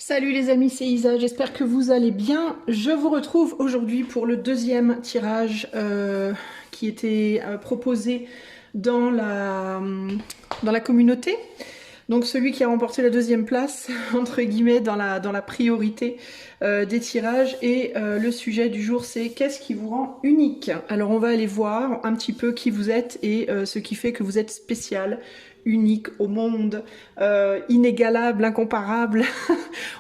Salut les amis, c'est Isa, j'espère que vous allez bien. Je vous retrouve aujourd'hui pour le deuxième tirage qui était proposé dans la communauté. Donc celui qui a remporté la deuxième place, entre guillemets, dans la priorité des tirages. Et le sujet du jour, c'est qu'est-ce qui vous rend unique? Alors on va aller voir un petit peu qui vous êtes et ce qui fait que vous êtes spécial, unique au monde, inégalable, incomparable.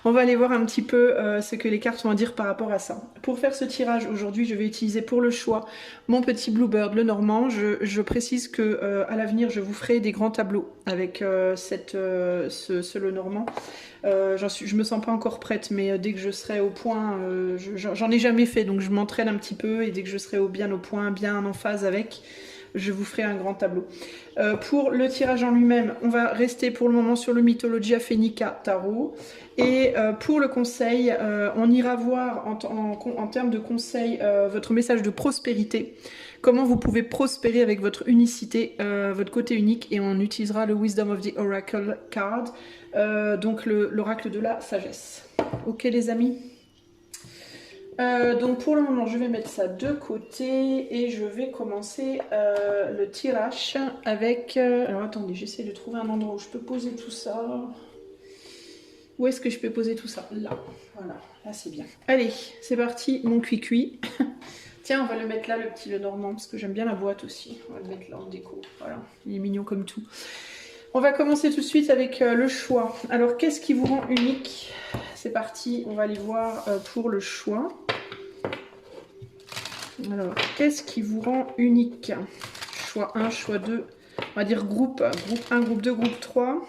On va aller voir un petit peu ce que les cartes vont dire par rapport à ça. Pour faire ce tirage aujourd'hui, je vais utiliser pour le choix mon petit Bluebird, le Normand. Je précise que à l'avenir, je vous ferai des grands tableaux avec ce le Normand. Je me sens pas encore prête, mais dès que je serai au point, j'en ai jamais fait, donc je m'entraîne un petit peu, et dès que je serai bien au point, bien en phase avec, je vous ferai un grand tableau. Pour le tirage en lui-même, on va rester pour le moment sur le Mythologia Phoenica Tarot. Et pour le conseil, on ira voir en termes de conseil votre message de prospérité. Comment vous pouvez prospérer avec votre unicité, votre côté unique. Et on utilisera le Wisdom of the Oracle card, donc l'oracle de la sagesse. Ok les amis? Donc pour le moment, je vais mettre ça de côté et je vais commencer le tirage avec... alors attendez, j'essaie de trouver un endroit où je peux poser tout ça. Où est-ce que je peux poser tout ça? Là, voilà, là c'est bien. Allez, c'est parti, mon cuicui. Tiens, on va le mettre là, le Normand, parce que j'aime bien la boîte aussi. On va le mettre là en déco, voilà, il est mignon comme tout. On va commencer tout de suite avec le choix. Alors, qu'est-ce qui vous rend unique? C'est parti, on va aller voir pour le choix. Alors, qu'est-ce qui vous rend unique? Choix 1, choix 2, on va dire groupe 1, groupe 2, groupe 3.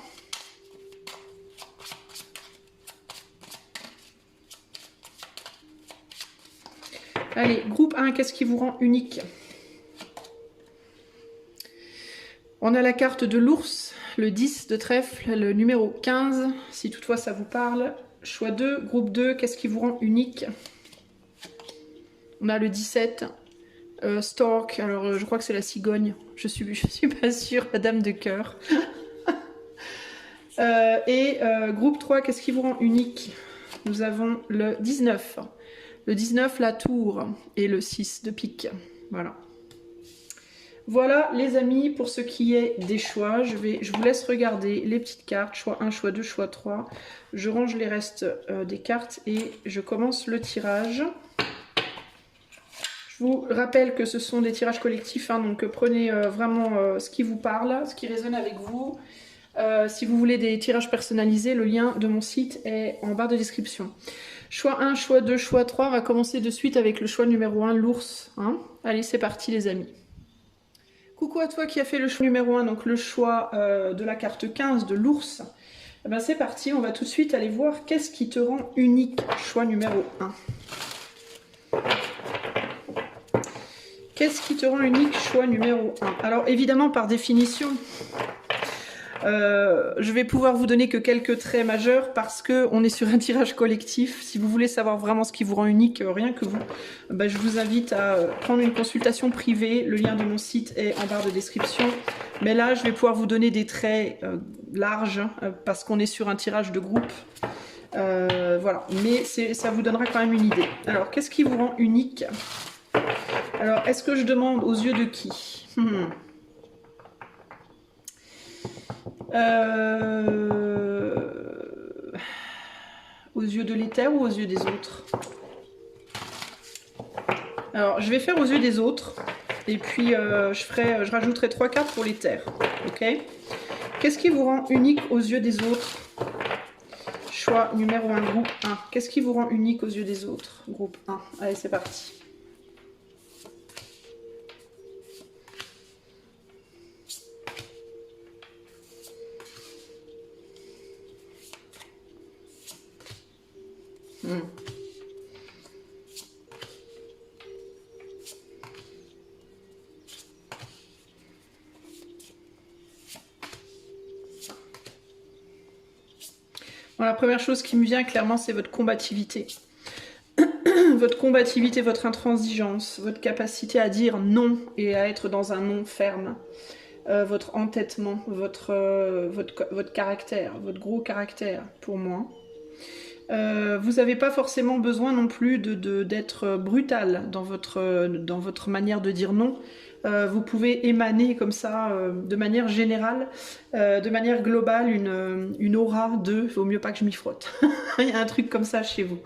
Allez, groupe 1, qu'est-ce qui vous rend unique? On a la carte de l'ours, le 10 de trèfle, le numéro 15, si toutefois ça vous parle. Choix 2, groupe 2, qu'est-ce qui vous rend unique? On a le 17, Stork, alors je crois que c'est la cigogne, je suis pas sûre, la dame de cœur. Groupe 3, qu'est-ce qui vous rend unique? Nous avons le 19. Le 19, la tour, et le 6 de pique. Voilà. Voilà les amis, pour ce qui est des choix, je vous laisse regarder les petites cartes, choix 1, choix 2, choix 3. Je range les restes des cartes et je commence le tirage. Je vous rappelle que ce sont des tirages collectifs, hein, donc prenez vraiment ce qui vous parle, ce qui résonne avec vous. Si vous voulez des tirages personnalisés, le lien de mon site est en barre de description. Choix 1, choix 2, choix 3, on va commencer de suite avec le choix numéro 1, l'ours. Hein. Allez, c'est parti les amis. Coucou à toi qui as fait le choix numéro 1, donc le choix de la carte 15 de l'ours. Eh ben c'est parti, on va tout de suite aller voir qu'est-ce qui te rend unique, choix numéro 1. Qu'est-ce qui te rend unique, choix numéro 1? Alors évidemment, par définition, je vais pouvoir vous donner que quelques traits majeurs parce qu'on est sur un tirage collectif. Si vous voulez savoir vraiment ce qui vous rend unique, rien que vous, ben, je vous invite à prendre une consultation privée. Le lien de mon site est en barre de description. Mais là, je vais pouvoir vous donner des traits larges parce qu'on est sur un tirage de groupe. Voilà, mais ça vous donnera quand même une idée. Alors, qu'est-ce qui vous rend unique? Alors, est-ce que je demande aux yeux de qui? Aux yeux de l'éther ou aux yeux des autres? Alors, je vais faire aux yeux des autres. Et puis, je rajouterai 3 cartes pour l'éther. Ok? Qu'est-ce qui vous rend unique aux yeux des autres? Choix numéro 1, groupe 1. Qu'est-ce qui vous rend unique aux yeux des autres? Groupe 1. Allez, c'est parti. Bon, la première chose qui me vient clairement, c'est votre combativité. Votre combativité, votre intransigeance, votre capacité à dire non et à être dans un non ferme. Votre entêtement, votre caractère, votre gros caractère pour moi. Vous n'avez pas forcément besoin non plus d'être brutal dans votre manière de dire non. Vous pouvez émaner comme ça, de manière générale, de manière globale, une aura de « vaut mieux pas que je m'y frotte ». Il y a un truc comme ça chez vous.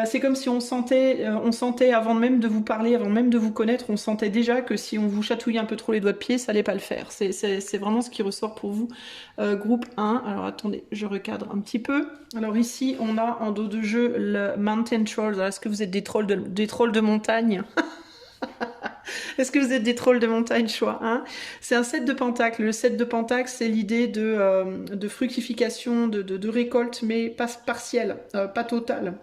C'est comme si on sentait avant même de vous parler, avant même de vous connaître, on sentait déjà que si on vous chatouillait un peu trop les doigts de pied, ça allait pas le faire. C'est vraiment ce qui ressort pour vous. Groupe 1, alors attendez, je recadre un petit peu. Alors ici, on a en dos de jeu le Mountain Trolls. Est-ce que vous êtes des trolls de montagne? Est-ce que vous êtes des trolls de montagne, choix hein? C'est un 7 de pentacle. Le 7 de pentacle, c'est l'idée de fructification, de récolte, mais pas partielle, pas totale.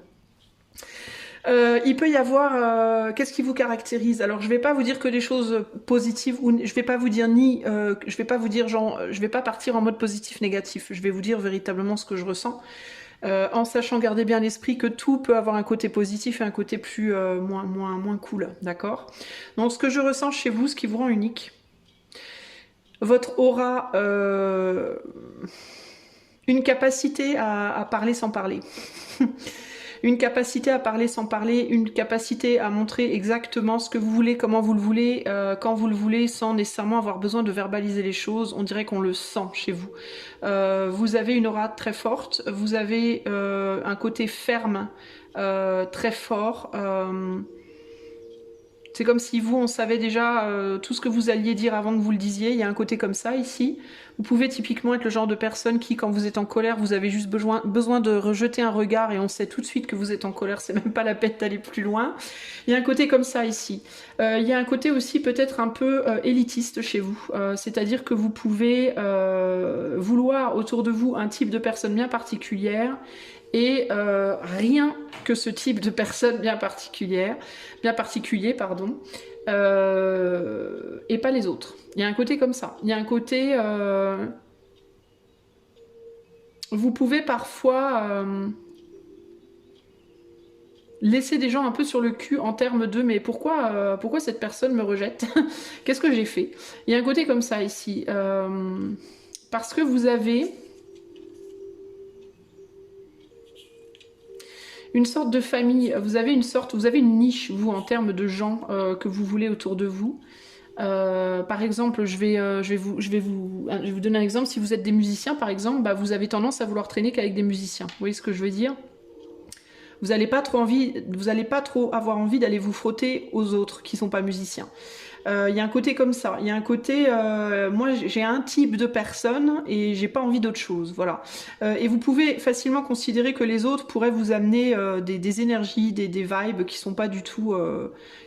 Il peut y avoir qu'est-ce qui vous caractérise. Alors je vais pas vous dire que des choses positives, ou je vais pas vous dire je vais pas vous dire genre je vais pas partir en mode positif négatif, je vais vous dire véritablement ce que je ressens, en sachant garder bien à l'esprit que tout peut avoir un côté positif et un côté plus moins cool, d'accord. Donc ce que je ressens chez vous, ce qui vous rend unique, votre aura, une capacité à parler sans parler. Une capacité à parler sans parler, une capacité à montrer exactement ce que vous voulez, comment vous le voulez, quand vous le voulez, sans nécessairement avoir besoin de verbaliser les choses. On dirait qu'on le sent chez vous. Vous avez une aura très forte, vous avez un côté ferme, très fort. C'est comme si vous, on savait déjà tout ce que vous alliez dire avant que vous le disiez. Il y a un côté comme ça ici. Vous pouvez typiquement être le genre de personne qui, quand vous êtes en colère, vous avez juste besoin de rejeter un regard et on sait tout de suite que vous êtes en colère. C'est même pas la peine d'aller plus loin. Il y a un côté comme ça ici. Il y a un côté aussi peut-être un peu élitiste chez vous. C'est-à-dire que vous pouvez vouloir autour de vous un type de personne bien particulière et rien que ce type de personne bien particulier, pardon, et pas les autres. Il y a un côté comme ça. Il y a un côté... vous pouvez parfois laisser des gens un peu sur le cul en termes de « mais pourquoi cette personne me rejette? Qu'est-ce que j'ai fait ?» Il y a un côté comme ça ici. Parce que vous avez... une sorte de famille, vous avez une niche, vous, en termes de gens que vous voulez autour de vous. Par exemple, je vais vous donner un exemple. Si vous êtes des musiciens, par exemple, bah, vous avez tendance à vouloir traîner qu'avec des musiciens. Vous voyez ce que je veux dire? Vous n'allez pas trop avoir envie d'aller vous frotter aux autres qui ne sont pas musiciens. Il y a un côté comme ça, il y a un côté, moi j'ai un type de personne et j'ai pas envie d'autre chose, voilà. Et vous pouvez facilement considérer que les autres pourraient vous amener des énergies, des vibes qui sont pas du tout,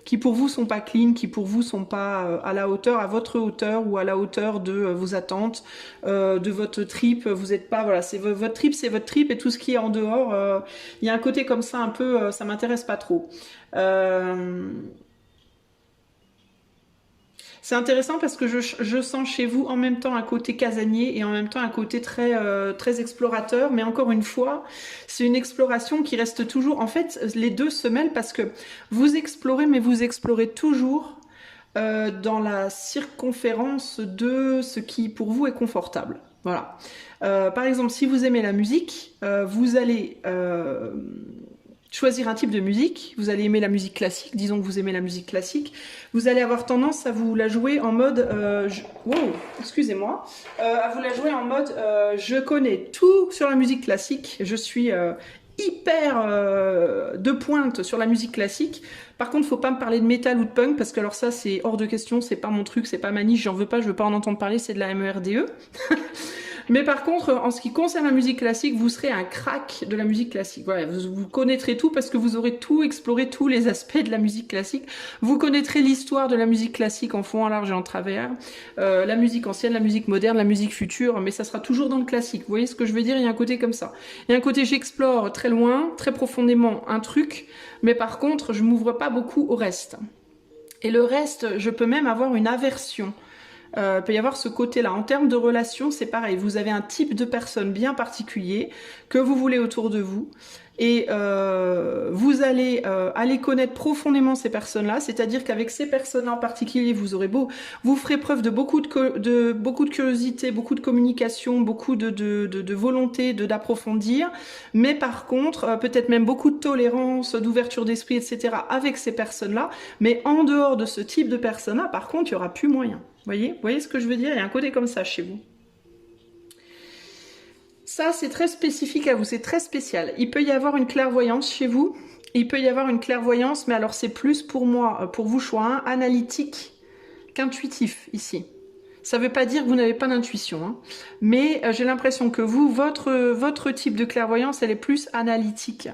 qui pour vous sont pas clean, qui pour vous sont pas à la hauteur, à votre hauteur ou à la hauteur de vos attentes, de votre trip. Vous êtes pas, voilà, c'est votre trip et tout ce qui est en dehors, il y a un côté comme ça un peu, ça m'intéresse pas trop. C'est intéressant parce que je sens chez vous en même temps un côté casanier et en même temps un côté très explorateur. Mais encore une fois, c'est une exploration qui reste toujours... En fait, les deux se mêlent parce que vous explorez, mais vous explorez toujours dans la circonférence de ce qui pour vous est confortable. Voilà. Par exemple, si vous aimez la musique, vous allez... choisir un type de musique, vous allez aimer la musique classique, disons que vous aimez la musique classique, vous allez avoir tendance à vous la jouer en mode, excusez-moi, à vous la jouer en mode, je connais tout sur la musique classique, je suis hyper de pointe sur la musique classique. Par contre, faut pas me parler de métal ou de punk parce que alors ça c'est hors de question, c'est pas mon truc, c'est pas ma niche, j'en veux pas, je veux pas en entendre parler, c'est de la MERDE. Mais par contre, en ce qui concerne la musique classique, vous serez un crack de la musique classique. Voilà, vous connaîtrez tout parce que vous aurez tout exploré, tous les aspects de la musique classique. Vous connaîtrez l'histoire de la musique classique en fond, en large et en travers. La musique ancienne, la musique moderne, la musique future, mais ça sera toujours dans le classique. Vous voyez ce que je veux dire? Il y a un côté comme ça. Il y a un côté j'explore très loin, très profondément un truc, mais par contre, je m'ouvre pas beaucoup au reste. Et le reste, je peux même avoir une aversion. Peut y avoir ce côté-là. En termes de relations, c'est pareil. Vous avez un type de personne bien particulier que vous voulez autour de vous. Et vous allez aller connaître profondément ces personnes-là, c'est-à-dire qu'avec ces personnes-là en particulier, vous ferez preuve de beaucoup de curiosité, beaucoup de communication, beaucoup de volonté d'approfondir, mais par contre, peut-être même beaucoup de tolérance, d'ouverture d'esprit, etc. avec ces personnes-là, mais en dehors de ce type de personnes-là, par contre, il n'y aura plus moyen. Vous voyez ce que je veux dire? Il y a un côté comme ça chez vous. Ça, c'est très spécifique à vous, c'est très spécial. Il peut y avoir une clairvoyance chez vous. Il peut y avoir une clairvoyance, mais alors c'est plus pour moi, pour vous, choix analytique qu'intuitif ici. Ça ne veut pas dire que vous n'avez pas d'intuition, hein. Mais j'ai l'impression que vous, votre type de clairvoyance, elle est plus analytique.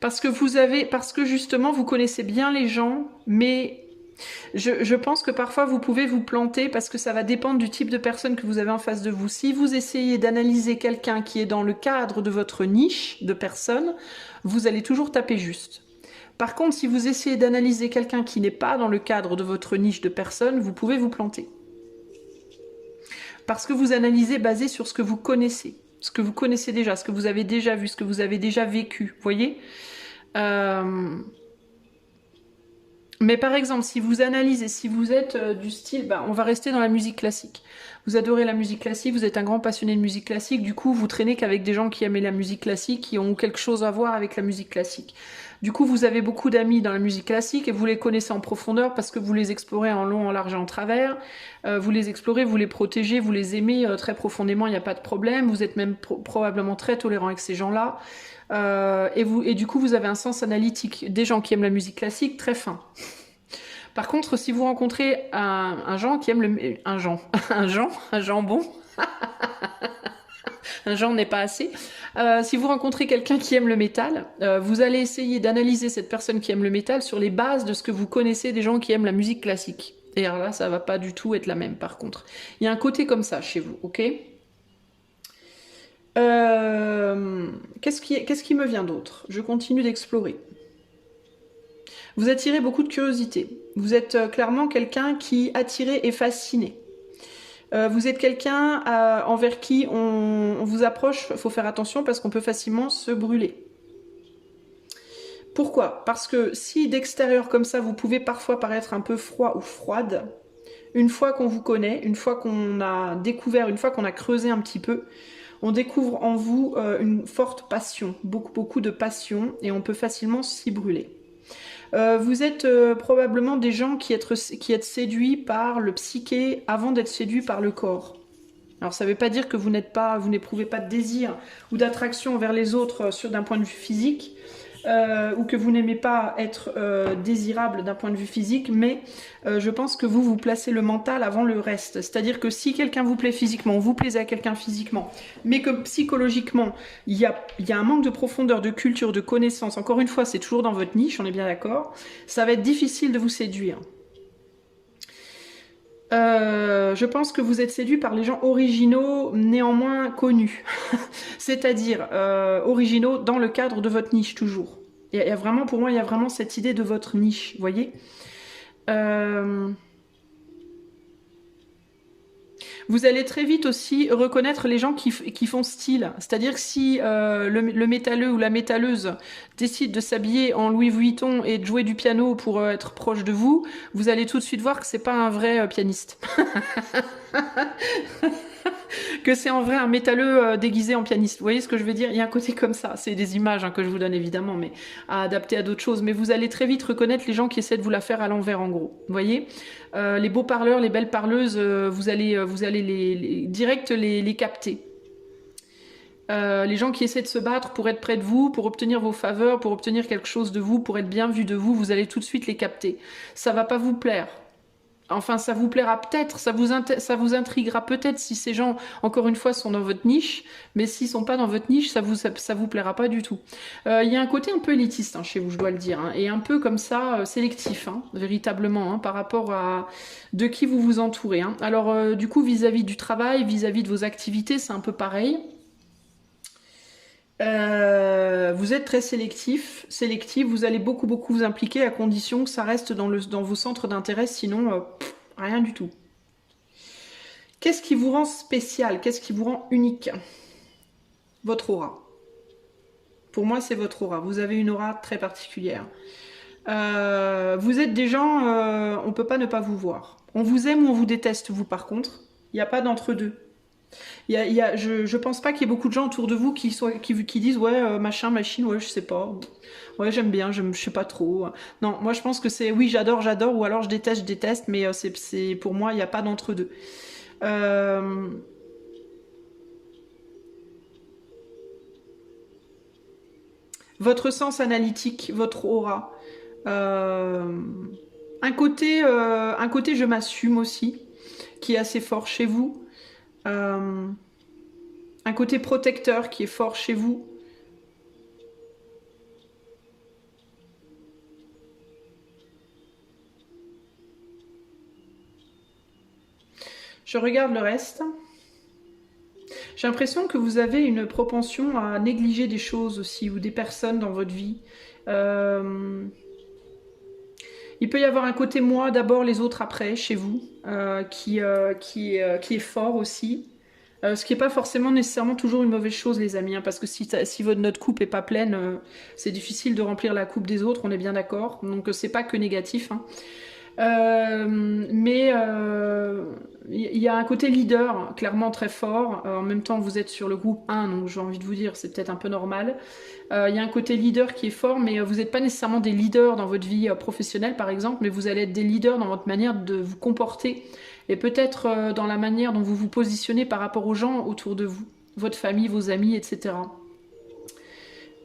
Parce que justement, vous connaissez bien les gens, mais je pense que parfois vous pouvez vous planter parce que ça va dépendre du type de personne que vous avez en face de vous. Si vous essayez d'analyser quelqu'un qui est dans le cadre de votre niche de personnes, vous allez toujours taper juste. Par contre, si vous essayez d'analyser quelqu'un qui n'est pas dans le cadre de votre niche de personnes, vous pouvez vous planter. Parce que vous analysez basé sur ce que vous connaissez. Ce que vous connaissez déjà, ce que vous avez déjà vu, ce que vous avez déjà vécu. Vous voyez ? Mais par exemple, si vous analysez, si vous êtes du style, on va rester dans la musique classique. Vous adorez la musique classique, vous êtes un grand passionné de musique classique, du coup vous traînez qu'avec des gens qui aiment la musique classique, qui ont quelque chose à voir avec la musique classique. Du coup vous avez beaucoup d'amis dans la musique classique et vous les connaissez en profondeur parce que vous les explorez en long, en large et en travers. Vous les explorez, vous les protégez, vous les aimez très profondément, il n'y a pas de problème. Vous êtes même probablement très tolérant avec ces gens-là. Et du coup, vous avez un sens analytique. Des gens qui aiment la musique classique, très fin. Par contre, si vous rencontrez un Jean qui aime un jambon, un Jean n'est pas assez. Si vous rencontrez quelqu'un qui aime le métal, vous allez essayer d'analyser cette personne qui aime le métal sur les bases de ce que vous connaissez des gens qui aiment la musique classique. Et alors là, ça va pas du tout être la même, par contre. Il y a un côté comme ça chez vous, ok ? Qu'est-ce qui me vient d'autre? Je continue d'explorer. Vous attirez beaucoup de curiosité. Vous êtes clairement quelqu'un qui attiré et fasciné. Vous êtes quelqu'un envers qui on vous approche, il faut faire attention parce qu'on peut facilement se brûler. Pourquoi? Parce que si d'extérieur comme ça, vous pouvez parfois paraître un peu froid ou froide, une fois qu'on vous connaît, une fois qu'on a découvert, une fois qu'on a creusé un petit peu, on découvre en vous une forte passion, beaucoup de passion, et on peut facilement s'y brûler. Vous êtes probablement des gens qui êtes séduits par le psyché avant d'être séduits par le corps. Alors ça ne veut pas dire que vous n'éprouvez pas de désir ou d'attraction envers les autres d'un point de vue physique, ou que vous n'aimez pas être désirable d'un point de vue physique, mais je pense que vous placez le mental avant le reste. C'est-à-dire que si quelqu'un vous plaît physiquement, vous plaisez à quelqu'un physiquement, mais que psychologiquement, il y a un manque de profondeur, de culture, de connaissance, encore une fois, c'est toujours dans votre niche, on est bien d'accord, ça va être difficile de vous séduire. Je pense que vous êtes séduit par les gens originaux, néanmoins connus. C'est-à-dire originaux dans le cadre de votre niche, toujours. Pour moi, il y a vraiment cette idée de votre niche, vous voyez. Vous allez très vite aussi reconnaître les gens qui font style. C'est-à-dire que si le métalleux ou la métalleuse décide de s'habiller en Louis Vuitton et de jouer du piano pour être proche de vous, vous allez tout de suite voir que c'est pas un vrai pianiste. Que c'est en vrai un métalleux déguisé en pianiste. Vous voyez ce que je veux dire? Il y a un côté comme ça. C'est des images que je vous donne évidemment, mais à adapter à d'autres choses. Mais vous allez très vite reconnaître les gens qui essaient de vous la faire à l'envers en gros. Vous voyez? Les beaux parleurs, les belles parleuses, vous allez direct les capter. Les gens qui essaient de se battre pour être près de vous, pour obtenir vos faveurs, pour obtenir quelque chose de vous, pour être bien vu de vous, vous allez tout de suite les capter. Ça va pas vous plaire. Enfin, ça vous plaira peut-être, ça vous intriguera peut-être si ces gens, encore une fois, sont dans votre niche, mais s'ils sont pas dans votre niche, ça vous plaira pas du tout. Il y a un côté un peu élitiste chez vous, je dois le dire, et un peu comme ça, sélectif, véritablement, par rapport à de qui vous vous entourez. Alors, du coup, vis-à-vis du travail, vis-à-vis de vos activités, c'est un peu pareil. Vous êtes très sélectif, vous allez beaucoup vous impliquer à condition que ça reste dans vos centres d'intérêt, sinon rien du tout. Qu'est-ce qui vous rend spécial? Qu'est-ce qui vous rend unique? Votre aura. Pour moi, c'est votre aura. Vous avez une aura très particulière. Vous êtes des gens, on ne peut pas ne pas vous voir. On vous aime ou on vous déteste, vous, par contre. Il n'y a pas d'entre-deux. Je pense pas qu'il y ait beaucoup de gens autour de vous qui disent ouais, machin, machine, ouais, je sais pas. Ouais, j'aime bien, je sais pas trop. Non, moi, je pense que c'est oui, j'adore, ou alors je déteste, mais pour moi, il n'y a pas d'entre-deux. Votre sens analytique, votre aura. Un côté je m'assume aussi, qui est assez fort chez vous. Un côté protecteur qui est fort chez vous. Je regarde le reste. J'ai l'impression que vous avez une propension à négliger des choses aussi, ou des personnes dans votre vie. Il peut y avoir un côté moi d'abord, les autres après, chez vous, qui est fort aussi. Ce qui n'est pas forcément nécessairement toujours une mauvaise chose, les amis, hein, parce que si notre coupe est pas pleine, c'est difficile de remplir la coupe des autres, on est bien d'accord. Donc c'est pas que négatif. Hein. Mais il y a un côté leader clairement très fort. En même temps, vous êtes sur le groupe 1, donc j'ai envie de vous dire, c'est peut-être un peu normal. Il y a un côté leader qui est fort, mais vous n'êtes pas nécessairement des leaders dans votre vie professionnelle, par exemple, mais vous allez être des leaders dans votre manière de vous comporter et peut-être dans la manière dont vous vous positionnez par rapport aux gens autour de vous, votre famille, vos amis, etc.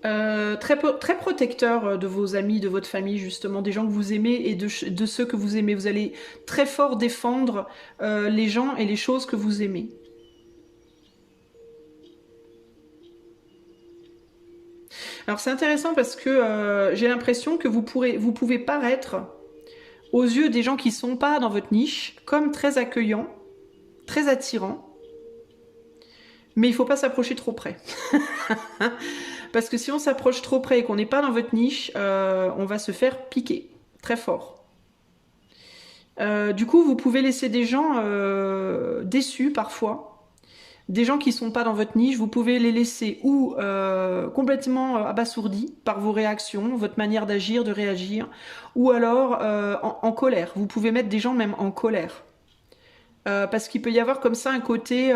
Très protecteur de vos amis, de votre famille, justement, des gens que vous aimez et de ceux que vous aimez. Vous allez très fort défendre les gens et les choses que vous aimez. Alors c'est intéressant parce que j'ai l'impression que vous pouvez paraître aux yeux des gens qui ne sont pas dans votre niche comme très accueillants, très attirants, mais il ne faut pas s'approcher trop près. Parce que si on s'approche trop près et qu'on n'est pas dans votre niche, on va se faire piquer très fort. Du coup, vous pouvez laisser des gens déçus parfois. Des gens qui ne sont pas dans votre niche, vous pouvez les laisser ou complètement abasourdis par vos réactions, votre manière d'agir, de réagir, ou alors en colère. Vous pouvez mettre des gens même en colère. Parce qu'il peut y avoir comme ça un côté...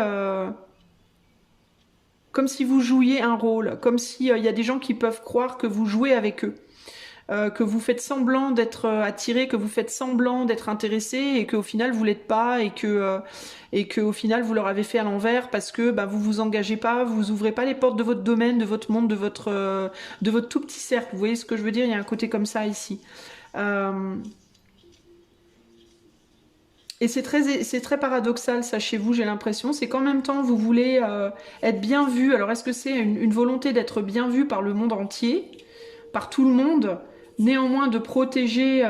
comme si vous jouiez un rôle, comme s'il y a des gens qui peuvent croire que vous jouez avec eux, que vous faites semblant d'être attiré, que vous faites semblant d'être intéressé et qu'au final vous l'êtes pas et que au final vous leur avez fait à l'envers parce que vous vous engagez pas, vous ouvrez pas les portes de votre domaine, de votre monde, de votre tout petit cercle. Vous voyez ce que je veux dire? Il y a un côté comme ça ici. Et c'est très paradoxal ça chez vous, j'ai l'impression. C'est qu'en même temps, vous voulez être bien vu. Alors est-ce que c'est une volonté d'être bien vu par le monde entier, par tout le monde, néanmoins de protéger...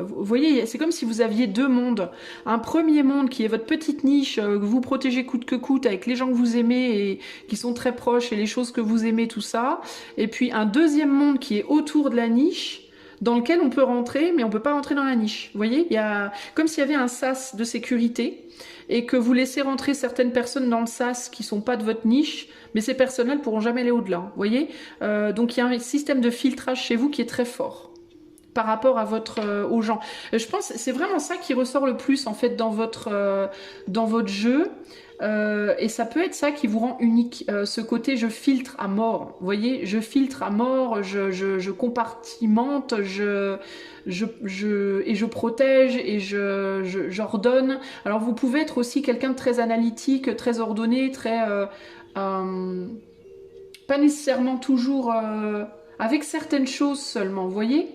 vous voyez, c'est comme si vous aviez deux mondes. Un premier monde qui est votre petite niche, que vous protégez coûte que coûte avec les gens que vous aimez et qui sont très proches et les choses que vous aimez, tout ça. Et puis un deuxième monde qui est autour de la niche, dans lequel on peut rentrer, mais on ne peut pas rentrer dans la niche. Vous voyez, il y a comme s'il y avait un sas de sécurité et que vous laissez rentrer certaines personnes dans le sas qui ne sont pas de votre niche, mais ces personnes-là ne pourront jamais aller au-delà. Vous voyez, donc il y a un système de filtrage chez vous qui est très fort par rapport à aux gens. Je pense que c'est vraiment ça qui ressort le plus en fait dans votre jeu. Et ça peut être ça qui vous rend unique, ce côté je filtre à mort, vous voyez, je filtre à mort, je compartimente, et je protège et j'ordonne. Alors vous pouvez être aussi quelqu'un de très analytique, très ordonné, très pas nécessairement toujours avec certaines choses seulement, vous voyez.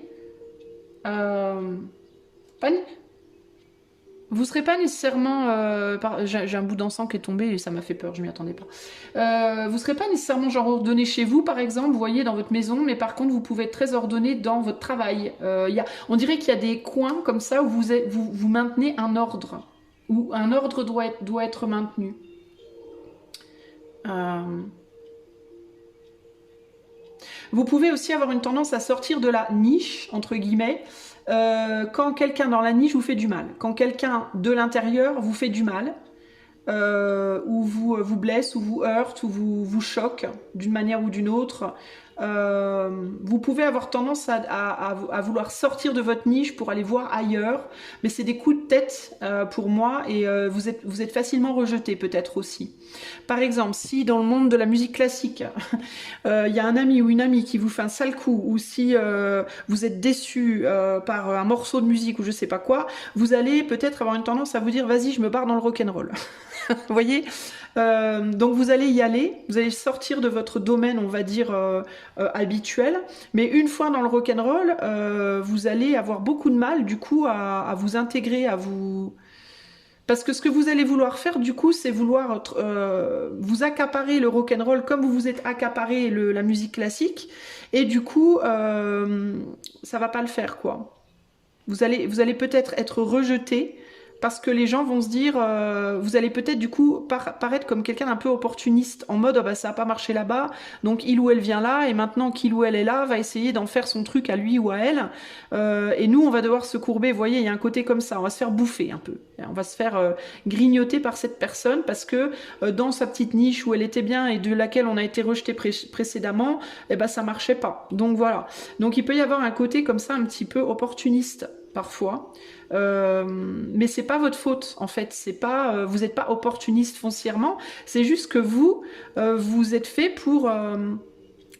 Vous serez pas nécessairement... j'ai un bout d'encens qui est tombé et ça m'a fait peur, je m'y attendais pas. Vous serez pas nécessairement genre ordonné chez vous, par exemple, vous voyez, dans votre maison, mais par contre, vous pouvez être très ordonné dans votre travail. On dirait qu'il y a des coins comme ça où vous maintenez un ordre, où un ordre doit être maintenu. Vous pouvez aussi avoir une tendance à sortir de la niche, entre guillemets, quand quelqu'un dans la niche vous fait du mal. Quand quelqu'un de l'intérieur vous fait du mal, ou vous blesse, ou vous heurte, ou vous choque d'une manière ou d'une autre, vous pouvez avoir tendance à vouloir sortir de votre niche pour aller voir ailleurs, mais c'est des coups de tête pour moi, et vous êtes facilement rejeté peut-être aussi. Par exemple, si dans le monde de la musique classique, il y a un ami ou une amie qui vous fait un sale coup, ou si vous êtes déçu par un morceau de musique ou je sais pas quoi, vous allez peut-être avoir une tendance à vous dire vas-y, je me barre dans le rock'n'roll. Vous voyez, donc vous allez y aller, vous allez sortir de votre domaine, on va dire, habituel, mais une fois dans le rock'n'roll, vous allez avoir beaucoup de mal, du coup, à vous intégrer, à vous... Parce que ce que vous allez vouloir faire, du coup, c'est vouloir vous accaparer le rock'n'roll comme vous vous êtes accaparé la musique classique, et du coup, ça va pas le faire, quoi. Vous allez peut-être être rejeté, parce que les gens vont se dire, vous allez peut-être du coup paraître comme quelqu'un d'un peu opportuniste, en mode, oh bah, ça n'a pas marché là-bas, donc il ou elle vient là, et maintenant qu'il ou elle est là, va essayer d'en faire son truc à lui ou à elle, et nous on va devoir se courber, vous voyez, il y a un côté comme ça, on va se faire bouffer un peu, on va se faire grignoter par cette personne, parce que dans sa petite niche où elle était bien, et de laquelle on a été rejeté précédemment, eh ben, ça marchait pas, donc voilà. Donc il peut y avoir un côté comme ça, un petit peu opportuniste, parfois, mais c'est pas votre faute en fait, c'est pas vous n'êtes pas opportuniste foncièrement, c'est juste que vous êtes fait pour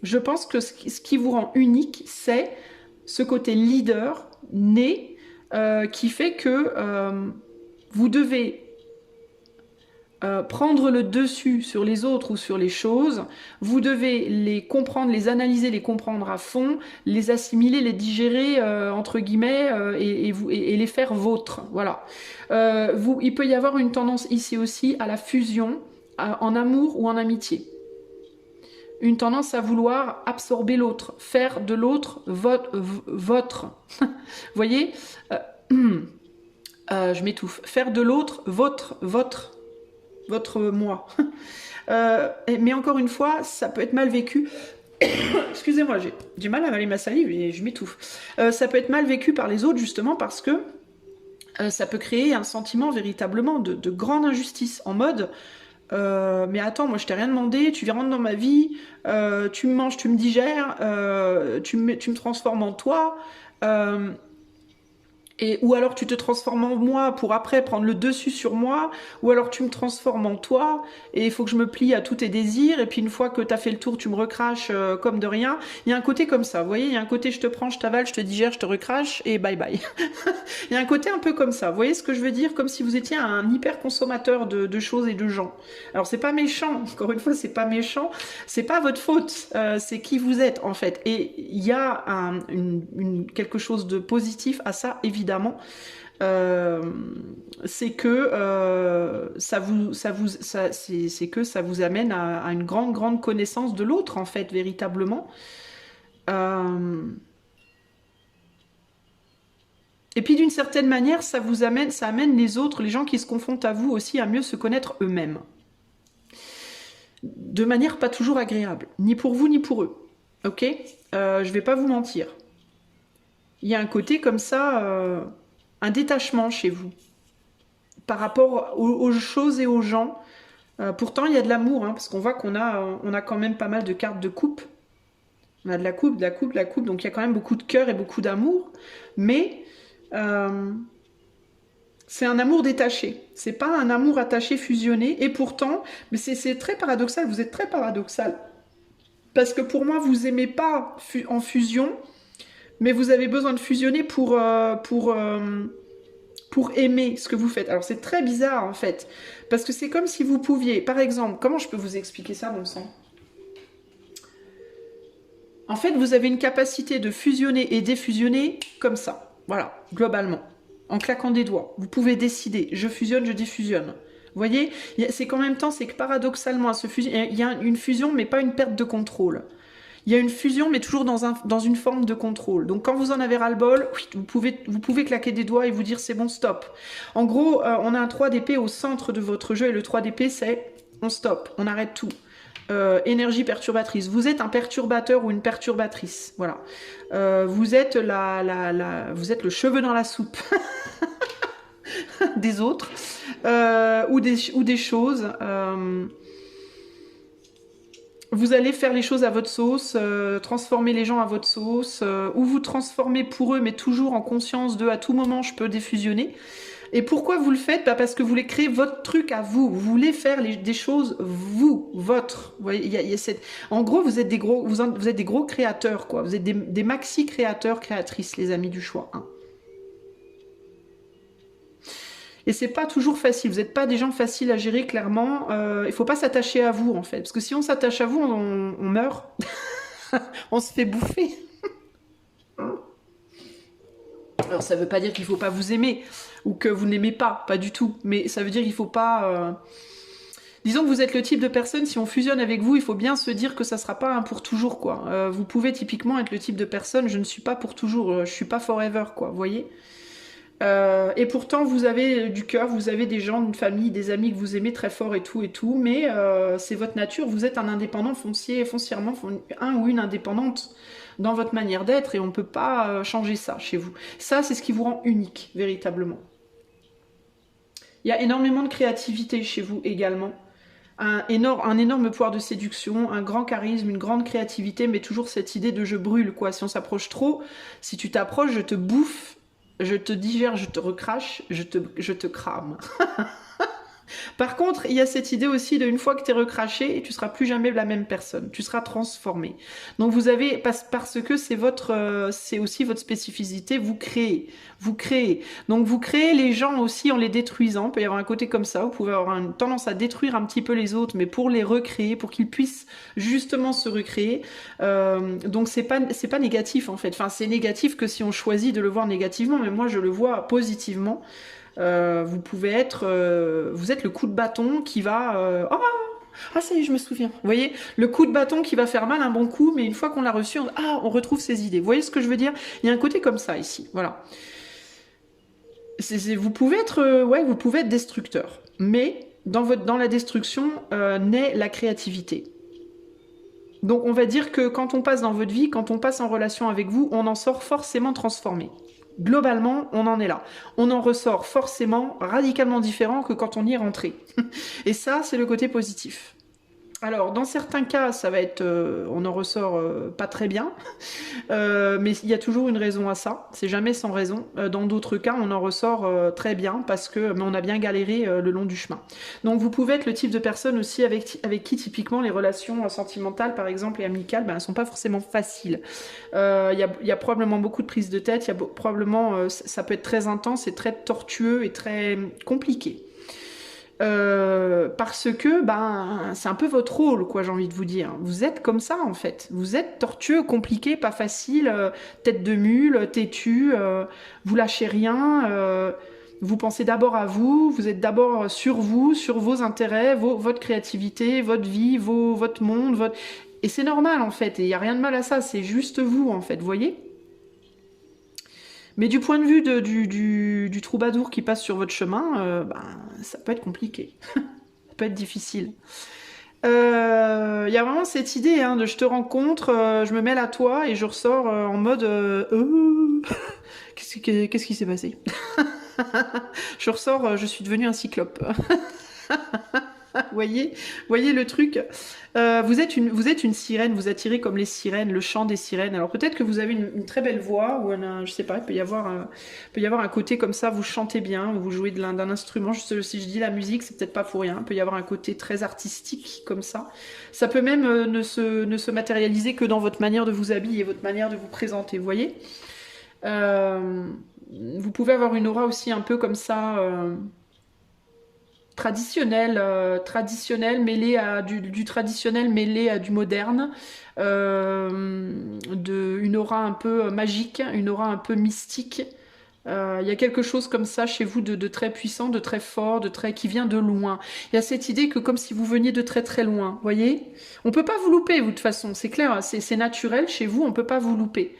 je pense que ce qui vous rend unique, c'est ce côté leader né qui fait que vous devez prendre le dessus sur les autres ou sur les choses, vous devez les comprendre, les analyser, les comprendre à fond, les assimiler, les digérer, entre guillemets, et les faire vôtres. Voilà. Il peut y avoir une tendance ici aussi à la fusion, en amour ou en amitié. Une tendance à vouloir absorber l'autre, faire de l'autre votre. Vous voyez, je m'étouffe. Faire de l'autre votre moi. Mais encore une fois, ça peut être mal vécu. Excusez-moi, j'ai du mal à avaler ma salive et je m'étouffe. Ça peut être mal vécu par les autres justement parce que ça peut créer un sentiment véritablement de grande injustice, en mode mais attends, moi je t'ai rien demandé, tu viens rentrer dans ma vie, tu me manges, tu me digères, tu me transformes en toi, ou alors tu te transformes en moi pour après prendre le dessus sur moi, ou alors tu me transformes en toi et il faut que je me plie à tous tes désirs, et puis une fois que t'as fait le tour, tu me recraches comme de rien. Il y a un côté comme ça, vous voyez, il y a un côté je te prends, je t'avale, je te digère, je te recrache et bye bye. Il y a un côté un peu comme ça, vous voyez ce que je veux dire, comme si vous étiez un hyper consommateur de choses et de gens. Alors c'est pas méchant, encore une fois, c'est pas méchant, c'est pas votre faute, c'est qui vous êtes en fait. Et il y a quelque chose de positif à ça, évidemment. C'est que ça vous amène à une grande connaissance de l'autre en fait, véritablement. Et puis d'une certaine manière, ça amène les autres, les gens qui se confrontent à vous aussi, à mieux se connaître eux-mêmes. De manière pas toujours agréable, ni pour vous ni pour eux. Ok, je vais pas vous mentir. Il y a un côté comme ça, un détachement chez vous, par rapport aux choses et aux gens. Pourtant, il y a de l'amour, hein, parce qu'on voit qu'on a quand même pas mal de cartes de coupe. On a de la coupe, donc il y a quand même beaucoup de cœur et beaucoup d'amour. Mais c'est un amour détaché. C'est pas un amour attaché, fusionné. Et pourtant, mais c'est très paradoxal, vous êtes très paradoxal. Parce que pour moi, vous aimez pas en fusion, mais vous avez besoin de fusionner pour aimer ce que vous faites. Alors c'est très bizarre en fait, parce que c'est comme si vous pouviez, par exemple, comment je peux vous expliquer ça, bon sang ? En fait, vous avez une capacité de fusionner et défusionner comme ça, voilà, globalement, en claquant des doigts. Vous pouvez décider, je fusionne, je défusionne. Vous voyez, c'est qu'en même temps, c'est que paradoxalement, il y a une fusion, mais pas une perte de contrôle. Il y a une fusion, mais toujours dans une forme de contrôle. Donc quand vous en avez ras-le-bol, vous pouvez claquer des doigts et vous dire c'est bon, stop. En gros, on a un 3 d'épée au centre de votre jeu, et le 3 d'épée, c'est on stop, on arrête tout. Énergie perturbatrice. Vous êtes un perturbateur ou une perturbatrice. Voilà. Vous êtes vous êtes le cheveu dans la soupe des autres. ou des choses. Vous allez faire les choses à votre sauce, transformer les gens à votre sauce, ou vous transformer pour eux, mais toujours en conscience de à tout moment je peux défusionner. Et pourquoi vous le faites? Bah parce que vous voulez créer votre truc à vous. Vous voulez faire des choses vous, votre. Vous voyez, il y a cette... En gros, vous êtes des gros créateurs, quoi. Vous êtes des maxi créateurs, créatrices, les amis du choix. Hein. Et c'est pas toujours facile. Vous n'êtes pas des gens faciles à gérer, clairement. Il faut pas s'attacher à vous, en fait. Parce que si on s'attache à vous, on meurt. On se fait bouffer. Alors, ça veut pas dire qu'il faut pas vous aimer. Ou que vous n'aimez pas. Pas du tout. Mais ça veut dire qu'il faut pas... Disons que vous êtes le type de personne, si on fusionne avec vous, il faut bien se dire que ça sera pas un pour toujours, quoi. Vous pouvez typiquement être le type de personne, je ne suis pas pour toujours, je suis pas forever, quoi. Vous voyez? Et pourtant, vous avez du cœur, vous avez des gens, une famille, des amis que vous aimez très fort et tout, mais c'est votre nature, vous êtes un indépendant foncièrement un ou une indépendante dans votre manière d'être et on ne peut pas changer ça chez vous. Ça, c'est ce qui vous rend unique, véritablement. Il y a énormément de créativité chez vous également. Un énorme pouvoir de séduction, un grand charisme, une grande créativité, mais toujours cette idée de je brûle, quoi. Si on s'approche trop, si tu t'approches, je te bouffe. Je te digère, je te recrache, je te crame. Par contre, il y a cette idée aussi de une fois que tu es recraché, tu seras plus jamais la même personne. Tu seras transformé. Donc vous avez, parce que c'est aussi votre spécificité, vous créez. Donc vous créez les gens aussi en les détruisant. Il peut y avoir un côté comme ça. Vous pouvez avoir une tendance à détruire un petit peu les autres, mais pour les recréer, pour qu'ils puissent justement se recréer. Donc c'est pas négatif en fait. Enfin, c'est négatif que si on choisit de le voir négativement, mais moi je le vois positivement. Vous pouvez être, vous êtes le coup de bâton qui va, ah ça y est, je me souviens. Vous voyez, le coup de bâton qui va faire mal un bon coup, mais une fois qu'on l'a reçu, on retrouve ses idées. Vous voyez ce que je veux dire? Il y a un côté comme ça ici, voilà. Vous pouvez être destructeur, mais dans la destruction naît la créativité. Donc on va dire que quand on passe dans votre vie, quand on passe en relation avec vous, on en sort forcément transformé. Globalement, on en est là. On en ressort forcément radicalement différent que quand on y est rentré. Et ça, c'est le côté positif. Alors, dans certains cas, ça va être, on en ressort pas très bien, mais il y a toujours une raison à ça. C'est jamais sans raison. Dans d'autres cas, on en ressort très bien parce que on a bien galéré le long du chemin. Donc, vous pouvez être le type de personne aussi avec qui typiquement les relations sentimentales, par exemple, et amicales, elles sont pas forcément faciles. Il y a probablement beaucoup de prises de tête. Il y a probablement, ça peut être très intense et très tortueux et très compliqué. Parce que c'est un peu votre rôle, quoi, j'ai envie de vous dire. Vous êtes comme ça en fait. Vous êtes tortueux, compliqué, pas facile, tête de mule, têtu, vous lâchez rien, vous pensez d'abord à vous, vous êtes d'abord sur vous, sur vos intérêts, votre créativité, votre vie, votre monde, et c'est normal en fait, et il n'y a rien de mal à ça, c'est juste vous en fait, vous voyez? Mais du point de vue du troubadour qui passe sur votre chemin, ça peut être compliqué. Ça peut être difficile. Il y a vraiment cette idée de je te rencontre, je me mêle à toi et je ressors en mode qu'est-ce qui s'est passé? Je ressors, je suis devenue un cyclope. voyez le truc. Vous êtes une sirène, vous attirez comme les sirènes, le chant des sirènes. Alors peut-être que vous avez une très belle voix, ou je sais pas, il peut y avoir un côté comme ça, vous chantez bien, vous jouez d'un instrument. Si je dis la musique, c'est peut-être pas pour rien. Il peut y avoir un côté très artistique comme ça. Ça peut même ne se matérialiser que dans votre manière de vous habiller, votre manière de vous présenter, vous voyez. Vous pouvez avoir une aura aussi un peu comme ça... traditionnel mêlé à du traditionnel mêlé à du moderne, une aura un peu magique, une aura un peu mystique. Il y a quelque chose comme ça chez vous de très puissant, de très fort, qui vient de loin. Il y a cette idée que comme si vous veniez de très très loin, voyez? On peut pas vous louper, vous, de toute façon, c'est clair, c'est naturel chez vous, on peut pas vous louper.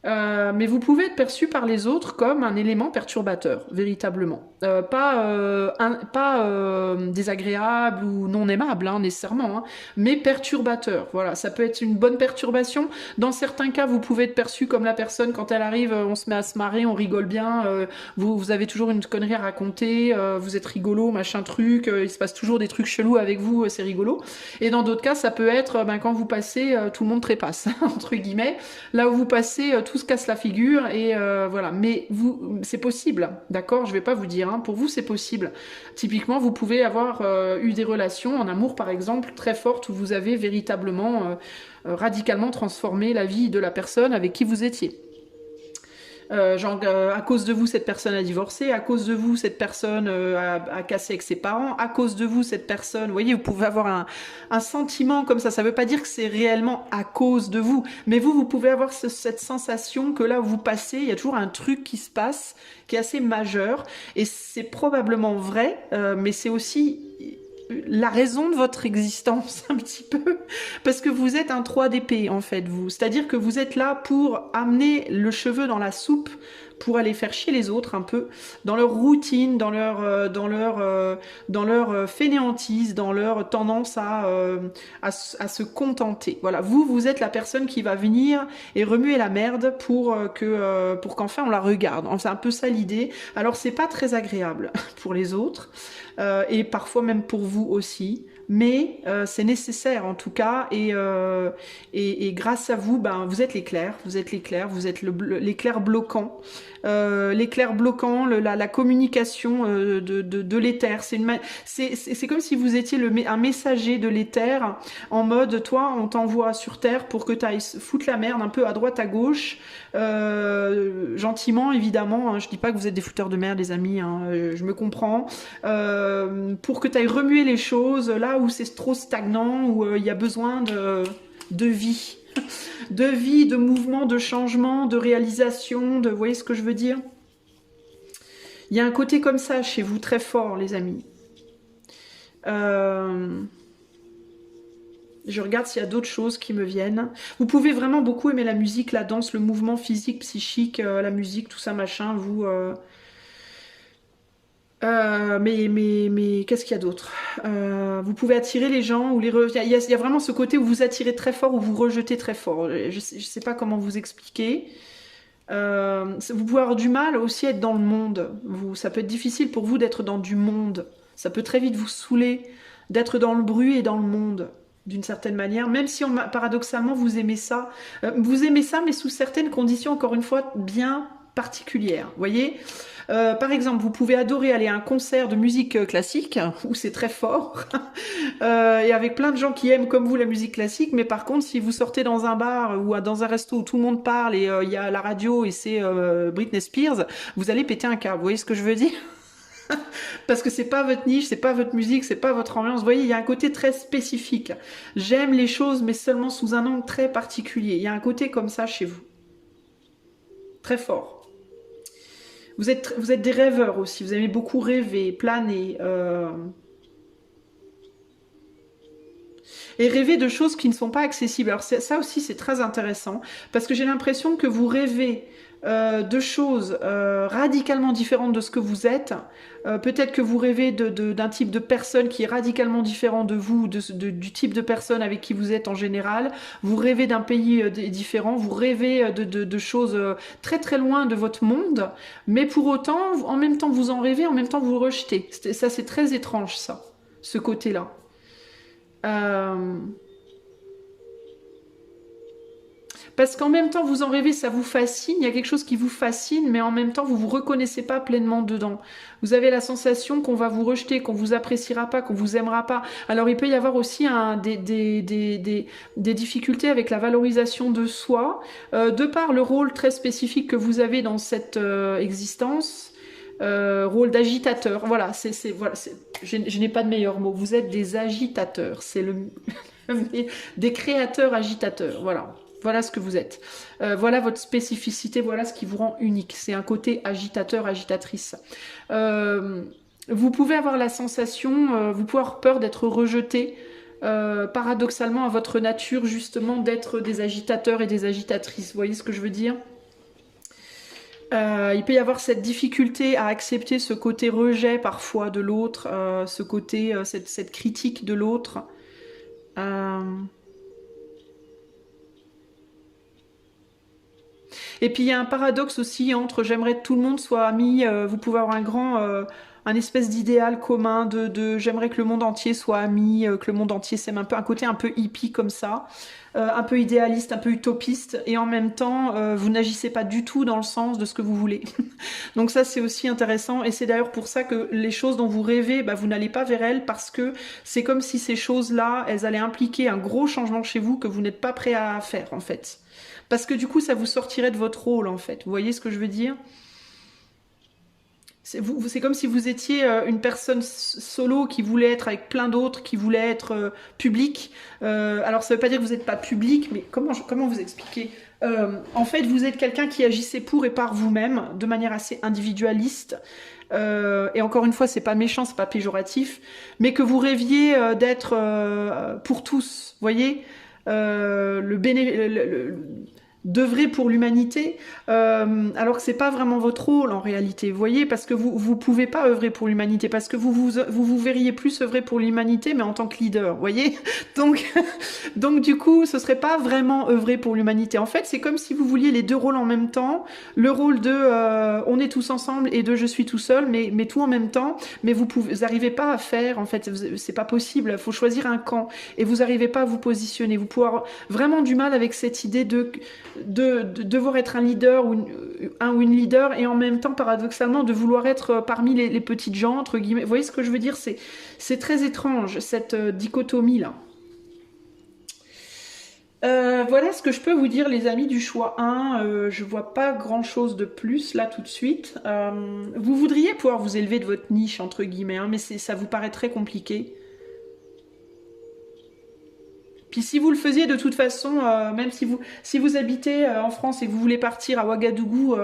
Mais vous pouvez être perçu par les autres comme un élément perturbateur, véritablement. Pas désagréable ou non aimable, hein, nécessairement, hein, mais perturbateur. Voilà, ça peut être une bonne perturbation. Dans certains cas, vous pouvez être perçu comme la personne, quand elle arrive, on se met à se marrer, on rigole bien, vous avez toujours une connerie à raconter, vous êtes rigolo, machin truc, il se passe toujours des trucs chelous avec vous, c'est rigolo. Et dans d'autres cas, ça peut être, quand vous passez, tout le monde trépasse, entre guillemets. Là où vous passez, tout se casse la figure et voilà. Mais vous, c'est possible, d'accord? Je vais pas vous dire. Hein, pour vous, c'est possible. Typiquement, vous pouvez avoir eu des relations en amour, par exemple, très fortes où vous avez véritablement, radicalement transformé la vie de la personne avec qui vous étiez. À cause de vous, cette personne a divorcé, à cause de vous, cette personne a cassé avec ses parents, à cause de vous, cette personne, vous voyez, vous pouvez avoir un sentiment comme ça veut pas dire que c'est réellement à cause de vous, mais vous pouvez avoir cette sensation que là où vous passez, il y a toujours un truc qui se passe, qui est assez majeur, et c'est probablement vrai, mais c'est aussi la raison de votre existence un petit peu, parce que vous êtes un 3 d'épée en fait, vous. C'est-à-dire que vous êtes là pour amener le cheveu dans la soupe, pour aller faire chier les autres un peu, dans leur routine, dans leur fainéantise, dans leur tendance à se contenter. Voilà, vous êtes la personne qui va venir et remuer la merde pour qu'enfin on la regarde. C'est un peu ça l'idée. Alors c'est pas très agréable pour les autres. Et parfois même pour vous aussi, mais c'est nécessaire en tout cas, et grâce à vous, vous êtes l'éclair, vous êtes l'éclair bloquant, la communication de l'éther. C'est comme si vous étiez un messager de l'éther, en mode, toi, on t'envoie sur Terre pour que tu ailles foutre la merde un peu à droite, à gauche, gentiment, évidemment, hein, je dis pas que vous êtes des fouteurs de merde, les amis, hein, je me comprends, pour que tu ailles remuer les choses là où c'est trop stagnant, où il y a besoin de vie. De vie, de mouvement, de changement, de réalisation, vous voyez ce que je veux dire? Il y a un côté comme ça chez vous, très fort, les amis. Je regarde s'il y a d'autres choses qui me viennent. Vous pouvez vraiment beaucoup aimer la musique, la danse, le mouvement physique, psychique, la musique, tout ça, machin, vous... mais qu'est-ce qu'il y a d'autre? Vous pouvez attirer les gens ou il y a vraiment ce côté où vous attirez très fort ou vous rejetez très fort. Je sais pas comment vous expliquer. Vous pouvez avoir du mal aussi à être dans le monde. Ça peut être difficile pour vous d'être dans du monde. Ça peut très vite vous saouler d'être dans le bruit et dans le monde, d'une certaine manière. Même si paradoxalement vous aimez ça. Vous aimez ça, mais sous certaines conditions, encore une fois, bien particulières. Vous voyez? Par exemple, vous pouvez adorer aller à un concert de musique classique, où c'est très fort, et avec plein de gens qui aiment comme vous la musique classique, mais par contre, si vous sortez dans un bar ou dans un resto où tout le monde parle et il y a la radio et c'est Britney Spears, vous allez péter un câble. Vous voyez ce que je veux dire? Parce que c'est pas votre niche, c'est pas votre musique, c'est pas votre ambiance. Vous voyez, il y a un côté très spécifique. J'aime les choses, mais seulement sous un angle très particulier. Il y a un côté comme ça chez vous. Très fort. Vous êtes des rêveurs aussi, vous aimez beaucoup rêver, planer. Et rêver de choses qui ne sont pas accessibles. Alors ça aussi, c'est très intéressant, parce que j'ai l'impression que vous rêvez de choses radicalement différentes de ce que vous êtes. Peut-être que vous rêvez d'un type de personne qui est radicalement différent de vous, du type de personne avec qui vous êtes en général. Vous rêvez d'un pays différent, vous rêvez de choses très très loin de votre monde, mais pour autant, en même temps vous en rêvez, en même temps vous le rejetez. Ça, c'est très étrange, ça, ce côté-là. Parce qu'en même temps, vous en rêvez, ça vous fascine, il y a quelque chose qui vous fascine, mais en même temps, vous vous reconnaissez pas pleinement dedans. Vous avez la sensation qu'on va vous rejeter, qu'on vous appréciera pas, qu'on vous aimera pas. Alors, il peut y avoir aussi des difficultés avec la valorisation de soi, de par le rôle très spécifique que vous avez dans cette existence. Rôle d'agitateur, voilà, je n'ai pas de meilleur mot. Vous êtes des agitateurs, c'est des créateurs agitateurs, voilà. Voilà ce que vous êtes. Voilà votre spécificité, voilà ce qui vous rend unique. C'est un côté agitateur, agitatrice. Vous pouvez avoir la sensation, vous pouvez avoir peur d'être rejeté, paradoxalement à votre nature, justement, d'être des agitateurs et des agitatrices. Vous voyez ce que je veux dire? Il peut y avoir cette difficulté à accepter ce côté rejet parfois de l'autre, ce côté, cette critique de l'autre. Et puis il y a un paradoxe aussi entre j'aimerais que tout le monde soit ami, vous pouvez avoir un espèce d'idéal commun de j'aimerais que le monde entier soit ami, que le monde entier s'aime, un côté un peu hippie comme ça, un peu idéaliste, un peu utopiste, et en même temps vous n'agissez pas du tout dans le sens de ce que vous voulez. Donc ça c'est aussi intéressant, et c'est d'ailleurs pour ça que les choses dont vous rêvez, bah, vous n'allez pas vers elles, parce que c'est comme si ces choses-là, elles allaient impliquer un gros changement chez vous que vous n'êtes pas prêt à faire en fait. Parce que du coup, ça vous sortirait de votre rôle, en fait. Vous voyez ce que je veux dire? C'est comme si vous étiez une personne solo qui voulait être avec plein d'autres, qui voulait être public. Alors, ça ne veut pas dire que vous n'êtes pas public, mais comment vous expliquer? En fait, vous êtes quelqu'un qui agissait pour et par vous-même, de manière assez individualiste. Et encore une fois, c'est pas méchant, c'est pas péjoratif, mais que vous rêviez d'être pour tous, voyez, d'œuvrer pour l'humanité, alors que c'est pas vraiment votre rôle en réalité, vous voyez, parce que vous pouvez pas œuvrer pour l'humanité, parce que vous verriez plus œuvrer pour l'humanité, mais en tant que leader, vous voyez. Donc du coup, ce serait pas vraiment œuvrer pour l'humanité. En fait, c'est comme si vous vouliez les deux rôles en même temps, le rôle de on est tous ensemble et de je suis tout seul, mais tout en même temps, mais vous arrivez pas à faire, en fait, c'est pas possible, il faut choisir un camp, et vous arrivez pas à vous positionner, vous pouvez avoir vraiment du mal avec cette idée de devoir être un leader ou une leader, et en même temps paradoxalement de vouloir être parmi les petites gens entre guillemets. Vous voyez ce que je veux dire? C'est très étrange cette dichotomie là. Voilà ce que je peux vous dire les amis du choix 1. Je vois pas grand chose de plus là tout de suite. Vous voudriez pouvoir vous élever de votre niche entre guillemets, hein, mais ça vous paraît très compliqué. Puis si vous le faisiez de toute façon, même si vous habitez en France et que vous voulez partir à Ouagadougou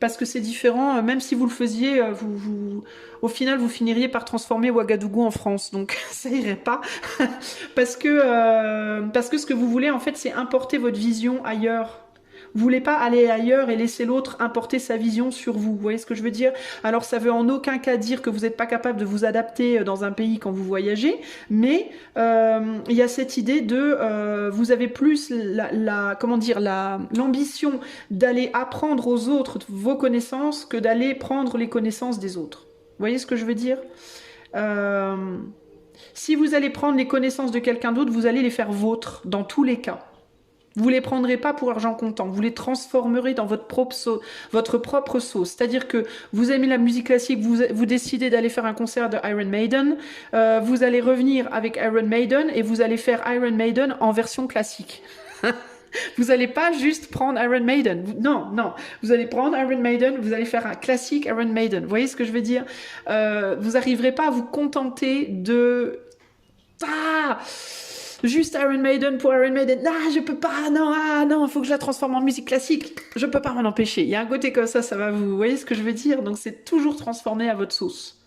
parce que c'est différent, même si vous le faisiez, au final vous finiriez par transformer Ouagadougou en France, donc ça irait pas. Parce que ce que vous voulez en fait c'est importer votre vision ailleurs. Vous voulez pas aller ailleurs et laisser l'autre importer sa vision sur vous. Vous voyez ce que je veux dire? Alors ça veut en aucun cas dire que vous n'êtes pas capable de vous adapter dans un pays quand vous voyagez, mais il y a cette idée de vous avez plus l'ambition d'aller apprendre aux autres vos connaissances que d'aller prendre les connaissances des autres. Vous voyez ce que je veux dire? Si vous allez prendre les connaissances de quelqu'un d'autre, vous allez les faire vôtres dans tous les cas. Vous ne les prendrez pas pour argent comptant, vous les transformerez dans votre propre sauce. C'est-à-dire que vous aimez la musique classique, vous décidez d'aller faire un concert de Iron Maiden, vous allez revenir avec Iron Maiden et vous allez faire Iron Maiden en version classique. Vous n'allez pas juste prendre Iron Maiden. Non. Vous allez prendre Iron Maiden, vous allez faire un classique Iron Maiden. Vous voyez ce que je veux dire? Vous n'arriverez pas à vous contenter de... juste Iron Maiden pour Iron Maiden. Je peux pas, non, il faut que je la transforme en musique classique. Je peux pas m'en empêcher. Il y a un côté comme ça va vous voyez ce que je veux dire? Donc c'est toujours transformé à votre sauce.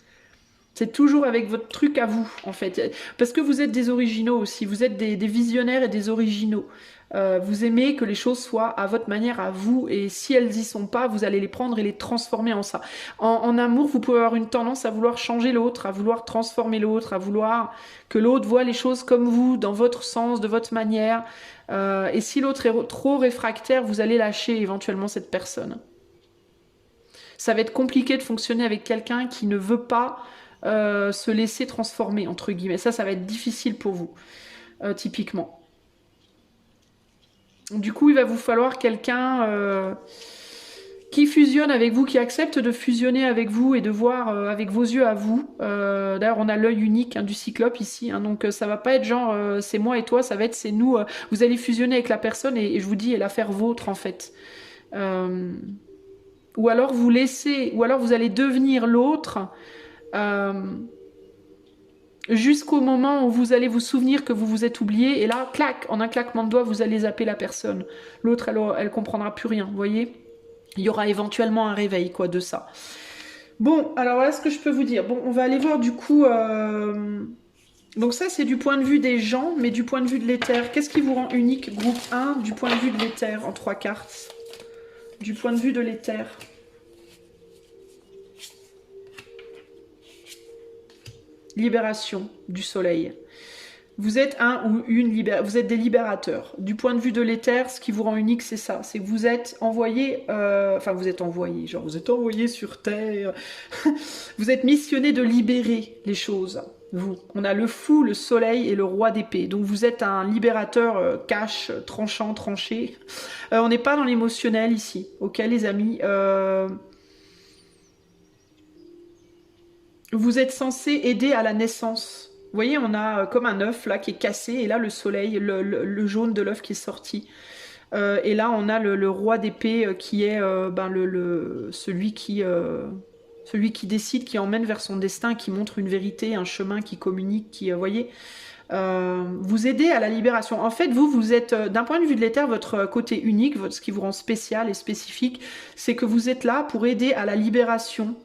C'est toujours avec votre truc à vous, en fait. Parce que vous êtes des originaux aussi. Vous êtes des visionnaires et des originaux. Vous aimez que les choses soient à votre manière, à vous. Et si elles y sont pas, vous allez les prendre et les transformer en ça. En amour, vous pouvez avoir une tendance à vouloir changer l'autre, à vouloir transformer l'autre, à vouloir que l'autre voit les choses comme vous, dans votre sens, de votre manière. Et si l'autre est trop réfractaire, vous allez lâcher éventuellement cette personne. Ça va être compliqué de fonctionner avec quelqu'un qui ne veut pas se laisser transformer, entre guillemets. Ça va être difficile pour vous, typiquement. Du coup, il va vous falloir quelqu'un qui fusionne avec vous, qui accepte de fusionner avec vous et de voir avec vos yeux à vous. D'ailleurs, on a l'œil unique du cyclope ici, donc ça va pas être genre c'est moi et toi, ça va être c'est nous. Vous allez fusionner avec la personne et je vous dis, et la faire vôtre en fait. Ou alors vous allez devenir l'autre. Jusqu'au moment où vous allez vous souvenir que vous vous êtes oublié, et là, clac, en un claquement de doigts, vous allez zapper la personne. L'autre, elle comprendra plus rien, vous voyez? Il y aura éventuellement un réveil, quoi, de ça. Bon, alors voilà ce que je peux vous dire. Bon, on va aller voir, du coup... Donc ça, c'est du point de vue des gens, mais du point de vue de l'éther. Qu'est-ce qui vous rend unique, groupe 1, du point de vue de l'éther, en 3 cartes? Du point de vue de l'éther. libération du soleil. Vous êtes vous êtes des libérateurs. Du point de vue de l'éther, ce qui vous rend unique, c'est ça. C'est que vous êtes envoyé, vous êtes envoyé sur Terre. Vous êtes missionné de libérer les choses. Vous. On a le fou, le soleil et le roi d'épée. Donc vous êtes un libérateur cash, tranchant, tranché. On n'est pas dans l'émotionnel ici. Ok, les amis. Vous êtes censé aider à la naissance. Vous voyez, on a comme un œuf là qui est cassé, et là le soleil, le jaune de l'œuf qui est sorti. Et là on a le roi d'épée qui est celui qui décide, qui emmène vers son destin, qui montre une vérité, un chemin, qui communique, qui, voyez, vous aidez à la libération. En fait, vous êtes, d'un point de vue de l'éther, votre côté unique, ce qui vous rend spécial et spécifique, c'est que vous êtes là pour aider à la libération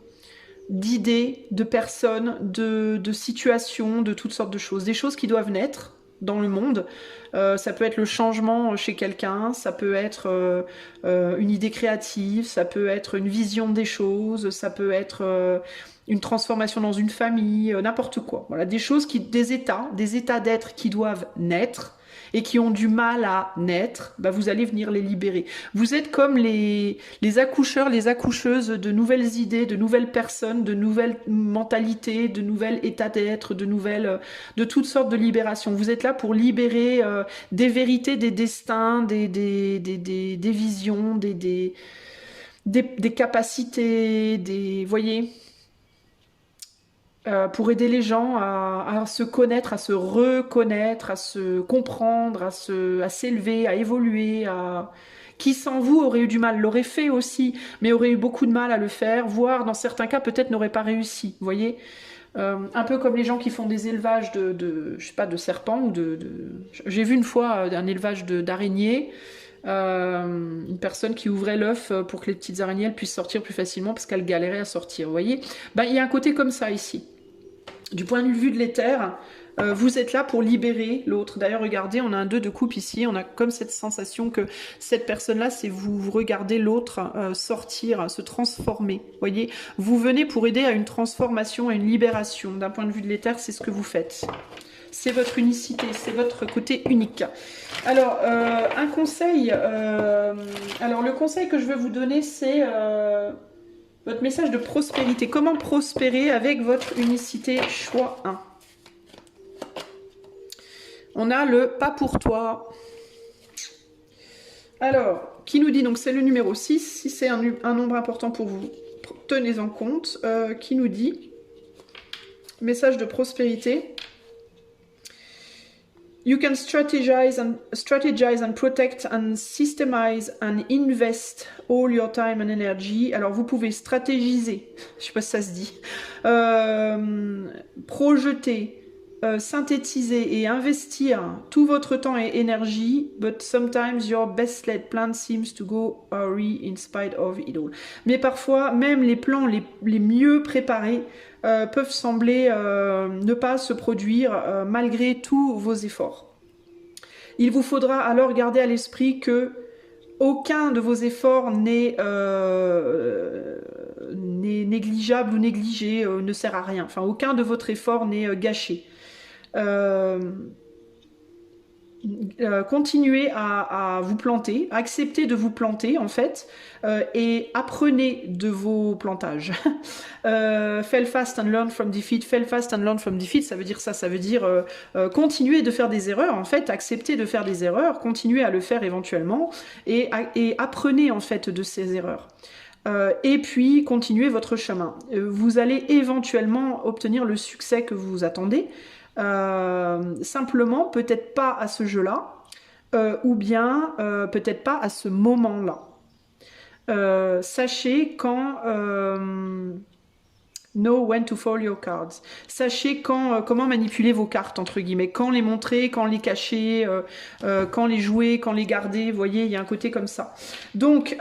d'idées, de personnes, de situations, de toutes sortes de choses. Des choses qui doivent naître dans le monde. Ça peut être le changement chez quelqu'un, ça peut être une idée créative, ça peut être une vision des choses, ça peut être une transformation dans une famille, n'importe quoi. Voilà, des choses des états d'être qui doivent naître et qui ont du mal à naître, bah vous allez venir les libérer. Vous êtes comme les accoucheurs, les accoucheuses de nouvelles idées, de nouvelles personnes, de nouvelles mentalités, de nouveaux états d'être, de toutes sortes de libérations. Vous êtes là pour libérer des vérités, des destins, des visions, des capacités, voyez, pour aider les gens à se connaître, à se reconnaître, à se comprendre, à s'élever, à évoluer, qui sans vous aurait eu du mal, l'aurait fait aussi, mais aurait eu beaucoup de mal à le faire, voire dans certains cas peut-être n'aurait pas réussi, vous voyez, un peu comme les gens qui font des élevages je sais pas, de serpents ou j'ai vu une fois un élevage d'araignées. Une personne qui ouvrait l'œuf pour que les petites araignées elles puissent sortir plus facilement parce qu'elles galéraient à sortir, vous voyez. Il y a un côté comme ça ici. Du point de vue de l'éther, vous êtes là pour libérer l'autre. D'ailleurs, regardez, on a un 2 de coupe ici, on a comme cette sensation que cette personne-là, c'est vous regardez l'autre sortir, se transformer, vous voyez. Vous venez pour aider à une transformation, à une libération. D'un point de vue de l'éther, c'est ce que vous faites. C'est votre unicité, c'est votre côté unique. Alors, un conseil. Alors, le conseil que je veux vous donner, c'est votre message de prospérité. Comment prospérer avec votre unicité choix 1. On a le pas pour toi. Alors, qui nous dit, donc c'est le numéro 6, si c'est un nombre important pour vous, tenez-en compte. Qui nous dit, message de prospérité. You can strategize and protect and systemize and invest all your time and energy. Alors vous pouvez stratégiser, je sais pas si ça se dit, projeter, synthétiser et investir tout votre temps et énergie, but sometimes your best laid plan seems to go awry in spite of it all. Mais parfois, même les plans les mieux préparés peuvent sembler ne pas se produire malgré tous vos efforts. Il vous faudra alors garder à l'esprit que aucun de vos efforts n'est négligeable ou négligé, ne sert à rien. Enfin, aucun de votre effort n'est gâché. Continuez à vous planter, acceptez de vous planter en fait, et apprenez de vos plantages. Fail fast and learn from defeat. Fail fast and learn from defeat, ça veut dire ça, ça veut dire continuez de faire des erreurs en fait, acceptez de faire des erreurs, continuez à le faire éventuellement, et apprenez en fait de ces erreurs. Et puis continuez votre chemin. Vous allez éventuellement obtenir le succès que vous attendez. Simplement, peut-être pas à ce jeu-là, ou bien peut-être pas à ce moment-là. Sachez quand know when to fold your cards. Sachez comment manipuler vos cartes, entre guillemets, quand les montrer, quand les cacher, quand les jouer, quand les garder, vous voyez, il y a un côté comme ça. Donc,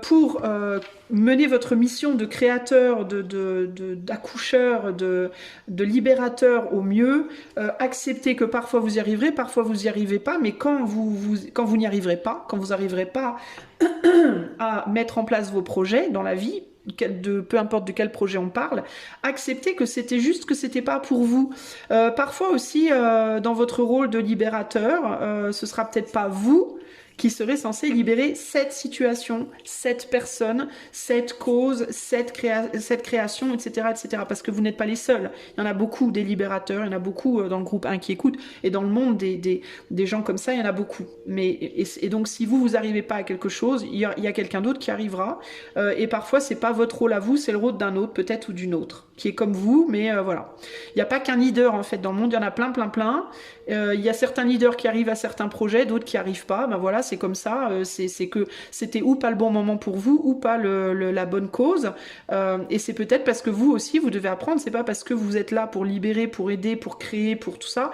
pour mener votre mission de créateur, d'accoucheur, de libérateur au mieux, acceptez que parfois vous y arriverez, parfois vous n'y arrivez pas, mais quand vous n'y arriverez pas, quand vous n'arriverez pas à mettre en place vos projets dans la vie, peu importe de quel projet on parle, acceptez que c'était juste que c'était pas pour vous. Parfois aussi, dans votre rôle de libérateur, ce sera peut-être pas vous qui serez censé libérer cette situation, cette personne, cette cause, cette création, etc., etc. Parce que vous n'êtes pas les seuls. Il y en a beaucoup des libérateurs, il y en a beaucoup dans le groupe 1 qui écoutent, et dans le monde des gens comme ça, il y en a beaucoup. Et donc, si vous n'arrivez pas à quelque chose, il y a quelqu'un d'autre qui arrivera. Et parfois, c'est pas votre rôle à vous, c'est le rôle d'un autre, peut-être, ou d'une autre, qui est comme vous, mais voilà. Il n'y a pas qu'un leader, en fait, dans le monde, il y en a plein, plein, plein. Il y a certains leaders qui arrivent à certains projets, d'autres qui arrivent pas. Ben voilà, c'est comme ça. C'est que c'était ou pas le bon moment pour vous, ou pas la bonne cause. Et c'est peut-être parce que vous aussi, vous devez apprendre. C'est pas parce que vous êtes là pour libérer, pour aider, pour créer, pour tout ça,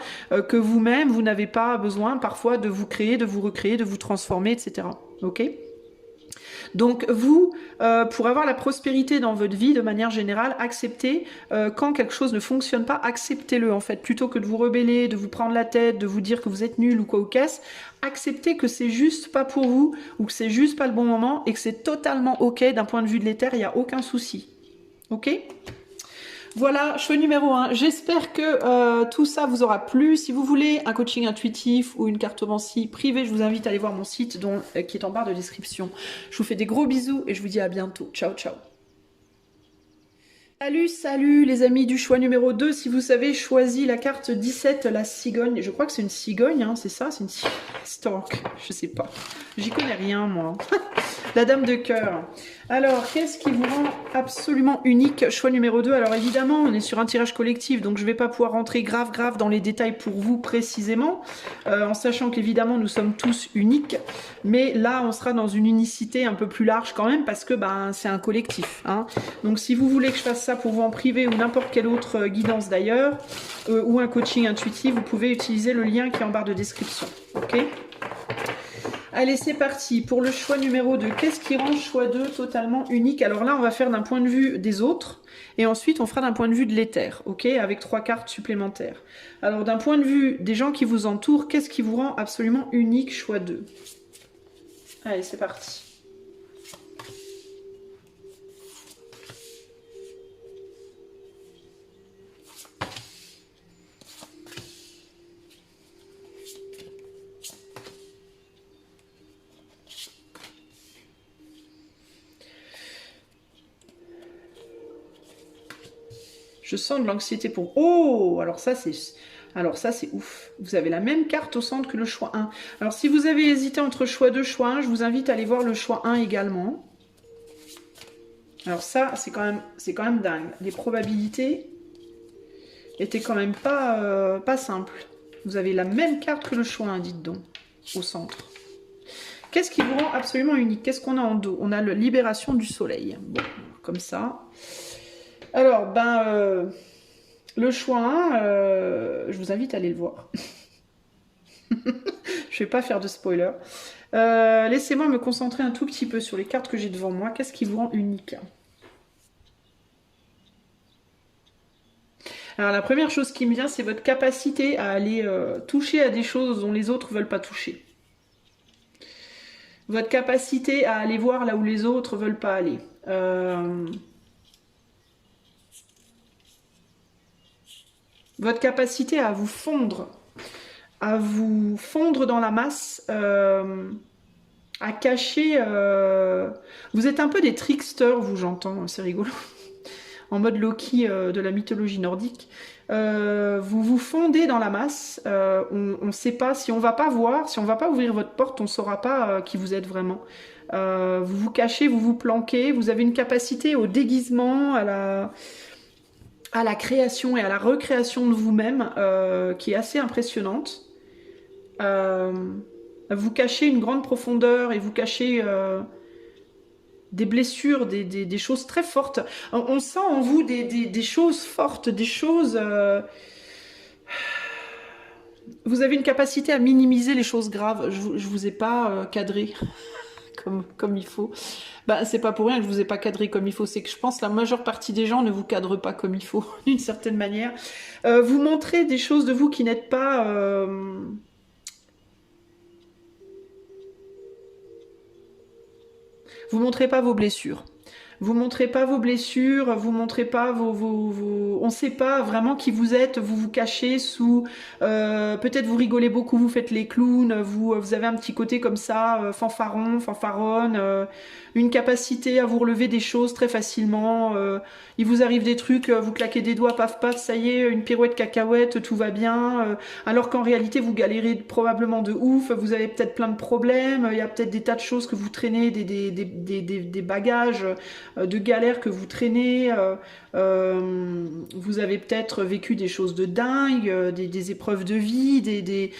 que vous-même, vous n'avez pas besoin parfois de vous créer, de vous recréer, de vous transformer, etc. Ok ? Donc vous, pour avoir la prospérité dans votre vie de manière générale, acceptez quand quelque chose ne fonctionne pas, acceptez-le en fait, plutôt que de vous rebeller, de vous prendre la tête, de vous dire que vous êtes nul ou quoi ou qu'est-ce. Acceptez que c'est juste pas pour vous, ou que c'est juste pas le bon moment, et que c'est totalement ok d'un point de vue de l'éther, il n'y a aucun souci. Ok ? Voilà, choix numéro 1. J'espère que tout ça vous aura plu. Si vous voulez un coaching intuitif ou une cartomancie privée, je vous invite à aller voir mon site qui est en barre de description. Je vous fais des gros bisous et je vous dis à bientôt. Ciao, ciao. Salut, salut les amis du choix numéro 2. Si vous savez, choisi la carte 17, la cigogne. Je crois que c'est une cigogne, hein, c'est ça? C'est une stork, je sais pas. J'y connais rien, moi. La dame de cœur. Alors, qu'est-ce qui vous rend absolument unique? Choix numéro 2. Alors évidemment, on est sur un tirage collectif, donc je ne vais pas pouvoir rentrer grave dans les détails pour vous précisément, en sachant qu'évidemment, nous sommes tous uniques. Mais là, on sera dans une unicité un peu plus large quand même, parce que c'est un collectif. Hein. Donc si vous voulez que je fasse ça pour vous en privé ou n'importe quelle autre guidance d'ailleurs, ou un coaching intuitif, vous pouvez utiliser le lien qui est en barre de description. Ok ? Allez, c'est parti. Pour le choix numéro 2, qu'est-ce qui rend choix 2 totalement unique? Alors là, on va faire d'un point de vue des autres, et ensuite on fera d'un point de vue de l'éther, ok? Avec 3 cartes supplémentaires. Alors d'un point de vue des gens qui vous entourent, qu'est-ce qui vous rend absolument unique choix 2? Allez, c'est parti. Je sens de l'anxiété pour... Oh, alors ça, c'est ouf. Vous avez la même carte au centre que le choix 1. Alors, si vous avez hésité entre choix 2, choix 1, je vous invite à aller voir le choix 1 également. Alors ça, c'est quand même dingue. Les probabilités étaient quand même pas simples. Vous avez la même carte que le choix 1, dites donc, au centre. Qu'est-ce qui vous rend absolument unique? Qu'est-ce qu'on a en dos? On a la libération du soleil. Bon, comme ça... Alors, le choix 1, je vous invite à aller le voir. Je ne vais pas faire de spoiler. Laissez-moi me concentrer un tout petit peu sur les cartes que j'ai devant moi. Qu'est-ce qui vous rend unique? Alors, la première chose qui me vient, c'est votre capacité à aller toucher à des choses dont les autres ne veulent pas toucher. Votre capacité à aller voir là où les autres ne veulent pas aller. Votre capacité à vous fondre dans la masse, à cacher... Vous êtes un peu des tricksters, vous, j'entends, c'est rigolo. En mode Loki de la mythologie nordique. Vous vous fondez dans la masse, on ne sait pas, si on va pas voir, si on va pas ouvrir votre porte, on ne saura pas qui vous êtes vraiment. Vous vous cachez, vous vous planquez, vous avez une capacité au déguisement, à la création et à la recréation de vous-même qui est assez impressionnante. Vous cachez une grande profondeur et vous cachez des blessures, des choses très fortes. On sent en vous des choses fortes, des choses... Vous avez une capacité à minimiser les choses graves. Je vous ai pas cadré comme il faut. C'est pas pour rien que je vous ai pas cadré comme il faut. C'est que je pense que la majeure partie des gens ne vous cadrent pas comme il faut, d'une certaine manière. Vous montrez des choses de vous qui n'êtes pas... Vous montrez pas vos blessures. Vous montrez pas vos blessures, vous montrez pas on sait pas vraiment qui vous êtes, vous vous cachez sous, peut-être vous rigolez beaucoup, vous faites les clowns, vous avez un petit côté comme ça, fanfaron, fanfaronne, une capacité à vous relever des choses très facilement, il vous arrive des trucs, vous claquez des doigts, paf paf, ça y est, une pirouette cacahuète, tout va bien, alors qu'en réalité vous galérez probablement de ouf, vous avez peut-être plein de problèmes, il y a peut-être des tas de choses que vous traînez, des bagages, de galères que vous traînez, vous avez peut-être vécu des choses de dingue, des épreuves de vie, des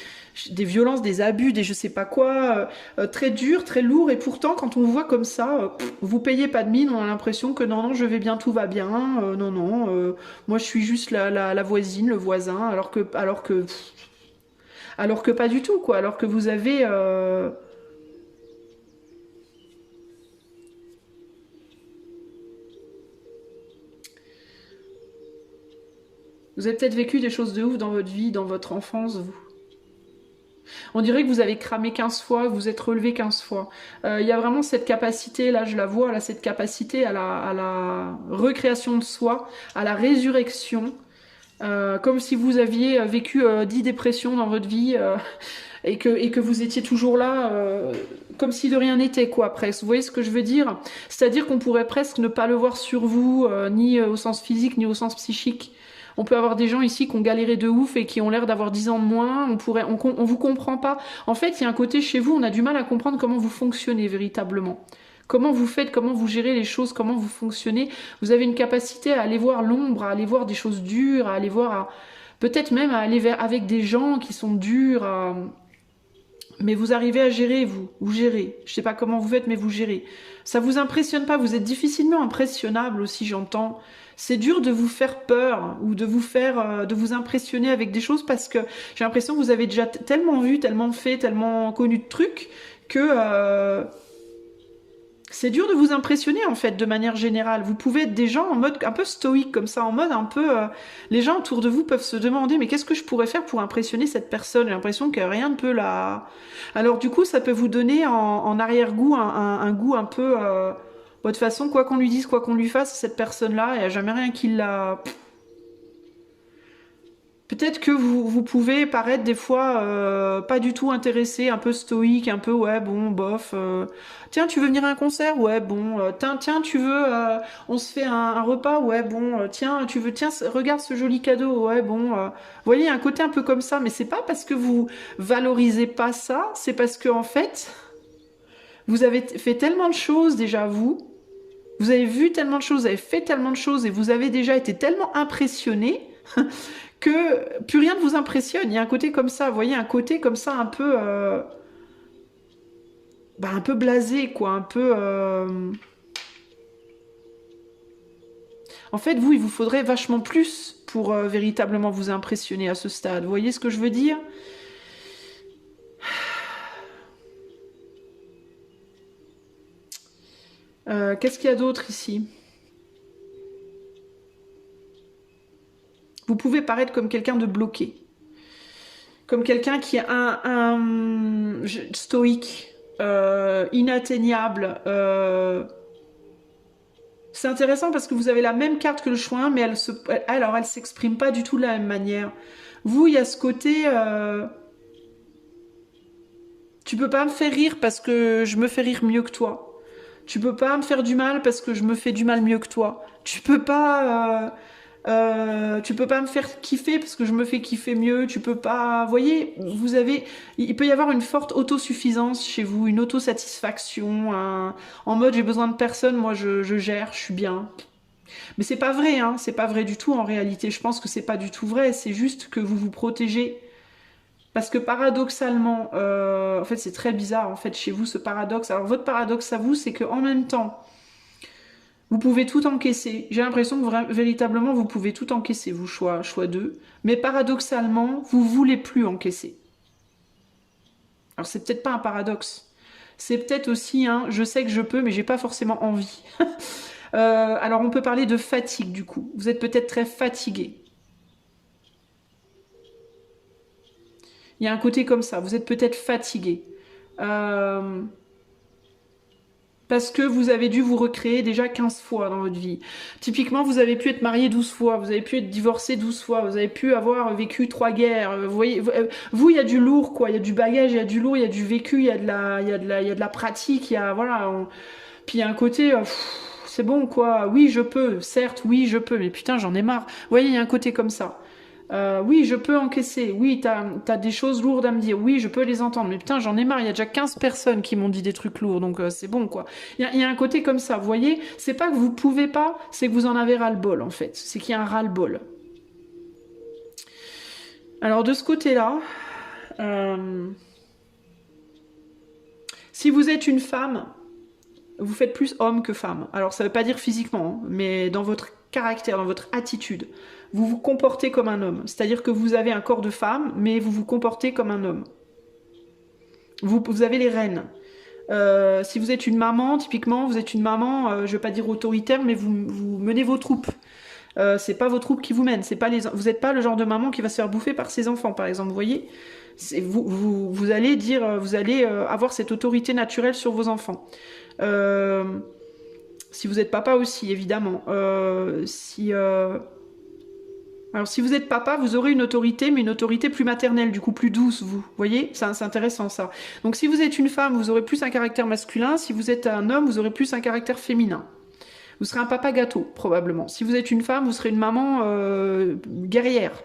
violences, des abus, des je sais pas quoi, très dur, très lourd, et pourtant quand on vous voit comme ça, vous payez pas de mine, on a l'impression que non, non, je vais bien, tout va bien, non, non, moi je suis juste la voisine, le voisin, alors que pas du tout, quoi, alors que vous avez... Vous avez peut-être vécu des choses de ouf dans votre vie, dans votre enfance, vous. On dirait que vous avez cramé 15 fois, que vous êtes relevé 15 fois. Il y a vraiment cette capacité, là je la vois, là, cette capacité à la recréation de soi, à la résurrection, comme si vous aviez vécu 10 dépressions dans votre vie et que vous étiez toujours là, comme si de rien n'était, quoi, presque. Vous voyez ce que je veux dire? C'est-à-dire qu'on pourrait presque ne pas le voir sur vous, ni au sens physique, ni au sens psychique. On peut avoir des gens ici qui ont galéré de ouf et qui ont l'air d'avoir 10 ans de moins. On vous comprend pas. En fait, il y a un côté chez vous, on a du mal à comprendre comment vous fonctionnez véritablement. Comment vous faites, comment vous gérez les choses, comment vous fonctionnez. Vous avez une capacité à aller voir l'ombre, à aller voir des choses dures, à aller voir, peut-être même à aller avec des gens qui sont durs. Mais vous arrivez à gérer, vous gérez. Je sais pas comment vous faites, mais vous gérez. Ça vous impressionne pas, vous êtes difficilement impressionnable aussi, j'entends. C'est dur de vous faire peur ou de vous impressionner avec des choses parce que j'ai l'impression que vous avez déjà tellement vu, tellement fait, tellement connu de trucs que c'est dur de vous impressionner en fait de manière générale. Vous pouvez être des gens en mode un peu stoïque comme ça, en mode un peu... les gens autour de vous peuvent se demander mais qu'est-ce que je pourrais faire pour impressionner cette personne? J'ai l'impression que rien ne peut la... Alors du coup ça peut vous donner en arrière-goût un goût un peu... de toute façon quoi qu'on lui dise, quoi qu'on lui fasse, cette personne-là, il n'y a jamais rien qui l'a... Peut-être que vous pouvez paraître des fois pas du tout intéressé, un peu stoïque, un peu ouais bon bof. Tiens tu veux venir à un concert? Ouais bon. Tiens tu veux on se fait un repas? Ouais bon. Tiens tu veux tiens regarde ce joli cadeau? Ouais bon. Vous voyez il y a un côté un peu comme ça, mais c'est pas parce que vous valorisez pas ça, c'est parce que en fait vous avez fait tellement de choses déjà vous. Vous avez vu tellement de choses, vous avez fait tellement de choses et vous avez déjà été tellement impressionné que plus rien ne vous impressionne. Il y a un côté comme ça, vous voyez, un côté comme ça un peu blasé, quoi, un peu... En fait, vous, il vous faudrait vachement plus pour véritablement vous impressionner à ce stade. Vous voyez ce que je veux dire? Qu'est-ce qu'il y a d'autre ici? Vous pouvez paraître comme quelqu'un de bloqué. Comme quelqu'un qui est stoïque, inatteignable. C'est intéressant parce que vous avez la même carte que le chouin, mais elle s'exprime pas du tout de la même manière. Vous, il y a ce côté... tu peux pas me faire rire parce que je me fais rire mieux que toi. Tu peux pas me faire du mal parce que je me fais du mal mieux que toi. Tu peux pas me faire kiffer parce que je me fais kiffer mieux. Tu peux pas. Vous voyez, il peut y avoir une forte autosuffisance chez vous, une autosatisfaction, en mode j'ai besoin de personne, moi je gère, je suis bien. Mais c'est pas vrai, hein. C'est pas vrai du tout en réalité. Je pense que c'est pas du tout vrai. C'est juste que vous vous protégez. Parce que paradoxalement, en fait c'est très bizarre en fait chez vous ce paradoxe. Alors votre paradoxe à vous, c'est que en même temps, vous pouvez tout encaisser. J'ai l'impression que véritablement vous pouvez tout encaisser, vous choix 2. Mais paradoxalement, vous voulez plus encaisser. Alors c'est peut-être pas un paradoxe. C'est peut-être aussi un je sais que je peux, mais j'ai pas forcément envie. Alors on peut parler de fatigue du coup. Vous êtes peut-être très fatigué. Il y a un côté comme ça. Vous êtes peut-être fatigué. Parce que vous avez dû vous recréer déjà 15 fois dans votre vie. Typiquement, vous avez pu être marié 12 fois, vous avez pu être divorcé 12 fois, vous avez pu avoir vécu 3 guerres. Vous voyez, vous, il y a du lourd, quoi. Il y a du bagage, il y a du lourd, il y a du vécu, il y a il y a de la pratique, il y a, voilà. Puis il y a un côté, c'est bon, quoi. Oui, je peux. Certes, oui, je peux. Mais putain, j'en ai marre. Vous voyez, il y a un côté comme ça. Oui, je peux encaisser. Oui, t'as des choses lourdes à me dire. Oui, je peux les entendre. Mais putain, j'en ai marre. Il y a déjà 15 personnes qui m'ont dit des trucs lourds. Donc, c'est bon, quoi. Il y a un côté comme ça. Vous voyez, c'est pas que vous pouvez pas, c'est que vous en avez ras-le-bol, en fait. C'est qu'il y a un ras-le-bol. Alors, de ce côté-là, si vous êtes une femme, vous faites plus homme que femme. Alors, ça veut pas dire physiquement, hein, mais dans votre caractère, dans votre attitude. Vous vous comportez comme un homme. C'est-à-dire que vous avez un corps de femme, mais vous vous comportez comme un homme. Vous avez les rênes. Si vous êtes une maman, typiquement, vous êtes une maman, je ne vais pas dire autoritaire, mais vous menez vos troupes. C'est pas vos troupes qui vous mènent. Vous n'êtes pas le genre de maman qui va se faire bouffer par ses enfants, par exemple. Vous voyez, vous allez avoir cette autorité naturelle sur vos enfants. Si vous êtes papa aussi, évidemment. Alors, si vous êtes papa, vous aurez une autorité, mais une autorité plus maternelle, du coup plus douce, vous. Voyez, c'est intéressant, ça. Donc, si vous êtes une femme, vous aurez plus un caractère masculin. Si vous êtes un homme, vous aurez plus un caractère féminin. Vous serez un papa gâteau, probablement. Si vous êtes une femme, vous serez une maman guerrière.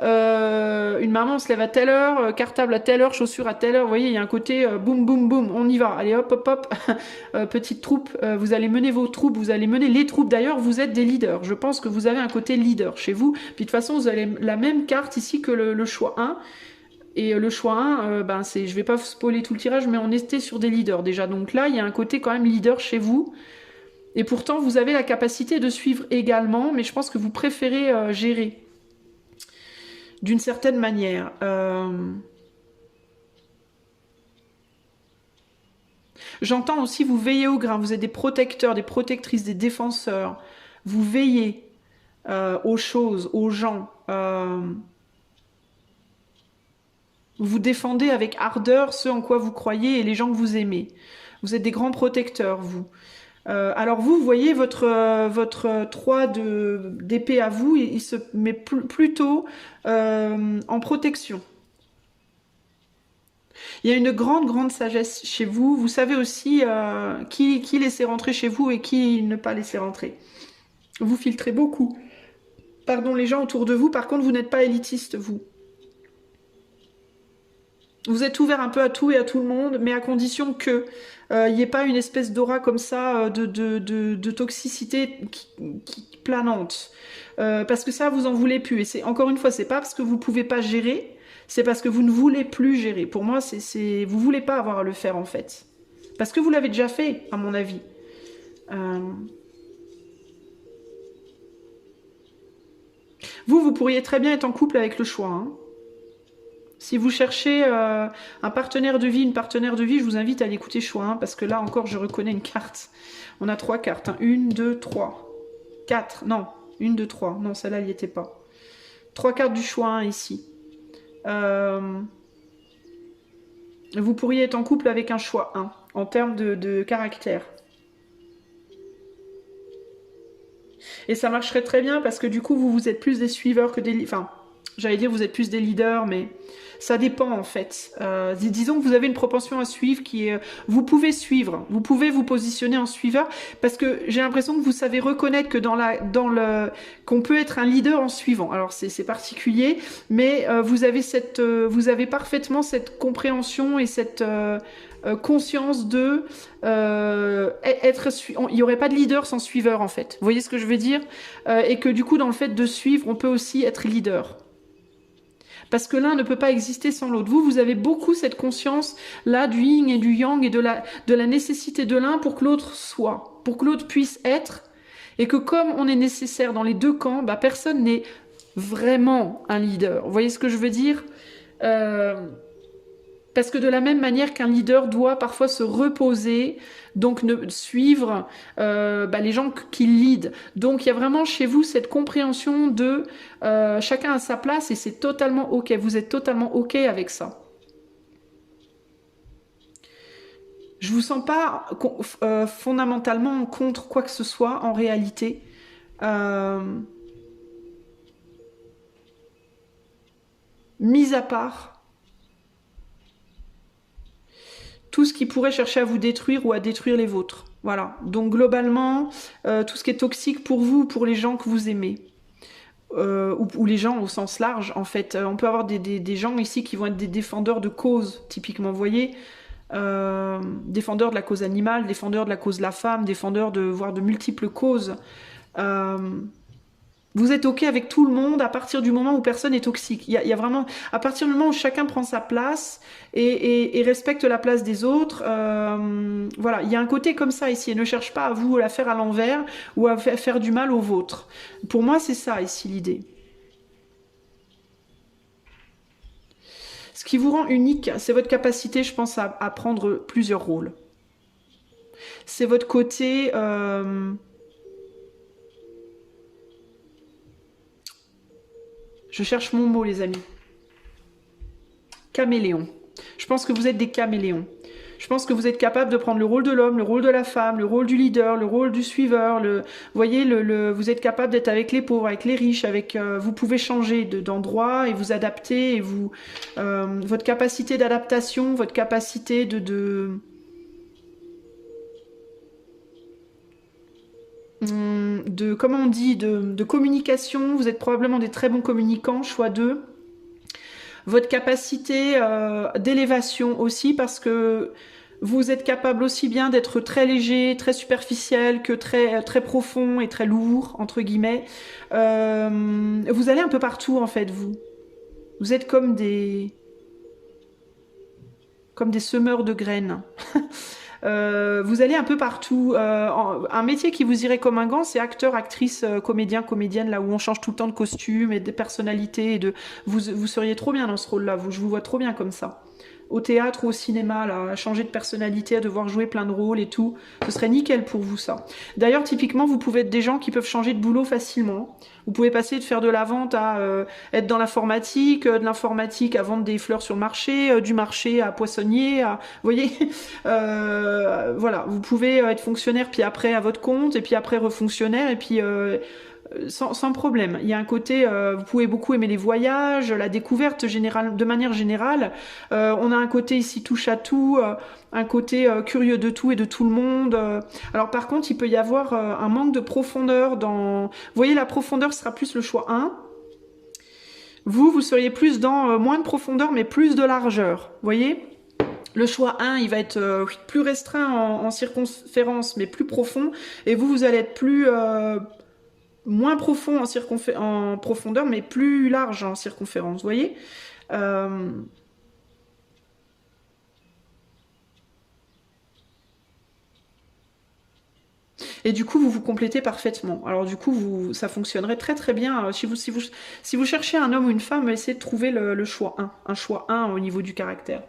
Une maman se lève à telle heure, cartable à telle heure, chaussures à telle heure. Vous voyez, il y a un côté boum, boum, boum, on y va. Allez, hop, hop, hop. Petite troupe, vous allez mener vos troupes, vous allez mener les troupes. D'ailleurs, vous êtes des leaders. Je pense que vous avez un côté leader chez vous. Puis de toute façon, vous avez la même carte ici que le choix 1. Et le choix 1, je vais pas spoiler tout le tirage, mais on était sur des leaders déjà. Donc là, il y a un côté quand même leader chez vous. Et pourtant, vous avez la capacité de suivre également, mais je pense que vous préférez gérer d'une certaine manière. J'entends aussi, vous veillez au grain, vous êtes des protecteurs, des protectrices, des défenseurs. Vous veillez aux choses, aux gens. Vous défendez avec ardeur ce en quoi vous croyez et les gens que vous aimez. Vous êtes des grands protecteurs, vous. Alors vous voyez votre 3 d'épée à vous, il se met plutôt en protection. Il y a une grande sagesse chez vous. Vous savez aussi qui laisser rentrer chez vous et qui ne pas laisser rentrer. Vous filtrez beaucoup. Pardon, les gens autour de vous. Par contre, vous n'êtes pas élitiste, vous. Vous êtes ouvert un peu à tout et à tout le monde, mais à condition que il n'y ait pas une espèce d'aura comme ça de toxicité qui planante. Parce que ça, vous en voulez plus. Et c'est encore une fois, c'est pas parce que vous pouvez pas gérer, c'est parce que vous ne voulez plus gérer. Pour moi, vous voulez pas avoir à le faire en fait. Parce que vous l'avez déjà fait, à mon avis. Vous pourriez très bien être en couple avec le choix, hein. Si vous cherchez un partenaire de vie, une partenaire de vie, je vous invite à l'écouter choix, hein, parce que là encore, je reconnais une carte. On a 3 cartes. Hein. 1, 2, 3. 4. Non. 1, 2, 3. Non, celle-là, elle n'y était pas. 3 cartes du choix 1 ici. Vous pourriez être en couple avec un choix 1, en termes de caractère. Et ça marcherait très bien, parce que du coup, vous êtes plus des suiveurs que des... Enfin, j'allais dire vous êtes plus des leaders, mais... Ça dépend en fait. Disons que vous avez une propension à suivre qui est... Vous pouvez suivre, vous pouvez vous positionner en suiveur parce que j'ai l'impression que vous savez reconnaître que qu'on peut être un leader en suivant. Alors c'est particulier, mais vous avez parfaitement cette compréhension et cette conscience de il n'y aurait pas de leader sans suiveur en fait. Vous voyez ce que je veux dire? Et que du coup dans le fait de suivre, on peut aussi être leader. Parce que l'un ne peut pas exister sans l'autre. Vous avez beaucoup cette conscience-là du yin et du yang et de la nécessité de l'un pour que l'autre soit, pour que l'autre puisse être, et que comme on est nécessaire dans les deux camps, personne n'est vraiment un leader. Vous voyez ce que je veux dire? Parce que de la même manière qu'un leader doit parfois se reposer, donc suivre les gens qui lead. Donc il y a vraiment chez vous cette compréhension de chacun à sa place et c'est totalement ok. Vous êtes totalement ok avec ça. Je vous sens pas fondamentalement contre quoi que ce soit en réalité. Mis à part tout ce qui pourrait chercher à vous détruire ou à détruire les vôtres. Voilà. Donc globalement, tout ce qui est toxique pour vous, pour les gens que vous aimez. Ou les gens au sens large, en fait. On peut avoir des gens ici qui vont être des défendeurs de causes, typiquement, vous voyez, défendeurs de la cause animale, défendeurs de la cause de la femme, défendeurs voire de multiples causes. Vous êtes OK avec tout le monde à partir du moment où personne n'est toxique. Il y a vraiment, à partir du moment où chacun prend sa place et respecte la place des autres, voilà, il y a un côté comme ça ici, et ne cherche pas à vous la faire à l'envers ou à faire du mal aux vôtres. Pour moi, c'est ça ici l'idée. Ce qui vous rend unique, c'est votre capacité, je pense, à prendre plusieurs rôles. C'est votre côté... Je cherche mon mot, les amis. Caméléon. Je pense que vous êtes des caméléons. Je pense que vous êtes capable de prendre le rôle de l'homme, le rôle de la femme, le rôle du leader, le rôle du suiveur. Vous voyez, vous êtes capable d'être avec les pauvres, avec les riches, vous pouvez changer d'endroit et vous adapter. Et votre capacité d'adaptation, votre capacité comment on dit, de communication, vous êtes probablement des très bons communicants, choix 2. Votre capacité d'élévation aussi, parce que vous êtes capable aussi bien d'être très léger, très superficiel, que très profond et très lourd, entre guillemets. Vous allez un peu partout, en fait, vous. Vous êtes comme des semeurs de graines. Vous allez un peu partout. Un métier qui vous irait comme un gant, c'est acteur, actrice, comédien, comédienne, là où on change tout le temps de costume et de personnalité. Vous seriez trop bien dans ce rôle-là. Je vous vois trop bien comme ça. Au théâtre ou au cinéma, là, à changer de personnalité, à devoir jouer plein de rôles et tout. Ce serait nickel pour vous, ça. D'ailleurs, typiquement, vous pouvez être des gens qui peuvent changer de boulot facilement. Vous pouvez passer de faire de la vente à être dans l'informatique, de l'informatique à vendre des fleurs sur le marché, du marché à poissonnier, vous voyez, voilà, vous pouvez être fonctionnaire, puis après à votre compte, et puis après refonctionnaire, et puis sans problème. Il y a un côté, vous pouvez beaucoup aimer les voyages, la découverte de manière générale. On a un côté ici touche à tout, un côté curieux de tout et de tout le monde. Alors par contre, il peut y avoir un manque de profondeur dans... Vous voyez, la profondeur sera plus le choix 1. Vous seriez plus dans moins de profondeur, mais plus de largeur. Vous voyez ? Le choix 1, il va être plus restreint en circonférence, mais plus profond. Et vous allez être moins profond en profondeur, mais plus large en circonférence, vous voyez. Et du coup, vous vous complétez parfaitement. Alors du coup, ça fonctionnerait très très bien. Si vous cherchez un homme ou une femme, essayez de trouver le choix 1. Un choix 1 au niveau du caractère.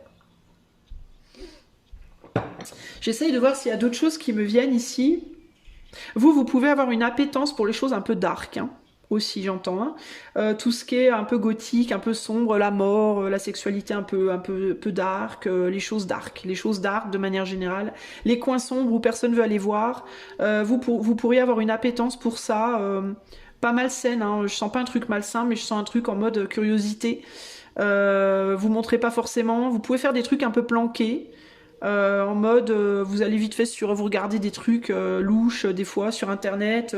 J'essaye de voir s'il y a d'autres choses qui me viennent ici. Vous pouvez avoir une appétence pour les choses un peu dark, hein, aussi j'entends. Hein. Tout ce qui est un peu gothique, un peu sombre, la mort, la sexualité un peu dark, les choses dark de manière générale, les coins sombres où personne ne veut aller voir. Vous pourriez avoir une appétence pour ça, pas malsaine. Hein. Je sens pas un truc malsain, mais je sens un truc en mode curiosité. Vous montrez pas forcément. Vous pouvez faire des trucs un peu planqués. En mode, vous allez vite fait vous regardez des trucs louches des fois sur internet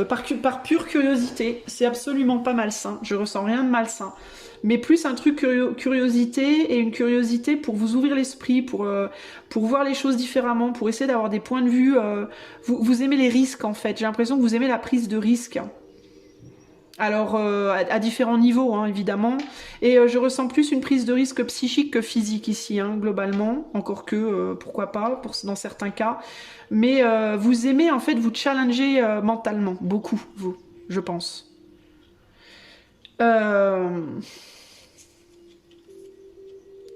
par pure curiosité. C'est absolument pas malsain, je ressens rien de malsain, mais plus un truc curiosité, et une curiosité pour vous ouvrir l'esprit, pour voir les choses différemment, pour essayer d'avoir des points de vue. Vous aimez les risques, en fait. J'ai l'impression que vous aimez la prise de risque. Alors, à différents niveaux, hein, évidemment. Et je ressens plus une prise de risque psychique que physique ici, hein, globalement. Encore que, pourquoi pas, dans certains cas. Mais vous aimez, en fait, vous challenger mentalement. Beaucoup, vous, je pense.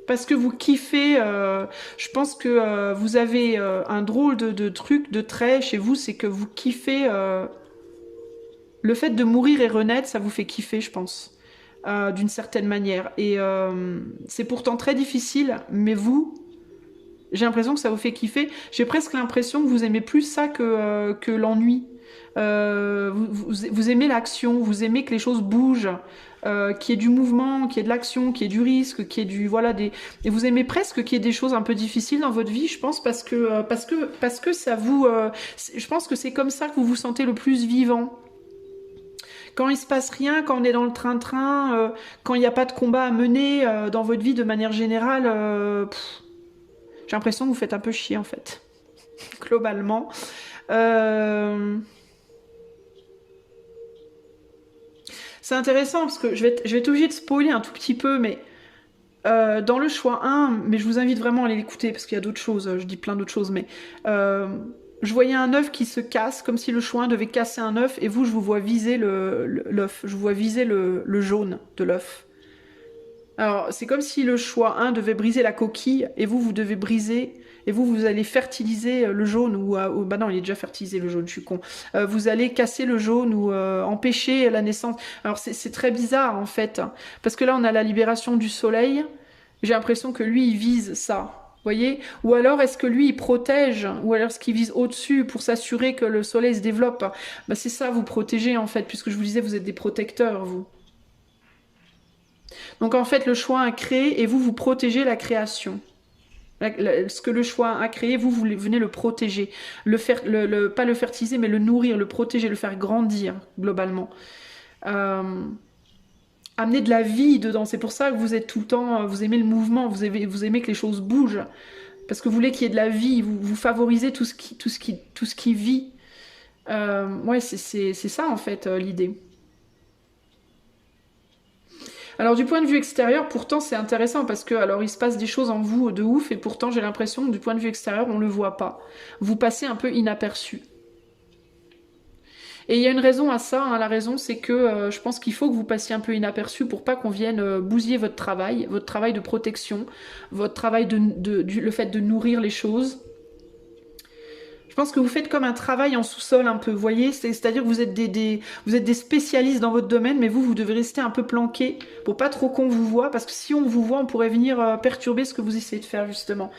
Parce que vous kiffez, je pense que vous avez un drôle de truc, de trait chez vous, c'est que vous kiffez... le fait de mourir et renaître, ça vous fait kiffer, je pense, d'une certaine manière. Et c'est pourtant très difficile, mais vous, J'ai l'impression que ça vous fait kiffer. J'ai presque l'impression que vous aimez plus ça que l'ennui. Vous aimez l'action, vous aimez que les choses bougent, qu'il y ait du mouvement, qu'il y ait de l'action, qu'il y ait du risque, qu'il y ait du voilà des et vous aimez presque qu'il y ait des choses un peu difficiles dans votre vie, je pense parce que ça vous je pense que c'est comme ça que vous vous sentez le plus vivant. Quand il se passe rien, quand on est dans le train-train, quand il n'y a pas de combat à mener dans votre vie de manière générale, j'ai l'impression que vous faites un peu chier en fait, globalement. C'est intéressant parce que je vais être obligée de spoiler un tout petit peu, mais dans le choix 1, mais je vous invite vraiment à aller l'écouter parce qu'il y a d'autres choses, je dis plein d'autres choses, mais je voyais un œuf qui se casse, comme si le choix 1 devait casser un œuf, et vous, je vous vois viser l'œuf, je vous vois viser le jaune de l'œuf. Alors, c'est comme si le choix 1 devait briser la coquille, et vous devez briser, et vous allez fertiliser le jaune, ou bah non, il est déjà fertilisé le jaune, je suis con. Vous allez casser le jaune, ou empêcher la naissance. Alors, c'est très bizarre, en fait, hein, parce que là, on a la libération du soleil, j'ai l'impression que lui, il vise ça. Voyez? Ou alors est-ce que lui il protège? Ou alors est-ce qu'il vise au-dessus pour s'assurer que le soleil se développe? Bah, c'est ça, vous protégez en fait, puisque je vous disais, vous êtes des protecteurs, vous. Donc en fait, le choix a créé et vous protégez la création. Ce que le choix a créé, vous venez le protéger. Pas le fertiliser, mais le nourrir, le protéger, le faire grandir, globalement. Amener de la vie dedans. C'est pour ça que vous êtes tout le temps, vous aimez le mouvement, vous aimez que les choses bougent. Parce que vous voulez qu'il y ait de la vie, vous favorisez tout ce qui vit. Ouais, c'est ça en fait l'idée. Alors du point de vue extérieur, pourtant c'est intéressant parce que alors il se passe des choses en vous de ouf et pourtant j'ai l'impression que du point de vue extérieur on le voit pas. Vous passez un peu inaperçu. Et il y a une raison à ça, hein. La raison c'est que je pense qu'il faut que vous passiez un peu inaperçu pour pas qu'on vienne bousiller votre travail de protection, votre travail le fait de nourrir les choses. Je pense que vous faites comme un travail en sous-sol un peu, vous voyez, c'est-à-dire que vous êtes des spécialistes dans votre domaine, mais vous devez rester un peu planqué pour pas trop qu'on vous voit, parce que si on vous voit, on pourrait venir perturber ce que vous essayez de faire justement.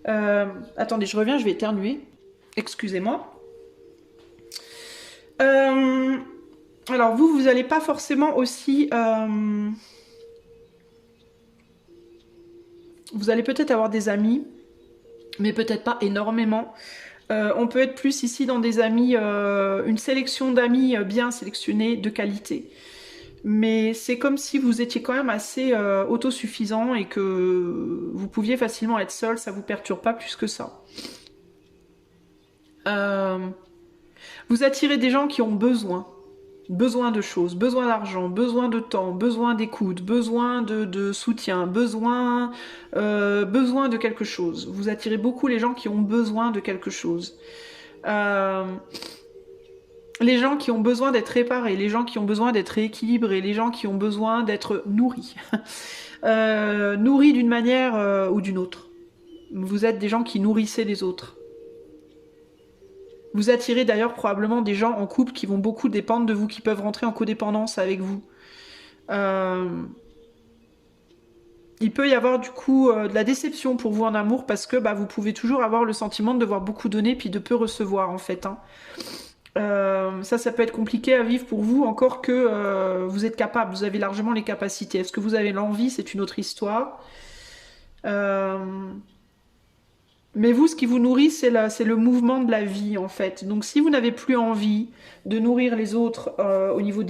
Attendez, je reviens, je vais éternuer. Excusez-moi. Alors vous n'allez pas forcément aussi... Vous allez peut-être avoir des amis, mais peut-être pas énormément. On peut être plus ici dans des amis, une sélection d'amis bien sélectionnés, de qualité. Mais c'est comme si vous étiez quand même assez autosuffisant et que vous pouviez facilement être seul, ça vous perturbe pas plus que ça. Vous attirez des gens qui ont besoin de choses, besoin d'argent, besoin de temps, besoin d'écoute, besoin de soutien, besoin de quelque chose. Vous attirez beaucoup les gens qui ont besoin de quelque chose. Les gens qui ont besoin d'être réparés, les gens qui ont besoin d'être rééquilibrés, les gens qui ont besoin d'être nourris. Nourris d'une manière ou d'une autre. Vous êtes des gens qui nourrissez les autres. Vous attirez d'ailleurs probablement des gens en couple qui vont beaucoup dépendre de vous, qui peuvent rentrer en codépendance avec vous. Il peut y avoir du coup de la déception pour vous en amour parce que vous pouvez toujours avoir le sentiment de devoir beaucoup donner puis de peu recevoir en fait. Hein. Ça peut être compliqué à vivre pour vous, encore que vous êtes capable, vous avez largement les capacités. Est-ce que vous avez l'envie? C'est une autre histoire. Mais vous, ce qui vous nourrit, c'est le mouvement de la vie, en fait. Donc, si vous n'avez plus envie de nourrir les autres au niveau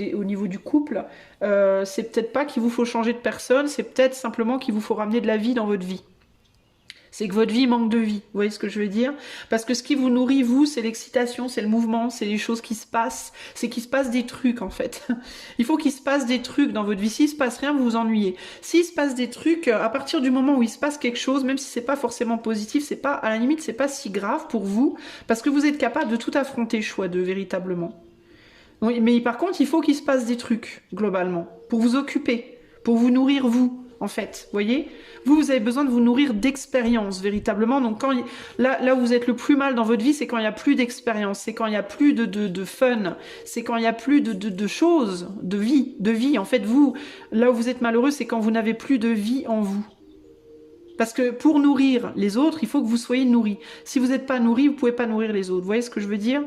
du couple, c'est peut-être pas qu'il vous faut changer de personne, c'est peut-être simplement qu'il vous faut ramener de la vie dans votre vie. C'est que votre vie manque de vie, vous voyez ce que je veux dire? Parce que ce qui vous nourrit, vous, c'est l'excitation, c'est le mouvement, c'est les choses qui se passent, c'est qu'il se passe des trucs, en fait. Il faut qu'il se passe des trucs dans votre vie. S'il se passe rien, vous vous ennuyez. S'il se passe des trucs, à partir du moment où il se passe quelque chose, même si c'est pas forcément positif, c'est pas, à la limite, c'est pas si grave pour vous, parce que vous êtes capable de tout affronter, choix de véritablement. Oui, mais par contre, il faut qu'il se passe des trucs, globalement, pour vous occuper, pour vous nourrir, vous. En fait, voyez, vous avez besoin de vous nourrir d'expérience véritablement. Donc là où vous êtes le plus mal dans votre vie, c'est quand il n'y a plus d'expérience, c'est quand il n'y a plus de fun, c'est quand il n'y a plus de choses, de vie. En fait, vous, là où vous êtes malheureux, c'est quand vous n'avez plus de vie en vous. Parce que pour nourrir les autres, il faut que vous soyez nourris. Si vous n'êtes pas nourri, vous ne pouvez pas nourrir les autres. Vous voyez ce que je veux dire?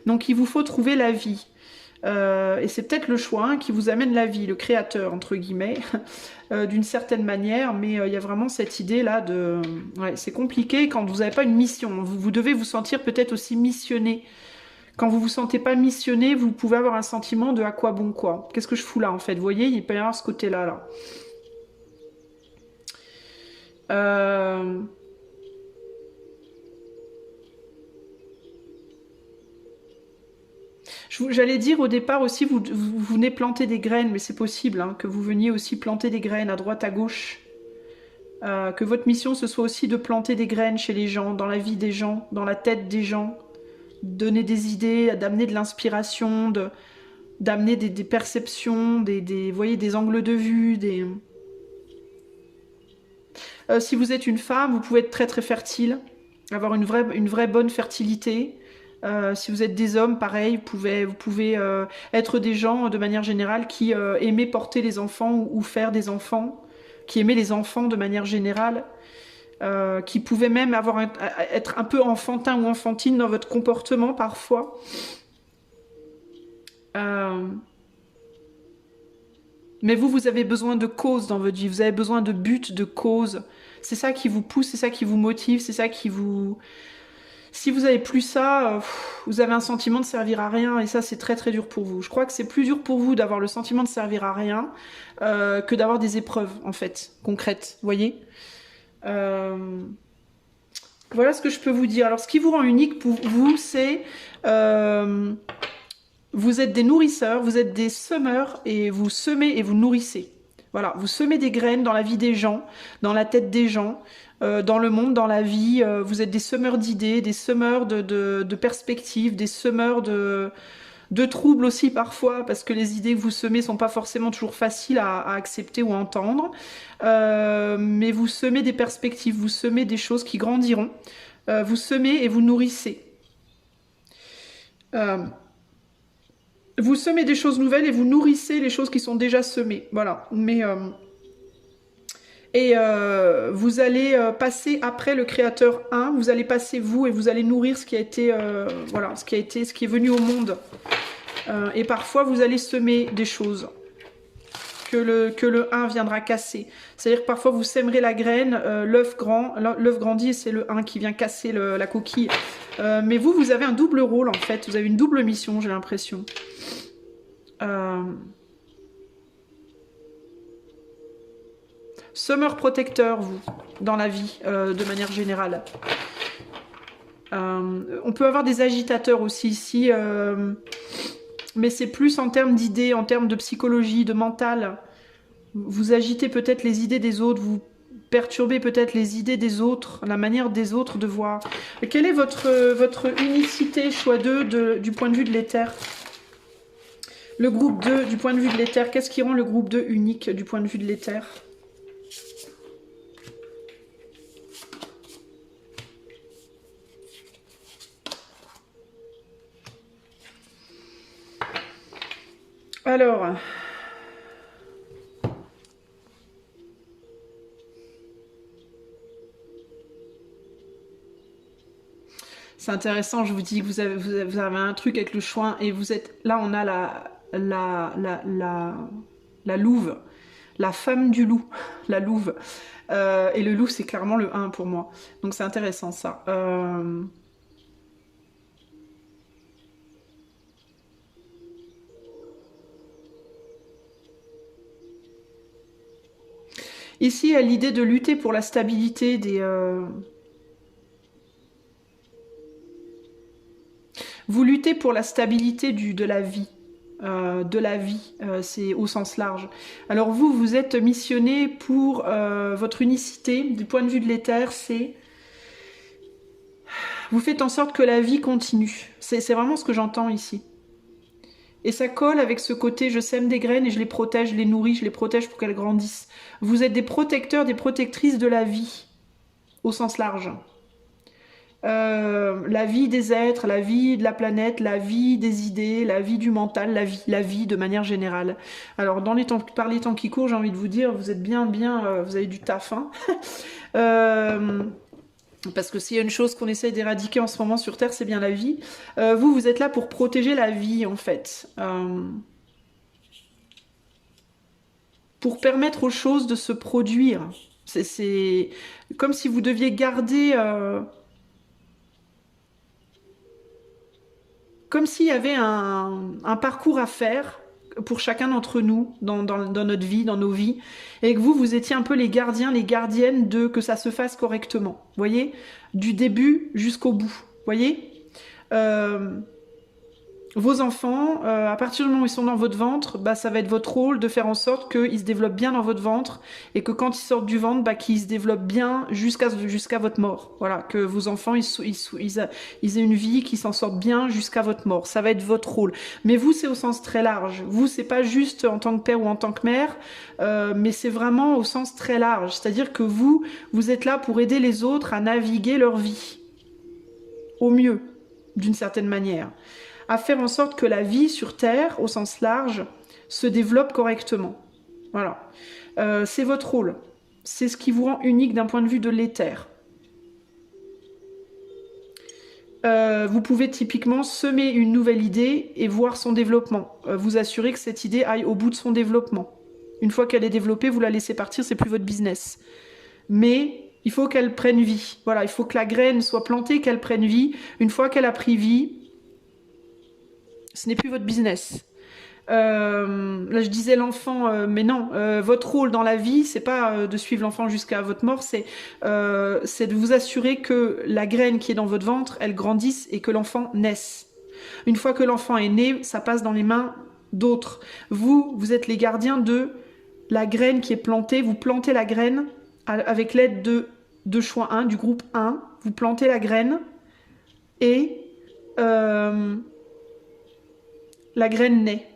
Donc il vous faut trouver la vie. Et c'est peut-être le choix hein, qui vous amène la vie, le créateur, entre guillemets, d'une certaine manière. Mais il y a vraiment cette idée-là de... Ouais, c'est compliqué quand vous n'avez pas une mission. Vous devez vous sentir peut-être aussi missionné. Quand vous vous sentez pas missionné, vous pouvez avoir un sentiment de à quoi bon quoi. Qu'est-ce que je fous là en fait? Vous voyez, il peut y avoir ce côté-là. Là. J'allais dire au départ aussi, vous venez planter des graines, mais c'est possible hein, que vous veniez aussi planter des graines à droite, à gauche. Que votre mission, ce soit aussi de planter des graines chez les gens, dans la vie des gens, dans la tête des gens. Donner des idées, d'amener de l'inspiration, d'amener des perceptions, voyez, des angles de vue, si vous êtes une femme, vous pouvez être très très fertile, avoir une vraie bonne fertilité. Si vous êtes des hommes, pareil, vous pouvez être des gens de manière générale qui aimaient porter les enfants ou faire des enfants, qui aimaient les enfants de manière générale, qui pouvaient même être un peu enfantin ou enfantine dans votre comportement parfois. Mais vous avez besoin de cause dans votre vie, vous avez besoin de but, de cause. C'est ça qui vous pousse, c'est ça qui vous motive, c'est ça qui vous... Si vous avez plus ça, vous avez un sentiment de servir à rien et ça c'est très très dur pour vous. Je crois que c'est plus dur pour vous d'avoir le sentiment de servir à rien que d'avoir des épreuves en fait, concrètes, vous voyez. Voilà ce que je peux vous dire. Alors ce qui vous rend unique pour vous, c'est... vous êtes des nourrisseurs, vous êtes des semeurs et vous semez et vous nourrissez. Voilà, vous semez des graines dans la vie des gens, dans la tête des gens, dans le monde, dans la vie. Vous êtes des semeurs d'idées, des semeurs de perspectives, des semeurs de troubles aussi parfois, parce que les idées que vous semez sont pas forcément toujours faciles à accepter ou à entendre. Mais vous semez des perspectives, vous semez des choses qui grandiront. Vous semez et vous nourrissez. Vous semez des choses nouvelles et vous nourrissez les choses qui sont déjà semées. Voilà. Mais vous allez passer après le créateur 1, vous allez passer vous et vous allez nourrir ce qui a été voilà, ce qui est venu au monde. Et parfois vous allez semer des choses que le 1 viendra casser. C'est-à-dire que parfois vous sèmerez la graine, l'œuf grandit et c'est le 1 qui vient casser la coquille. Mais vous avez un double rôle en fait, vous avez une double mission, j'ai l'impression. Semeur protecteur, vous, dans la vie, de manière générale. On peut avoir des agitateurs aussi ici, mais c'est plus en termes d'idées, en termes de psychologie, de mental. Vous agitez peut-être les idées des autres, vous perturbez peut-être les idées des autres, la manière des autres de voir. Quelle est votre unicité, choix 2, du point de vue de l'éther? Le groupe 2, du point de vue de l'éther, qu'est-ce qui rend le groupe 2 unique du point de vue de l'éther? Alors, c'est intéressant, je vous dis que vous avez un truc avec le chouin et vous êtes... Là, on a la louve, la femme du loup, la louve. Et le loup, c'est clairement le 1 pour moi. Donc c'est intéressant ça. Ici, il y a l'idée de lutter pour la stabilité des... Vous luttez pour la stabilité de la vie. C'est au sens large. Alors vous êtes missionné pour votre unicité. Du point de vue de l'éther, c'est... Vous faites en sorte que la vie continue. C'est vraiment ce que j'entends ici. Et ça colle avec ce côté, je sème des graines et je les protège, je les nourris, je les protège pour qu'elles grandissent. Vous êtes des protecteurs, des protectrices de la vie, au sens large. la vie des êtres, la vie de la planète, la vie des idées, la vie du mental, la vie de manière générale. Alors par les temps qui courent, j'ai envie de vous dire, vous êtes bien, vous avez du taf, hein. Parce que s'il y a une chose qu'on essaye d'éradiquer en ce moment sur Terre, c'est bien la vie. Vous êtes là pour protéger la vie, en fait. Pour permettre aux choses de se produire. C'est comme si vous deviez garder... comme s'il y avait un parcours à faire pour chacun d'entre nous dans notre vie, dans nos vies, et que vous étiez un peu les gardiens, les gardiennes de que ça se fasse correctement. Vous voyez, du début jusqu'au bout. Vous voyez, vos enfants, à partir du moment où ils sont dans votre ventre, bah, ça va être votre rôle de faire en sorte qu'ils se développent bien dans votre ventre et que quand ils sortent du ventre, bah, qu'ils se développent bien jusqu'à votre mort. Voilà, que vos enfants ils aient une vie, qu'ils s'en sortent bien jusqu'à votre mort. Ça va être votre rôle. Mais vous, c'est au sens très large. Vous, c'est pas juste en tant que père ou en tant que mère, mais c'est vraiment au sens très large. C'est-à-dire que vous êtes là pour aider les autres à naviguer leur vie au mieux, d'une certaine manière, à faire en sorte que la vie sur Terre, au sens large, se développe correctement. Voilà. C'est votre rôle. C'est ce qui vous rend unique d'un point de vue de l'éther. Vous pouvez typiquement semer une nouvelle idée et voir son développement. Vous assurer que cette idée aille au bout de son développement. Une fois qu'elle est développée, vous la laissez partir, c'est plus votre business. Mais il faut qu'elle prenne vie. Voilà, il faut que la graine soit plantée, qu'elle prenne vie. Une fois qu'elle a pris vie, ce n'est plus votre business. Là, je disais l'enfant, mais non, votre rôle dans la vie, c'est pas de suivre l'enfant jusqu'à votre mort, c'est de vous assurer que la graine qui est dans votre ventre, elle grandisse et que l'enfant naisse. Une fois que l'enfant est né, ça passe dans les mains d'autres. Vous êtes les gardiens de la graine qui est plantée. Vous plantez la graine avec l'aide de choix 1, du groupe 1. Vous plantez la graine et... la graine naît.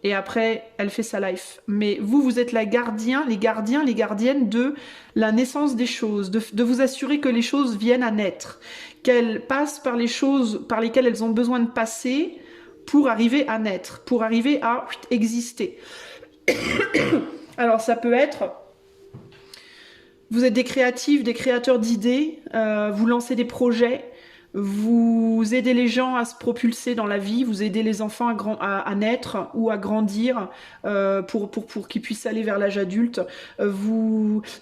Et après, elle fait sa life. Mais vous êtes les gardiens, les gardiennes de la naissance des choses, de vous assurer que les choses viennent à naître, qu'elles passent par les choses par lesquelles elles ont besoin de passer pour arriver à naître, pour arriver à exister. Alors ça peut être... Vous êtes des créatifs, des créateurs d'idées, vous lancez des projets, vous aidez les gens à se propulser dans la vie, vous aidez les enfants à naître ou à grandir pour qu'ils puissent aller vers l'âge adulte.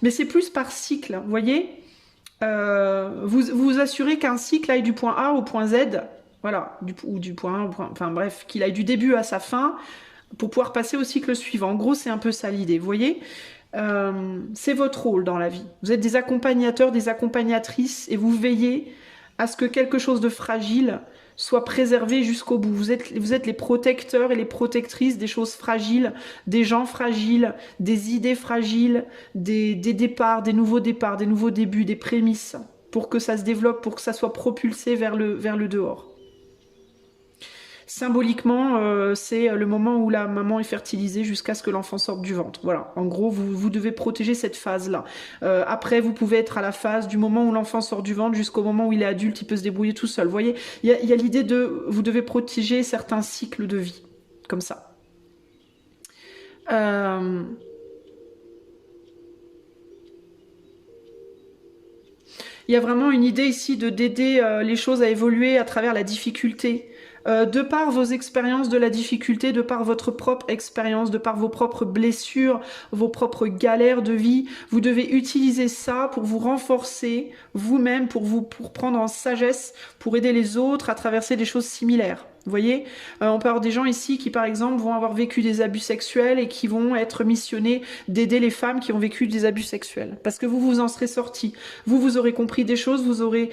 Mais c'est plus par cycle, vous voyez, vous assurez qu'un cycle aille du point A au point Z, voilà, ou du point A au point... Enfin bref, qu'il aille du début à sa fin pour pouvoir passer au cycle suivant. En gros, c'est un peu ça l'idée, vous voyez. C'est votre rôle dans la vie. Vous êtes des accompagnateurs, des accompagnatrices et vous veillez à ce que quelque chose de fragile soit préservé jusqu'au bout. Vous êtes les protecteurs et les protectrices des choses fragiles, des gens fragiles, des idées fragiles, des départs, des nouveaux débuts, des prémices, pour que ça se développe, pour que ça soit propulsé vers le dehors. Symboliquement, c'est le moment où la maman est fertilisée jusqu'à ce que l'enfant sorte du ventre. Voilà, en gros, vous devez protéger cette phase-là. Après, vous pouvez être à la phase du moment où l'enfant sort du ventre jusqu'au moment où il est adulte, il peut se débrouiller tout seul. Vous voyez, il y a l'idée de... Vous devez protéger certains cycles de vie, comme ça. Il y a vraiment une idée ici d'aider les choses à évoluer à travers la difficulté. De par vos expériences de la difficulté, de par votre propre expérience, de par vos propres blessures, vos propres galères de vie, vous devez utiliser ça pour vous renforcer vous-même, pour prendre en sagesse, pour aider les autres à traverser des choses similaires. Vous voyez, on peut avoir des gens ici qui, par exemple, vont avoir vécu des abus sexuels et qui vont être missionnés d'aider les femmes qui ont vécu des abus sexuels. Parce que vous en serez sortis. Vous aurez compris des choses, vous aurez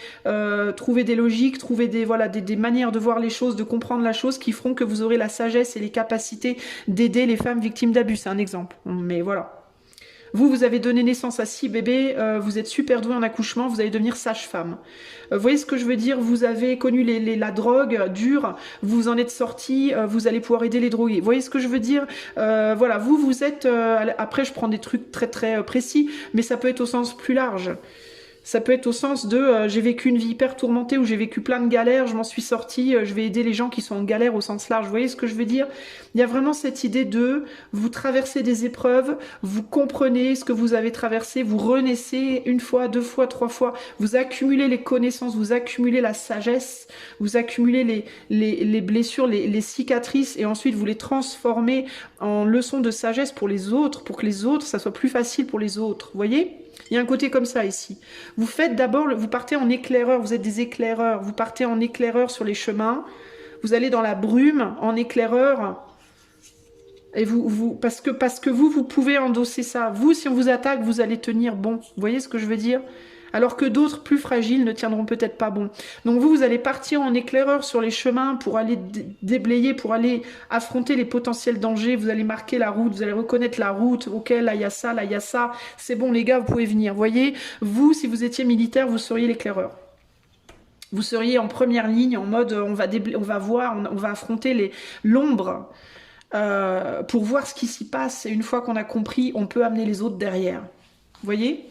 trouvé des logiques, trouvé des manières de voir les choses, de comprendre la chose qui feront que vous aurez la sagesse et les capacités d'aider les femmes victimes d'abus. C'est un exemple. Mais voilà. Vous avez donné naissance à 6 bébés, vous êtes super doué en accouchement, vous allez devenir sage-femme. Vous voyez ce que je veux dire? Vous avez connu la drogue dure, vous en êtes sorti, vous allez pouvoir aider les drogués. Vous voyez ce que je veux dire? Voilà, vous êtes... après, je prends des trucs très très précis, mais ça peut être au sens plus large. Ça peut être au sens de j'ai vécu une vie hyper tourmentée ou j'ai vécu plein de galères, je m'en suis sortie, je vais aider les gens qui sont en galère au sens large. Vous voyez ce que je veux dire? Il y a vraiment cette idée de vous traversez des épreuves, vous comprenez ce que vous avez traversé, vous renaissez une fois, deux fois, trois fois, vous accumulez les connaissances, vous accumulez la sagesse, vous accumulez les blessures, les cicatrices et ensuite vous les transformez en leçons de sagesse pour les autres, pour que les autres, ça soit plus facile pour les autres. Vous voyez? Il y a un côté comme ça ici. Vous faites d'abord, vous partez en éclaireur, vous êtes des éclaireurs, vous partez en éclaireur sur les chemins, vous allez dans la brume en éclaireur, et parce que vous pouvez endosser ça. Vous, si on vous attaque, vous allez tenir bon. Vous voyez ce que je veux dire? Alors que d'autres plus fragiles ne tiendront peut-être pas bon. Donc vous allez partir en éclaireur sur les chemins pour aller déblayer, pour aller affronter les potentiels dangers, vous allez marquer la route, vous allez reconnaître la route, ok, là il y a ça, c'est bon les gars, vous pouvez venir. Voyez, vous, si vous étiez militaire, vous seriez l'éclaireur. Vous seriez en première ligne, en mode on va voir, on va affronter l'ombre pour voir ce qui s'y passe. Et une fois qu'on a compris, on peut amener les autres derrière. Vous voyez ?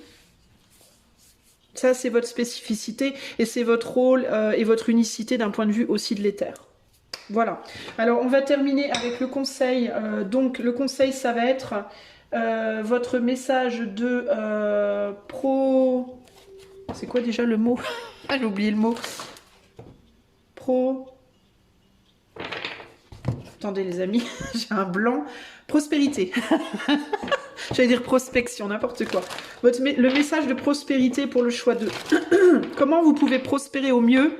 Ça, c'est votre spécificité et c'est votre rôle et votre unicité d'un point de vue aussi de l'éther. Voilà. Alors, on va terminer avec le conseil. Donc, le conseil, ça va être votre message de pro... C'est quoi déjà le mot? J'ai oublié le mot. Attendez les amis, j'ai un blanc. Prospérité. J'allais dire prospection, n'importe quoi. Le message de prospérité pour le choix 2. Comment vous pouvez prospérer au mieux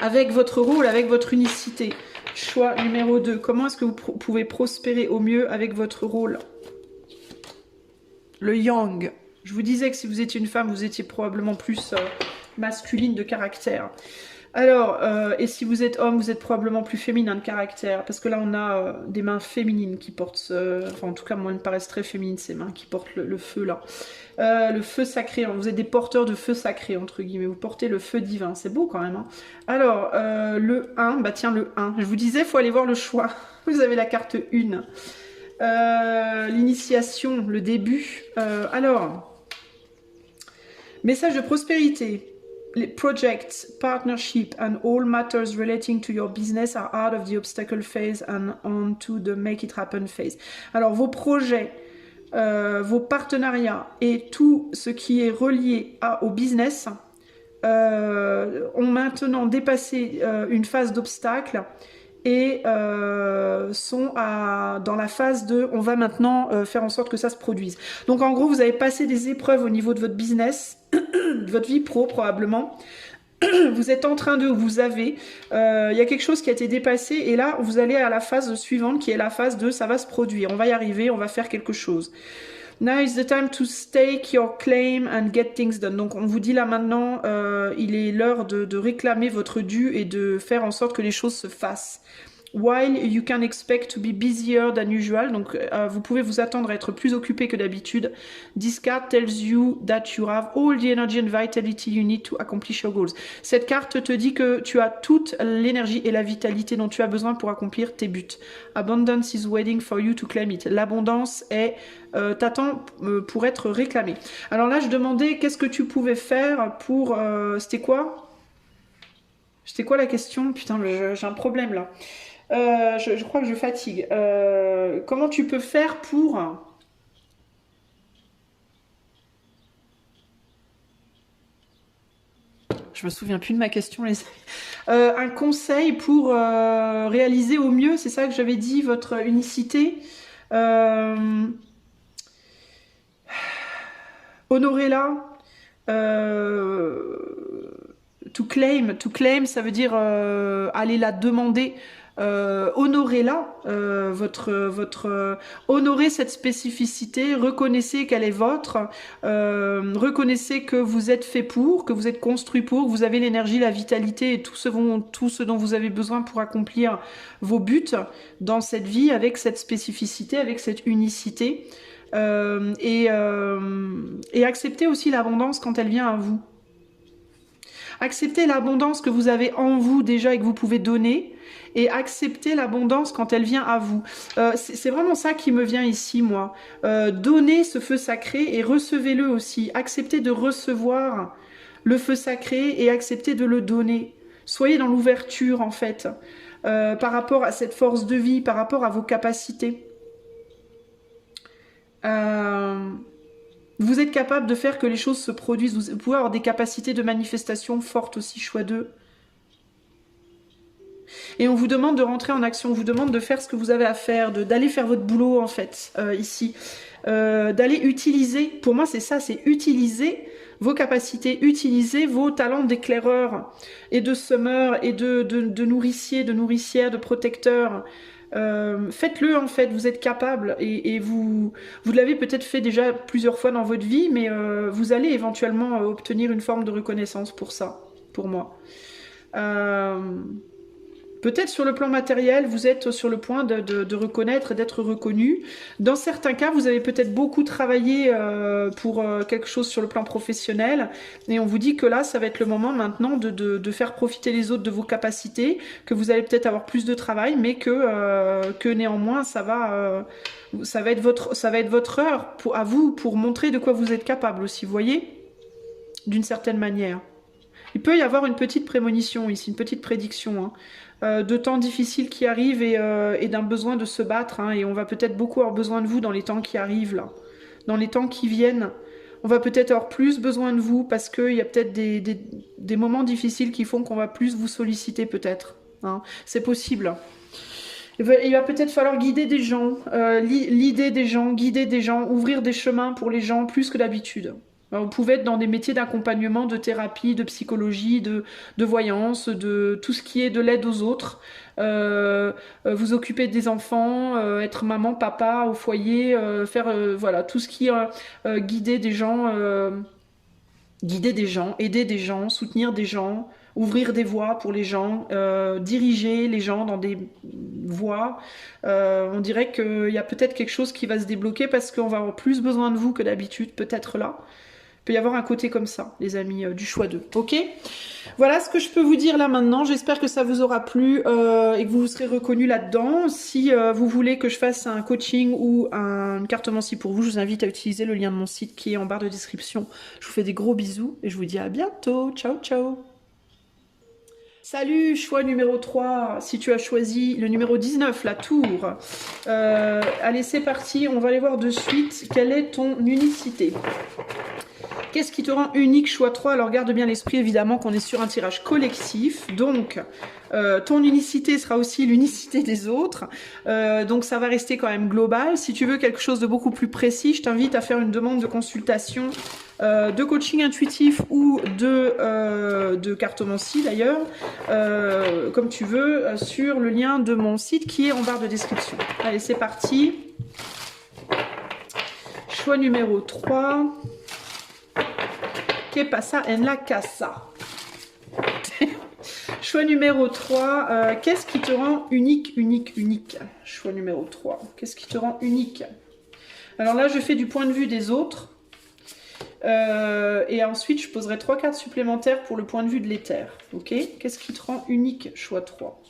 avec votre rôle, avec votre unicité? Choix numéro 2. Comment est-ce que vous pouvez prospérer au mieux avec votre rôle? Le yang. Je vous disais que si vous étiez une femme, vous étiez probablement plus masculine de caractère. Alors, et si vous êtes homme, vous êtes probablement plus féminin de caractère, parce que là on a des mains féminines qui portent, enfin en tout cas moi elles me paraissent très féminines ces mains qui portent le feu là. Le feu sacré, vous êtes des porteurs de feu sacré entre guillemets, vous portez le feu divin, c'est beau quand même. Hein. Alors, le 1, bah tiens le 1, je vous disais, il faut aller voir le choix, vous avez la carte 1. L'initiation, le début, alors, message de prospérité. Projects, partnership and all matters relating to your business are out of the obstacle phase and on to the make it happen phase. Alors vos projets, vos partenariats et tout ce qui est relié au business ont maintenant dépassé une phase d'obstacle et sont dans la phase de on va maintenant faire en sorte que ça se produise. Donc en gros vous avez passé des épreuves au niveau de votre business, de votre vie pro probablement. Vous êtes en train de, il y a quelque chose qui a été dépassé et là vous allez à la phase suivante qui est la phase de ça va se produire, on va y arriver, on va faire quelque chose. Now is the time to stake your claim and get things done. Donc on vous dit là maintenant, il est l'heure de réclamer votre dû et de faire en sorte que les choses se fassent. While you can expect to be busier than usual, donc vous pouvez vous attendre à être plus occupé que d'habitude. This card tells you that you have all the energy and vitality you need to accomplish your goals. Cette carte te dit que tu as toute l'énergie et la vitalité dont tu as besoin pour accomplir tes buts. Abundance is waiting for you to claim it. L'abondance t'attend pour être réclamée. Alors là, je demandais qu'est-ce que tu pouvais faire pour... C'était quoi la question? Putain, j'ai un problème là. Je crois que je fatigue. Comment tu peux faire pour... Je me souviens plus de ma question, les amis. Un conseil pour réaliser au mieux, c'est ça que j'avais dit, votre unicité. Honorez-la. To claim, ça veut dire aller la demander. Honorez-la, honorez cette spécificité, reconnaissez qu'elle est votre, reconnaissez que vous êtes fait pour, que vous êtes construit pour, que vous avez l'énergie, la vitalité et tout ce dont vous avez besoin pour accomplir vos buts dans cette vie avec cette spécificité, avec cette unicité, et acceptez aussi l'abondance quand elle vient à vous. Acceptez l'abondance que vous avez en vous déjà et que vous pouvez donner. Et acceptez l'abondance quand elle vient à vous. C'est vraiment ça qui me vient ici, moi. Donnez ce feu sacré et recevez-le aussi. Acceptez de recevoir le feu sacré et acceptez de le donner. Soyez dans l'ouverture, en fait, par rapport à cette force de vie, par rapport à vos capacités. Vous êtes capable de faire que les choses se produisent. Vous pouvez avoir des capacités de manifestation fortes aussi, choix 2. Et on vous demande de rentrer en action, on vous demande de faire ce que vous avez à faire, d'aller faire votre boulot en fait, ici. D'aller utiliser, pour moi c'est ça, c'est utiliser vos capacités, utiliser vos talents d'éclaireur et de semeur et de nourricier, de nourricière, de protecteur. Faites-le en fait, vous êtes capable et vous l'avez peut-être fait déjà plusieurs fois dans votre vie, mais vous allez éventuellement obtenir une forme de reconnaissance pour ça, pour moi. Peut-être sur le plan matériel, vous êtes sur le point de reconnaître et d'être reconnu. Dans certains cas, vous avez peut-être beaucoup travaillé pour quelque chose sur le plan professionnel. Et on vous dit que là, ça va être le moment maintenant de faire profiter les autres de vos capacités, que vous allez peut-être avoir plus de travail, mais que néanmoins, ça va être votre heure à vous pour montrer de quoi vous êtes capable aussi, vous voyez, d'une certaine manière. Il peut y avoir une petite prémonition ici, une petite prédiction, hein. De temps difficiles qui arrivent et d'un besoin de se battre, hein, et on va peut-être beaucoup avoir besoin de vous dans les temps qui arrivent là, dans les temps qui viennent. On va peut-être avoir plus besoin de vous parce qu'il y a peut-être des moments difficiles qui font qu'on va plus vous solliciter peut-être, hein. C'est possible. Il va peut-être falloir guider des gens, l'idée des gens, guider des gens, ouvrir des chemins pour les gens plus que d'habitude. Alors, vous pouvez être dans des métiers d'accompagnement, de thérapie, de psychologie, de voyance, de tout ce qui est de l'aide aux autres. Vous occuper des enfants, être maman, papa au foyer, faire voilà, tout ce qui est guider des gens, aider des gens, soutenir des gens, ouvrir des voies pour les gens, diriger les gens dans des voies. On dirait qu'il y a peut-être quelque chose qui va se débloquer parce qu'on va avoir plus besoin de vous que d'habitude, peut-être là. Il peut y avoir un côté comme ça, les amis, du choix 2. Ok, voilà ce que je peux vous dire là maintenant. J'espère que ça vous aura plu et que vous vous serez reconnus là-dedans. Si vous voulez que je fasse un coaching ou une carte mensie pour vous, je vous invite à utiliser le lien de mon site qui est en barre de description. Je vous fais des gros bisous et je vous dis à bientôt. Ciao, ciao. Salut, choix numéro 3, si tu as choisi le numéro 19, la tour. Allez, c'est parti, on va aller voir de suite quelle est ton unicité. Qu'est-ce qui te rend unique, choix 3? Alors garde bien l'esprit évidemment qu'on est sur un tirage collectif, donc ton unicité sera aussi l'unicité des autres, donc ça va rester quand même global. Si tu veux quelque chose de beaucoup plus précis, je t'invite à faire une demande de consultation, de coaching intuitif ou de cartomancie d'ailleurs, comme tu veux, sur le lien de mon site qui est en barre de description. Allez, c'est parti. Choix numéro 3. Que pasa en la casa? Choix numéro 3, qu'est-ce qui te rend unique? Choix numéro 3, qu'est-ce qui te rend unique? Alors là, je fais du point de vue des autres. Et ensuite, je poserai 3 cartes supplémentaires pour le point de vue de l'éther. Ok? Qu'est-ce qui te rend unique? Choix 3.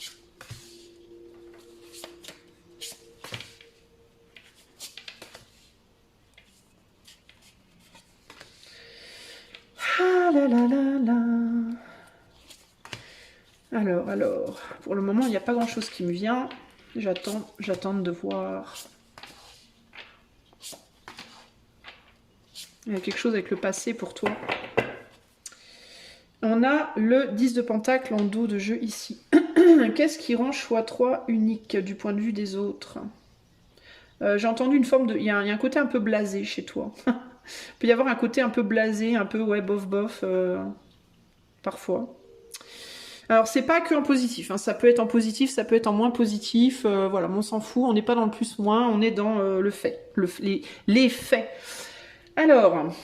Ah là là là là. Alors, pour le moment, il n'y a pas grand-chose qui me vient. J'attends de voir. Il y a quelque chose avec le passé pour toi. On a le 10 de pentacle en dos de jeu ici. Qu'est-ce qui rend choix 3 unique du point de vue des autres? J'ai entendu une forme de... Il y a un côté un peu blasé chez toi. Il peut y avoir un côté un peu blasé, un peu ouais, bof, parfois. Alors, c'est pas que en positif, hein. Ça peut être en positif, ça peut être en moins positif. Voilà, on s'en fout, on n'est pas dans le plus-moins, on est dans le fait, les faits. Alors...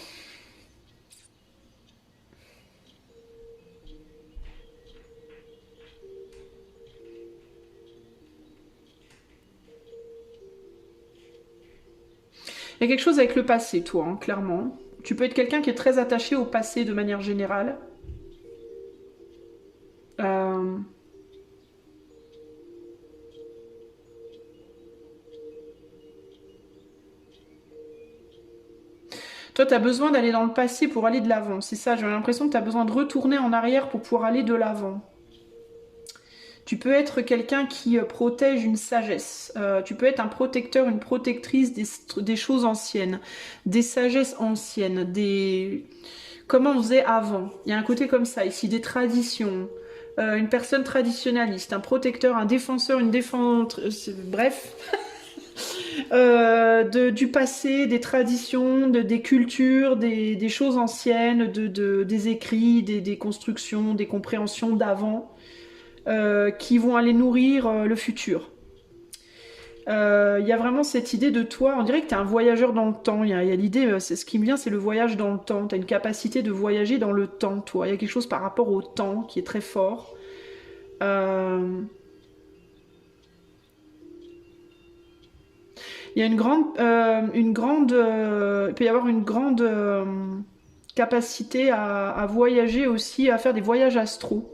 Il y a quelque chose avec le passé, toi, hein, clairement. Tu peux être quelqu'un qui est très attaché au passé de manière générale. Euh, Toi, tu as besoin d'aller dans le passé pour aller de l'avant. C'est ça, j'ai l'impression que tu as besoin de retourner en arrière pour pouvoir aller de l'avant. Tu peux être quelqu'un qui protège une sagesse. Tu peux être un protecteur, une protectrice des choses anciennes, des sagesses anciennes, des... Comment on faisait avant. Il y a un côté comme ça ici, des traditions. Une personne traditionnaliste, un protecteur, un défenseur, une défense... Bref, du passé, des traditions, des cultures, des choses anciennes, des écrits, des constructions, des compréhensions d'avant, qui vont aller nourrir le futur. Il y a vraiment cette idée de toi, on dirait que tu es un voyageur dans le temps. Il y a l'idée, c'est ce qui me vient, c'est le voyage dans le temps. Tu as une capacité de voyager dans le temps, toi. Il y a quelque chose par rapport au temps qui est très fort. Il y a il peut y avoir une grande capacité à voyager aussi, à faire des voyages astro.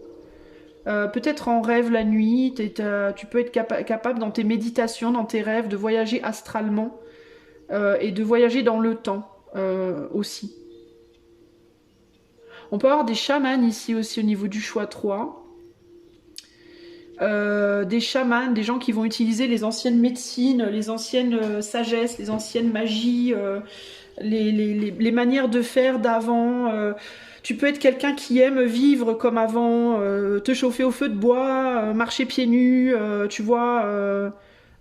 Peut-être en rêve la nuit, tu peux être capable dans tes méditations, dans tes rêves, de voyager astralement et de voyager dans le temps aussi. On peut avoir des chamans ici aussi au niveau du choix 3. Des chamans, des gens qui vont utiliser les anciennes médecines, les anciennes sagesses, les anciennes magies, les manières de faire d'avant. Tu peux être quelqu'un qui aime vivre comme avant, te chauffer au feu de bois, marcher pieds nus, tu vois,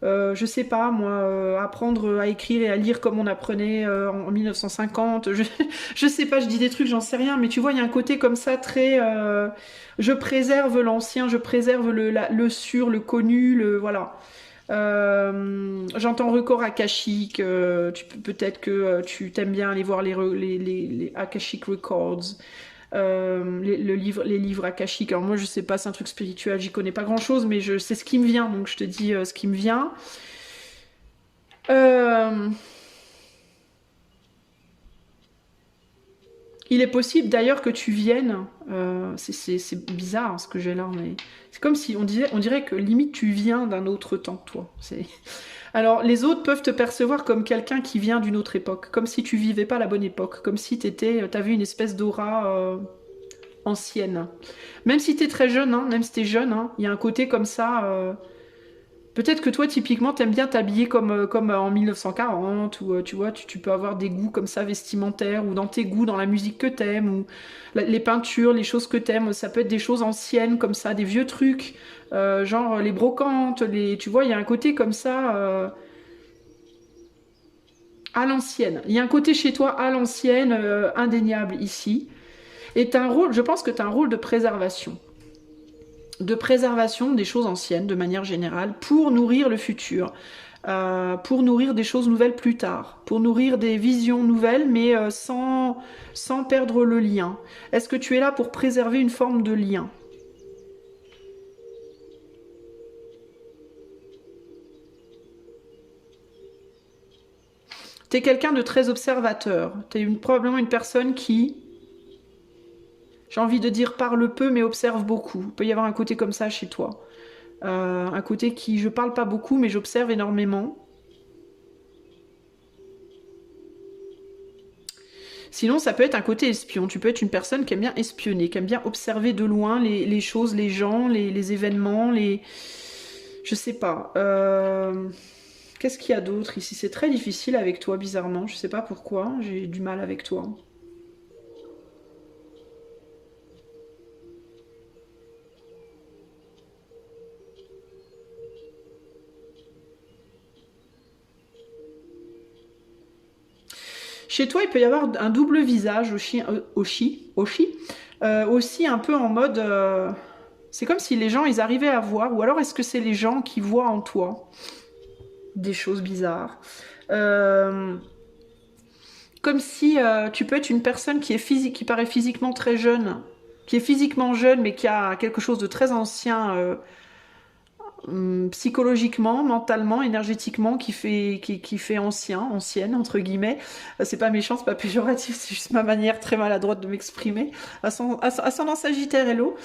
je sais pas moi, apprendre à écrire et à lire comme on apprenait en 1950. Je sais pas, je dis des trucs, j'en sais rien, mais tu vois, il y a un côté comme ça très... je préserve l'ancien, je préserve le sûr, le connu, le... Voilà. J'entends record akashique. Peut-être que tu t'aimes bien aller voir les Akashic Records, les livres akashiques. Alors moi, je sais pas, c'est un truc spirituel, j'y connais pas grand-chose, mais c'est ce qui me vient, donc je te dis ce qui me vient. Euh, Il est possible d'ailleurs que tu viennes, c'est bizarre hein, ce que j'ai là, mais c'est comme si on dirait que limite tu viens d'un autre temps, toi. Alors les autres peuvent te percevoir comme quelqu'un qui vient d'une autre époque, comme si tu vivais pas la bonne époque, comme si t'avais une espèce d'aura ancienne. Même si t'es très jeune, hein, même si t'es jeune, hein, il y a un côté comme ça. Peut-être que toi, typiquement, t'aimes bien t'habiller comme en 1940, ou tu vois, tu peux avoir des goûts comme ça vestimentaires, ou dans tes goûts, dans la musique que t'aimes, ou les peintures, les choses que t'aimes, ça peut être des choses anciennes comme ça, des vieux trucs, genre les brocantes, tu vois, il y a un côté comme ça à l'ancienne. Il y a un côté chez toi à l'ancienne, indéniable ici. Et t'as un rôle, je pense que tu as un rôle de préservation des choses anciennes de manière générale pour nourrir le futur, pour nourrir des choses nouvelles plus tard, pour nourrir des visions nouvelles mais sans perdre le lien. Est-ce que tu es là pour préserver une forme de lien? Tu es quelqu'un de très observateur, tu es probablement une personne qui, j'ai envie de dire, parle peu mais observe beaucoup. Il peut y avoir un côté comme ça chez toi. Un côté qui, je parle pas beaucoup mais j'observe énormément. Sinon, ça peut être un côté espion. Tu peux être une personne qui aime bien espionner, qui aime bien observer de loin les choses, les gens, les événements, les... Je sais pas. Qu'est-ce qu'il y a d'autre ici? C'est très difficile avec toi, bizarrement. Je sais pas pourquoi. J'ai du mal avec toi. Chez toi, il peut y avoir un double visage, aussi un peu en mode... c'est comme si les gens, ils arrivaient à voir, ou alors est-ce que c'est les gens qui voient en toi des choses bizarres comme si tu peux être une personne qui est physique, qui paraît physiquement très jeune, qui est physiquement jeune, mais qui a quelque chose de très ancien psychologiquement, mentalement, énergétiquement, qui fait ancienne, entre guillemets. C'est pas méchant, c'est pas péjoratif, c'est juste ma manière très maladroite de m'exprimer. Ascendant Sagittaire, hello.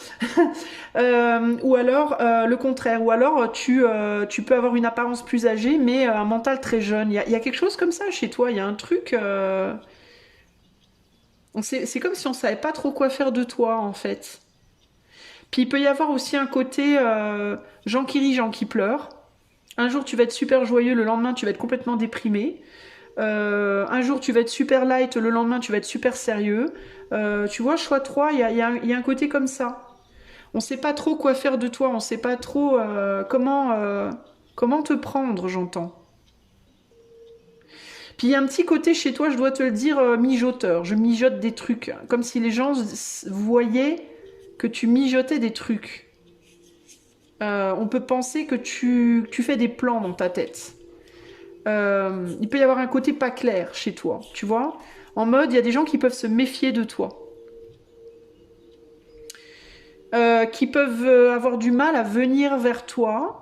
Ou alors le contraire, ou alors tu peux avoir une apparence plus âgée, mais un mental très jeune. Il y a quelque chose comme ça chez toi, il y a un truc... C'est comme si on savait pas trop quoi faire de toi, en fait. Puis il peut y avoir aussi un côté Jean qui rit, Jean qui pleure. Un jour tu vas être super joyeux, le lendemain tu vas être complètement déprimé. Un jour tu vas être super light, le lendemain tu vas être super sérieux. Tu vois, choix 3, il y a un côté comme ça. On sait pas trop quoi faire de toi, on sait pas trop comment te prendre, j'entends. Puis il y a un petit côté chez toi, je dois te le dire, mijoteur. Je mijote des trucs, comme si les gens voyaient que tu mijotais des trucs. On peut penser que tu fais des plans dans ta tête. Il peut y avoir un côté pas clair chez toi, tu vois. En mode, il y a des gens qui peuvent se méfier de toi. Qui peuvent avoir du mal à venir vers toi.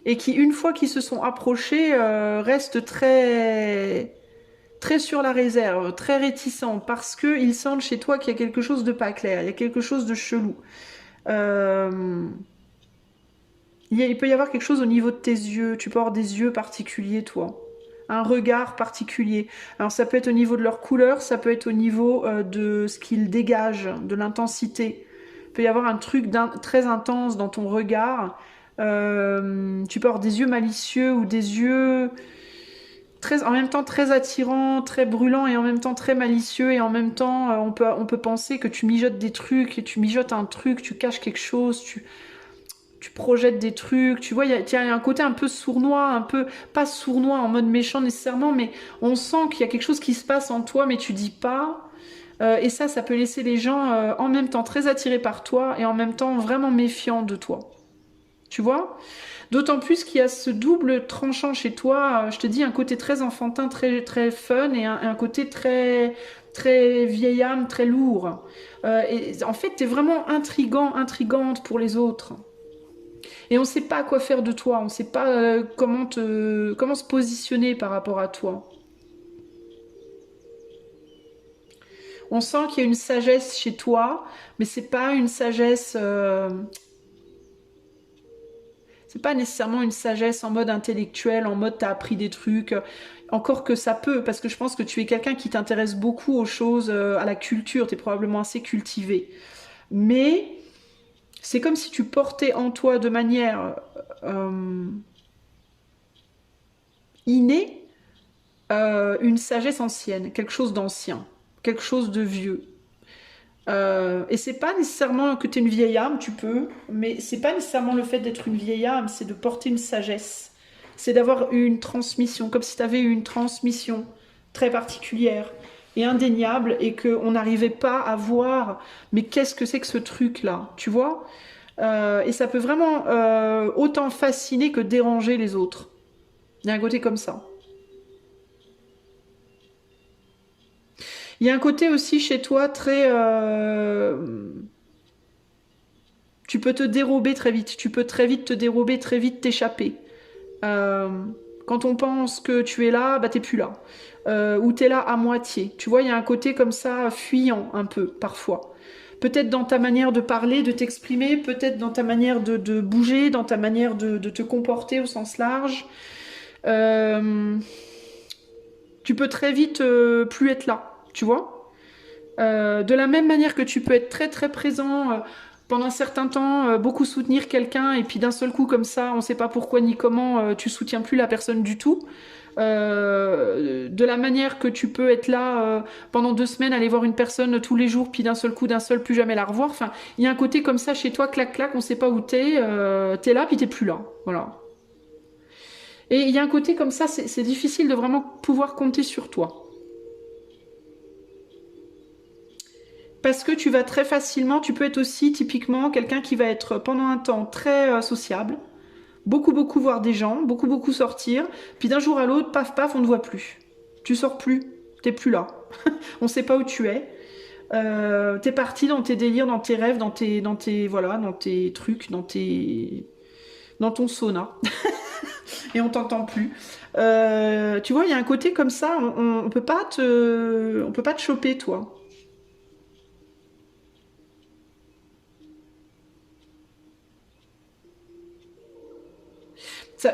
Et qui, une fois qu'ils se sont approchés, restent très, très sur la réserve, très réticents, parce qu'ils sentent chez toi qu'il y a quelque chose de pas clair, il y a quelque chose de chelou. Il peut y avoir quelque chose au niveau de tes yeux, tu peux avoir des yeux particuliers, toi. Un regard particulier. Alors ça peut être au niveau de leur couleur, ça peut être au niveau de ce qu'ils dégagent, de l'intensité. Il peut y avoir un truc très intense dans ton regard. Tu peux avoir des yeux malicieux ou des yeux en même temps très attirants, très brûlants et en même temps très malicieux et en même temps on peut penser que tu mijotes des trucs et tu mijotes un truc, tu caches quelque chose, tu projettes des trucs, tu vois, il y a un côté un peu sournois, un peu, pas sournois en mode méchant nécessairement, mais on sent qu'il y a quelque chose qui se passe en toi mais tu dis pas. Et ça peut laisser les gens en même temps très attirés par toi et en même temps vraiment méfiants de toi. Tu vois? D'autant plus qu'il y a ce double tranchant chez toi, je te dis, un côté très enfantin, très, très fun, et un côté très, très vieille âme, très lourd. Et en fait, t'es vraiment intrigante pour les autres. Et on ne sait pas quoi faire de toi, on ne sait pas comment se positionner par rapport à toi. On sent qu'il y a une sagesse chez toi, mais c'est pas une sagesse... c'est pas nécessairement une sagesse en mode intellectuel, en mode t'as appris des trucs. Encore que ça peut, parce que je pense que tu es quelqu'un qui t'intéresse beaucoup aux choses, à la culture, t'es probablement assez cultivé. Mais c'est comme si tu portais en toi de manière innée une sagesse ancienne, quelque chose d'ancien, quelque chose de vieux. Et c'est pas nécessairement que tu es une vieille âme, tu peux, mais c'est pas nécessairement le fait d'être une vieille âme, c'est de porter une sagesse. C'est d'avoir une transmission, comme si tu avais eu une transmission très particulière et indéniable et qu'on n'arrivait pas à voir, mais qu'est-ce que c'est que ce truc-là, tu vois? Et ça peut vraiment autant fasciner que déranger les autres. Il y a un côté comme ça. Il y a un côté aussi chez toi très... tu peux te dérober très vite. Tu peux très vite te dérober, très vite t'échapper. Quand on pense que tu es là, bah t'es plus là. Ou t'es là à moitié. Tu vois, il y a un côté comme ça, fuyant un peu, parfois. Peut-être dans ta manière de parler, de t'exprimer, peut-être dans ta manière de bouger, dans ta manière de te comporter au sens large. Tu peux très vite plus être là. Tu vois, de la même manière que tu peux être très très présent pendant un certain temps, beaucoup soutenir quelqu'un et puis d'un seul coup comme ça, on ne sait pas pourquoi ni comment, tu soutiens plus la personne du tout. De la manière que tu peux être là pendant 2 semaines, aller voir une personne tous les jours, puis d'un seul coup, plus jamais la revoir. Enfin, il y a un côté comme ça chez toi, clac clac, on ne sait pas où t'es là, puis t'es plus là. Voilà. Et il y a un côté comme ça, c'est difficile de vraiment pouvoir compter sur toi. Parce que tu vas très facilement, tu peux être aussi typiquement quelqu'un qui va être pendant un temps très sociable, beaucoup voir des gens, beaucoup sortir, puis d'un jour à l'autre, paf, on ne voit plus. Tu sors plus, t'es plus là. On sait pas où tu es. T'es parti dans tes délires, dans tes rêves, voilà, dans tes trucs, dans ton sauna. Et on t'entend plus. Tu vois, il y a un côté comme ça, on peut pas on peut pas te choper, toi.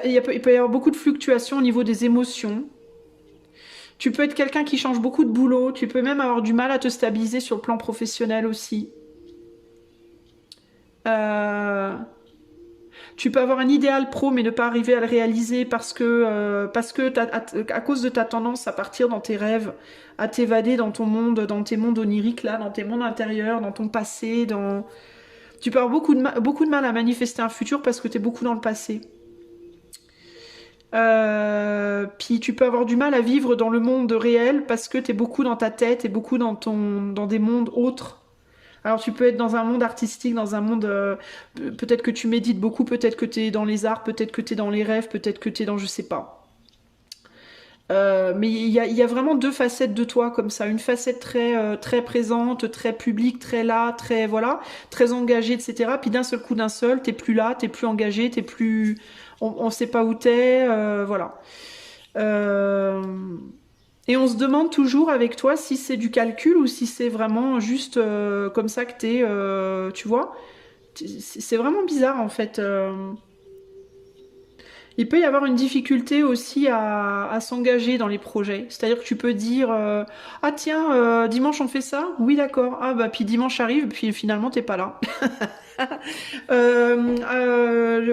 Il peut y avoir beaucoup de fluctuations au niveau des émotions. Tu peux être quelqu'un qui change beaucoup de boulot. Tu peux même avoir du mal à te stabiliser sur le plan professionnel aussi. Euh, Tu peux avoir un idéal pro mais ne pas arriver à le réaliser parce que à cause de ta tendance à partir dans tes rêves, à t'évader dans ton monde, dans tes mondes oniriques là, dans tes mondes intérieurs, dans ton passé, tu peux avoir beaucoup de mal à manifester un futur parce que tu es beaucoup dans le passé. Puis tu peux avoir du mal à vivre dans le monde réel parce que tu es beaucoup dans ta tête et beaucoup dans des mondes autres. Alors tu peux être dans un monde artistique, dans un monde... peut-être que tu médites beaucoup, peut-être que tu es dans les arts, peut-être que tu es dans les rêves, peut-être que tu es dans... je sais pas. Mais il y a vraiment deux facettes de toi comme ça. Une facette très présente, très publique, très là, très voilà, très engagée, etc. Puis d'un seul, t'es plus là, t'es plus engagé, t'es plus... On sait pas où t'es, voilà. Euh, Et on se demande toujours avec toi si c'est du calcul ou si c'est vraiment juste comme ça que t'es, tu vois. C'est vraiment bizarre en fait. Il peut y avoir une difficulté aussi à s'engager dans les projets. C'est-à-dire que tu peux dire ah tiens, dimanche on fait ça? Oui d'accord. Ah bah puis dimanche arrive, puis finalement t'es pas là.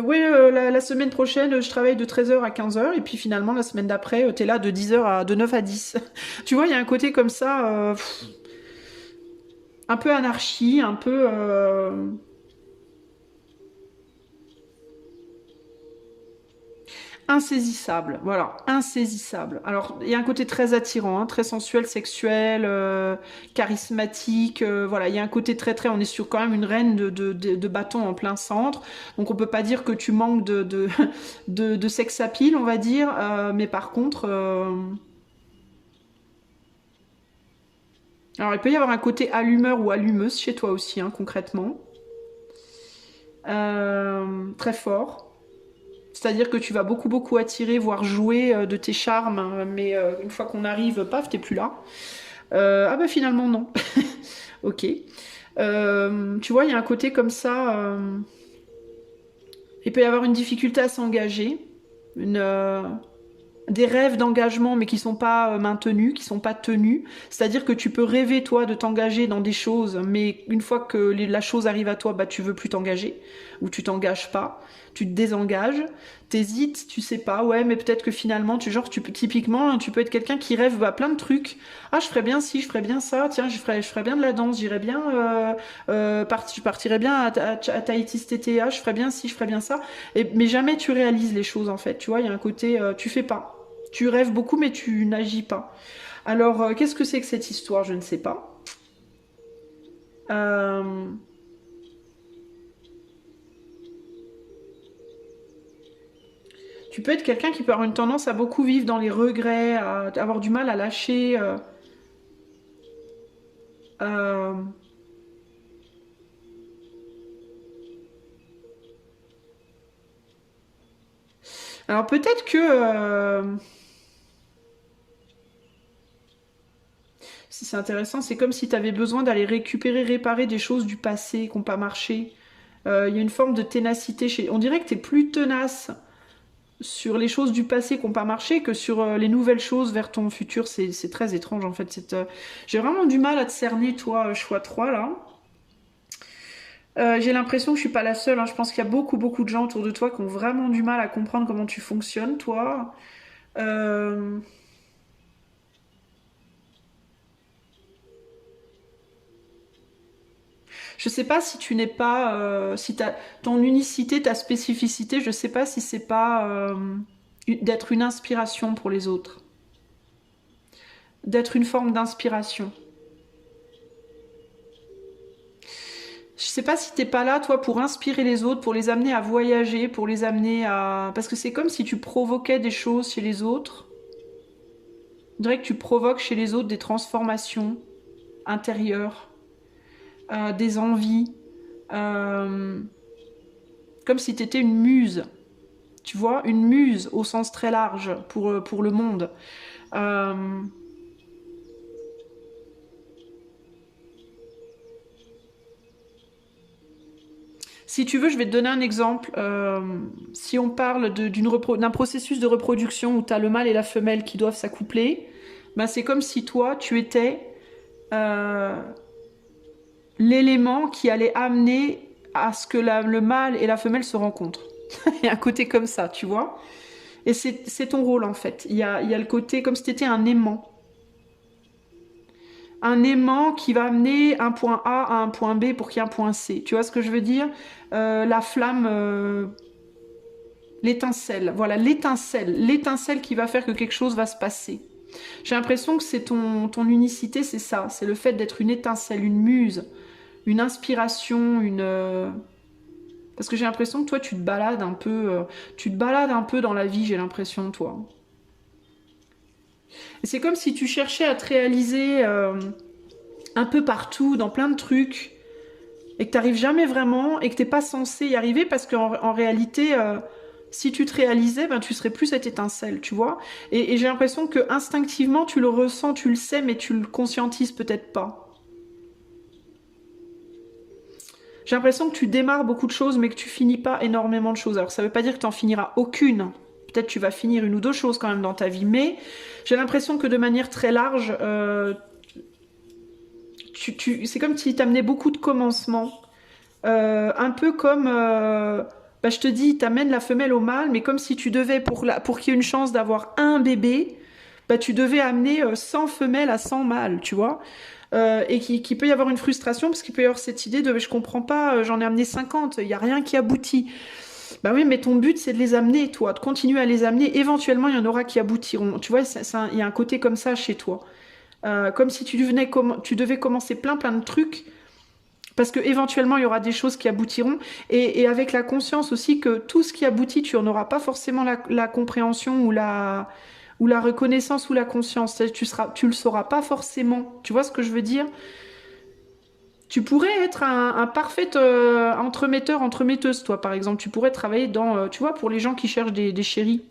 Ouais, la semaine prochaine, je travaille de 13h à 15h, et puis finalement, la semaine d'après, t'es là de 9 à 10. Tu vois, il y a un côté comme ça, un peu anarchie, un peu... insaisissable, voilà, insaisissable. Alors, il y a un côté très attirant, hein, très sensuel, sexuel, charismatique, voilà, il y a un côté très, on est sur quand même une reine de bâton en plein centre, donc on peut pas dire que tu manques de sex appeal, on va dire, mais par contre, alors il peut y avoir un côté allumeur ou allumeuse chez toi aussi, hein, concrètement, très fort. C'est-à-dire que tu vas beaucoup attirer, voire jouer de tes charmes, hein, mais une fois qu'on arrive, paf, t'es plus là. Ah bah finalement non. Ok. Tu vois, il y a un côté comme ça. Il peut y avoir une difficulté à s'engager, une, des rêves d'engagement mais qui sont pas maintenus, qui sont pas tenus. C'est-à-dire que tu peux rêver toi de t'engager dans des choses, mais une fois que la chose arrive à toi, bah tu veux plus t'engager ou tu t'engages pas, tu te désengages, t'hésites, tu sais pas, ouais, mais peut-être que finalement typiquement tu peux être quelqu'un qui rêve plein de trucs. Ah, je ferais bien ci, je ferais bien ça, tiens, je ferais bien de la danse, j'irais bien je partirais bien à Tahiti cet été, ah, je ferais bien ci, je ferais bien ça. Mais jamais tu réalises les choses en fait, tu vois, il y a un côté tu fais pas. Tu rêves beaucoup, mais tu n'agis pas. Alors, qu'est-ce que c'est que cette histoire? Je ne sais pas. Euh, Tu peux être quelqu'un qui peut avoir une tendance à beaucoup vivre dans les regrets, à avoir du mal à lâcher. Euh, Alors peut-être que si c'est intéressant, c'est comme si tu avais besoin d'aller récupérer, réparer des choses du passé qui n'ont pas marché. Il y a une forme de ténacité chez... On dirait que tu es plus tenace sur les choses du passé qui n'ont pas marché que sur les nouvelles choses vers ton futur. C'est très étrange en fait. J'ai vraiment du mal à te cerner, toi, choix 3 là. J'ai l'impression que je suis pas la seule, hein. Je pense qu'il y a beaucoup de gens autour de toi qui ont vraiment du mal à comprendre comment tu fonctionnes, toi. Euh, je sais pas si tu n'es pas, si ton unicité, ta spécificité, je sais pas si c'est pas d'être une inspiration pour les autres, d'être une forme d'inspiration. Je sais pas si t'es pas là, toi, pour inspirer les autres, pour les amener à voyager, pour les amener à... Parce que c'est comme si tu provoquais des choses chez les autres. On dirait que tu provoques chez les autres des transformations. intérieures, des envies, comme si tu étais une muse, tu vois, une muse au sens très large pour le monde. Si tu veux, je vais te donner un exemple. Si on parle d'un processus de reproduction où tu as le mâle et la femelle qui doivent s'accoupler, ben c'est comme si toi, tu étais l'élément qui allait amener à ce que le mâle et la femelle se rencontrent. Il y a un côté comme ça, tu vois. Et c'est ton rôle en fait. Il y a le côté comme si tu étais un aimant. Un aimant qui va amener un point A à un point B pour qu'il y ait un point C. Tu vois ce que je veux dire? La flamme, l'étincelle. Voilà, l'étincelle qui va faire que quelque chose va se passer. J'ai l'impression que c'est ton unicité, c'est ça. C'est le fait d'être une étincelle, une muse, une inspiration, parce que j'ai l'impression que toi, tu te balades un peu dans la vie, j'ai l'impression, toi. Et c'est comme si tu cherchais à te réaliser un peu partout, dans plein de trucs, et que tu n'arrives jamais vraiment, et que tu n'es pas censé y arriver, parce qu'en réalité, si tu te réalisais, ben, tu serais plus cette étincelle, tu vois. Et j'ai l'impression que instinctivement, tu le ressens, tu le sais, mais tu le conscientises peut-être pas. J'ai l'impression que tu démarres beaucoup de choses, mais que tu finis pas énormément de choses. Alors ça veut pas dire que tu en finiras aucune. Peut-être tu vas finir une ou deux choses quand même dans ta vie, mais j'ai l'impression que de manière très large, c'est comme si tu amenais beaucoup de commencements. Un peu comme, bah, je te dis, tu amènes la femelle au mâle, mais comme si tu devais, pour qu'il y ait une chance d'avoir un bébé, bah, tu devais amener 100 femelles à 100 mâles, tu vois. Et qu'il peut y avoir une frustration, parce qu'il peut y avoir cette idée de je comprends pas, j'en ai amené 50, il n'y a rien qui aboutit. Bah oui, mais ton but, c'est de les amener, toi, de continuer à les amener. Éventuellement, il y en aura qui aboutiront. Tu vois, il y a un côté comme ça chez toi. Comme si tu devais commencer plein de trucs, parce que éventuellement il y aura des choses qui aboutiront, et avec la conscience aussi que tout ce qui aboutit, tu n'en auras pas forcément la compréhension ou la reconnaissance ou la conscience. Tu le sauras pas forcément. Tu vois ce que je veux dire? Tu pourrais être un parfait entremetteur, entremetteuse, toi, par exemple. Tu pourrais travailler tu vois, pour les gens qui cherchent des chéris.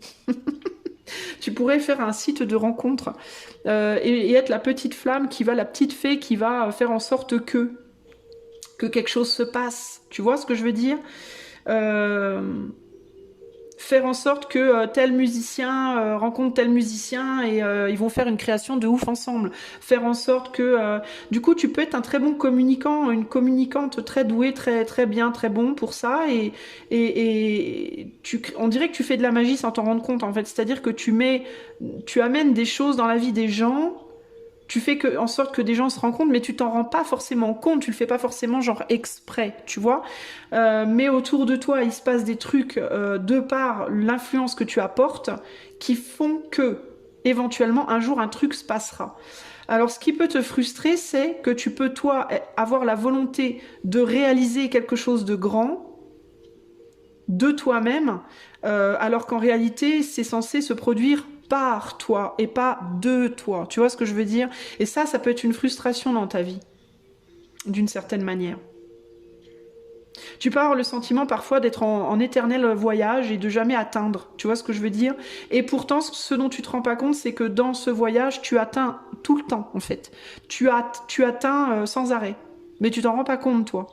Tu pourrais faire un site de rencontre et être la petite flamme la petite fée qui va faire en sorte que quelque chose se passe. Tu vois ce que je veux dire? Faire en sorte que tel musicien rencontre tel musicien et ils vont faire une création de ouf ensemble. Faire en sorte que... du coup, tu peux être un très bon communicant, une communicante très douée, très, très bien, très bon pour ça. On dirait que tu fais de la magie sans t'en rendre compte, en fait. C'est-à-dire que tu amènes des choses dans la vie des gens. Tu fais en sorte que des gens se rencontrent, mais tu t'en rends pas forcément compte, tu le fais pas forcément genre exprès, tu vois. Mais autour de toi, il se passe des trucs de par l'influence que tu apportes qui font que, éventuellement, un jour, un truc se passera. Alors, ce qui peut te frustrer, c'est que tu peux, toi, avoir la volonté de réaliser quelque chose de grand de toi-même, alors qu'en réalité, c'est censé se produire par toi et pas de toi. Tu vois ce que je veux dire? Et ça peut être une frustration dans ta vie, d'une certaine manière. Tu peux avoir le sentiment parfois d'être en éternel voyage et de jamais atteindre. Tu vois ce que je veux dire? Et pourtant, ce dont tu te rends pas compte, c'est que dans ce voyage, tu atteins tout le temps, en fait. Tu atteins sans arrêt. Mais tu t'en rends pas compte, toi.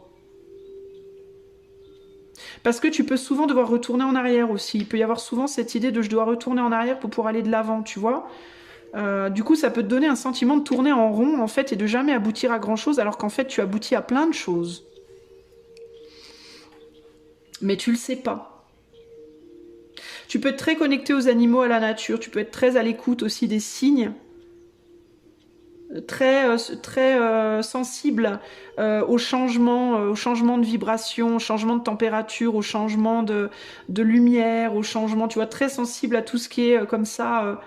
Parce que tu peux souvent devoir retourner en arrière aussi. Il peut y avoir souvent cette idée de je dois retourner en arrière pour pouvoir aller de l'avant, tu vois. Du coup, ça peut te donner un sentiment de tourner en rond, en fait, et de jamais aboutir à grand-chose, alors qu'en fait, tu aboutis à plein de choses. Mais tu le sais pas. Tu peux être très connecté aux animaux, à la nature. Tu peux être très à l'écoute aussi des signes. Très sensible au changement de vibration, au changement de température, au changement de lumière, au changement, tu vois, très sensible à tout ce qui est comme ça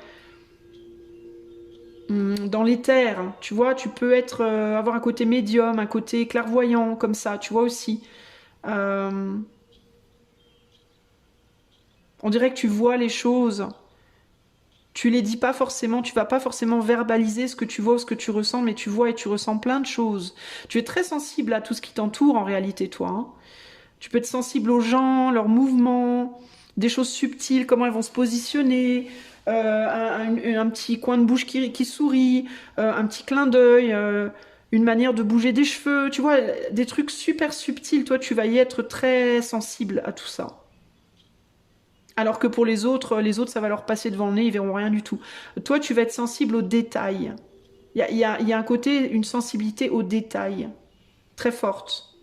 dans l'éther. Tu vois, tu peux avoir un côté médium, un côté clairvoyant, comme ça, tu vois aussi. On dirait que tu vois les choses. Tu les dis pas forcément, tu vas pas forcément verbaliser ce que tu vois ou ce que tu ressens, mais tu vois et tu ressens plein de choses. Tu es très sensible à tout ce qui t'entoure en réalité, toi. Hein. Tu peux être sensible aux gens, leurs mouvements, des choses subtiles, comment elles vont se positionner, un petit coin de bouche qui sourit, un petit clin d'œil, une manière de bouger des cheveux, tu vois, des trucs super subtils. Toi, tu vas y être très sensible à tout ça. Alors que pour les autres, ça va leur passer devant le nez, ils verront rien du tout. Toi, tu vas être sensible aux détails. Il y a un côté, une sensibilité aux détails très forte.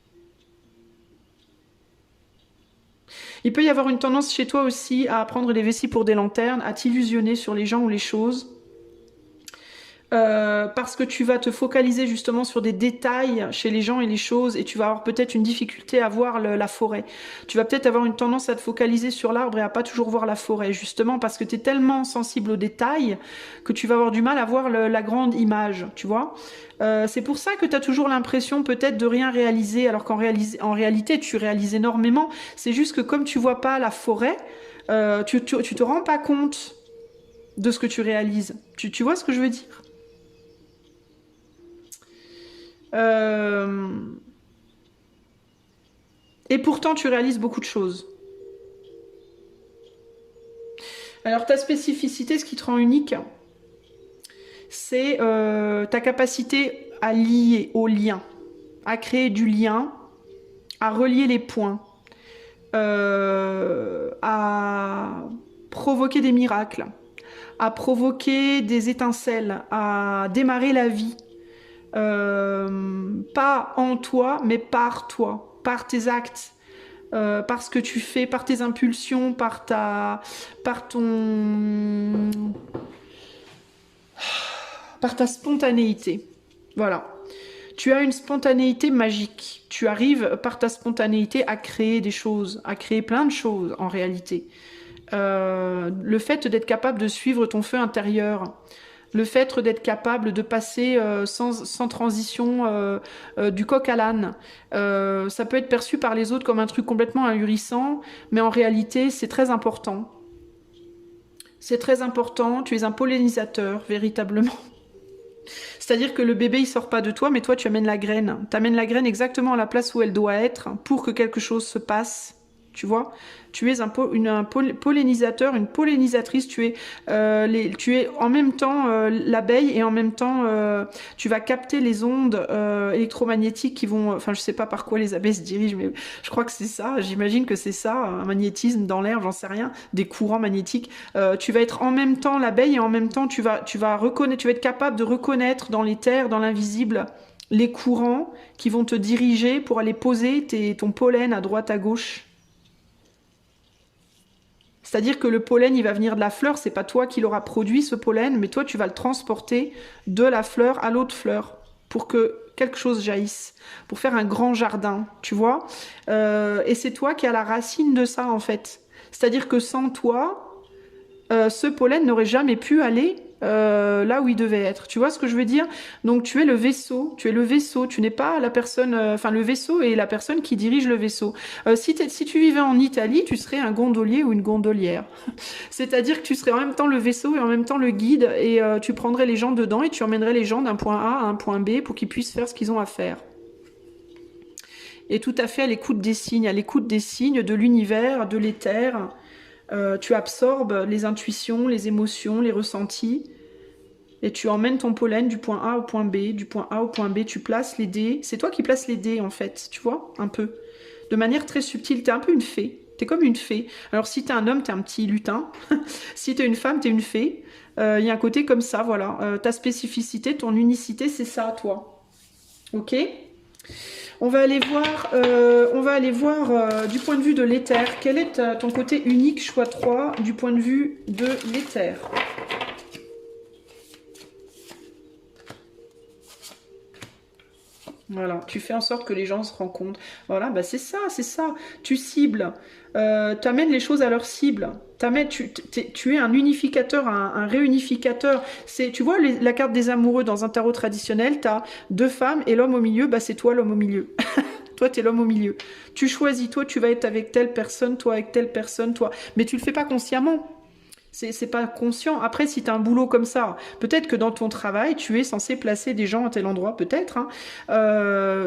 Il peut y avoir une tendance chez toi aussi à prendre les vessies pour des lanternes, à t'illusionner sur les gens ou les choses. Parce que tu vas te focaliser justement sur des détails chez les gens et les choses et tu vas avoir peut-être une difficulté à voir la forêt. Tu vas peut-être avoir une tendance à te focaliser sur l'arbre et à pas toujours voir la forêt, justement parce que tu es tellement sensible aux détails que tu vas avoir du mal à voir la grande image, tu vois. C'est pour ça que tu as toujours l'impression peut-être de rien réaliser alors qu'en réalité tu réalises énormément. C'est juste que comme tu vois pas la forêt, tu te rends pas compte de ce que tu réalises. Tu vois ce que je veux dire? Et pourtant, tu réalises beaucoup de choses. Alors, ta spécificité, ce qui te rend unique, c'est ta capacité à lier, au lien, à créer du lien, à relier les points, à provoquer des miracles, à provoquer des étincelles, à démarrer la vie. Pas en toi, mais par toi, par tes actes, par ce que tu fais, par tes impulsions, par ta spontanéité. Voilà. Tu as une spontanéité magique. Tu arrives par ta spontanéité à créer des choses, à créer plein de choses en réalité. Le fait d'être capable de suivre ton feu intérieur, le fait d'être capable de passer sans transition du coq à l'âne, ça peut être perçu par les autres comme un truc complètement ahurissant, mais en réalité, c'est très important. C'est très important, tu es un pollinisateur, véritablement. C'est-à-dire que le bébé, il sort pas de toi, mais toi, tu amènes la graine. Tu amènes la graine exactement à la place où elle doit être pour que quelque chose se passe. Tu vois, tu es un pollinisateur, une pollinisatrice, tu es en même temps l'abeille et en même temps tu vas capter les ondes électromagnétiques qui vont, enfin je sais pas par quoi les abeilles se dirigent, mais je crois que c'est ça, j'imagine que c'est ça, un magnétisme dans l'air, j'en sais rien, des courants magnétiques. Tu vas être en même temps l'abeille et en même temps tu vas être capable de reconnaître dans l'éther, dans l'invisible, les courants qui vont te diriger pour aller poser ton pollen à droite, à gauche. C'est-à-dire que le pollen, il va venir de la fleur, c'est pas toi qui l'auras produit ce pollen, mais toi tu vas le transporter de la fleur à l'autre fleur pour que quelque chose jaillisse, pour faire un grand jardin, tu vois. Et c'est toi qui as la racine de ça en fait. C'est-à-dire que sans toi, ce pollen n'aurait jamais pu aller là où il devait être. Tu vois ce que je veux dire? Donc tu es le vaisseau, tu n'es pas la personne, enfin le vaisseau est la personne qui dirige le vaisseau. Si tu vivais en Italie, tu serais un gondolier ou une gondolière. C'est-à-dire que tu serais en même temps le vaisseau et en même temps le guide et tu prendrais les gens dedans et tu emmènerais les gens d'un point A à un point B pour qu'ils puissent faire ce qu'ils ont à faire. Et tout à fait à l'écoute des signes, de l'univers, de l'éther. Tu absorbes les intuitions, les émotions, les ressentis et tu emmènes ton pollen du point A au point B, du point A au point B, tu places les dés. C'est toi qui places les dés en fait, tu vois, un peu. De manière très subtile, t'es un peu une fée. T'es comme une fée. Alors si t'es un homme, t'es un petit lutin. Si t'es une femme, t'es une fée. Il y a un côté comme ça, voilà. Ta spécificité, ton unicité, c'est ça, toi. Ok ? On va aller voir du point de vue de l'éther. Quel est ton côté unique, choix 3, du point de vue de l'éther? Voilà, tu fais en sorte que les gens se rencontrent. Voilà, bah c'est ça. Tu cibles, tu amènes les choses à leur cible. Tu es un unificateur, un réunificateur. Tu vois la carte des amoureux dans un tarot traditionnel, tu as deux femmes et l'homme au milieu, bah c'est toi l'homme au milieu. Toi, tu es l'homme au milieu. Tu choisis, toi, tu vas être avec telle personne, toi avec telle personne, toi. Mais tu le fais pas consciemment. C'est pas conscient. Après, si tu as un boulot comme ça, peut-être que dans ton travail, tu es censé placer des gens à tel endroit, peut-être, hein,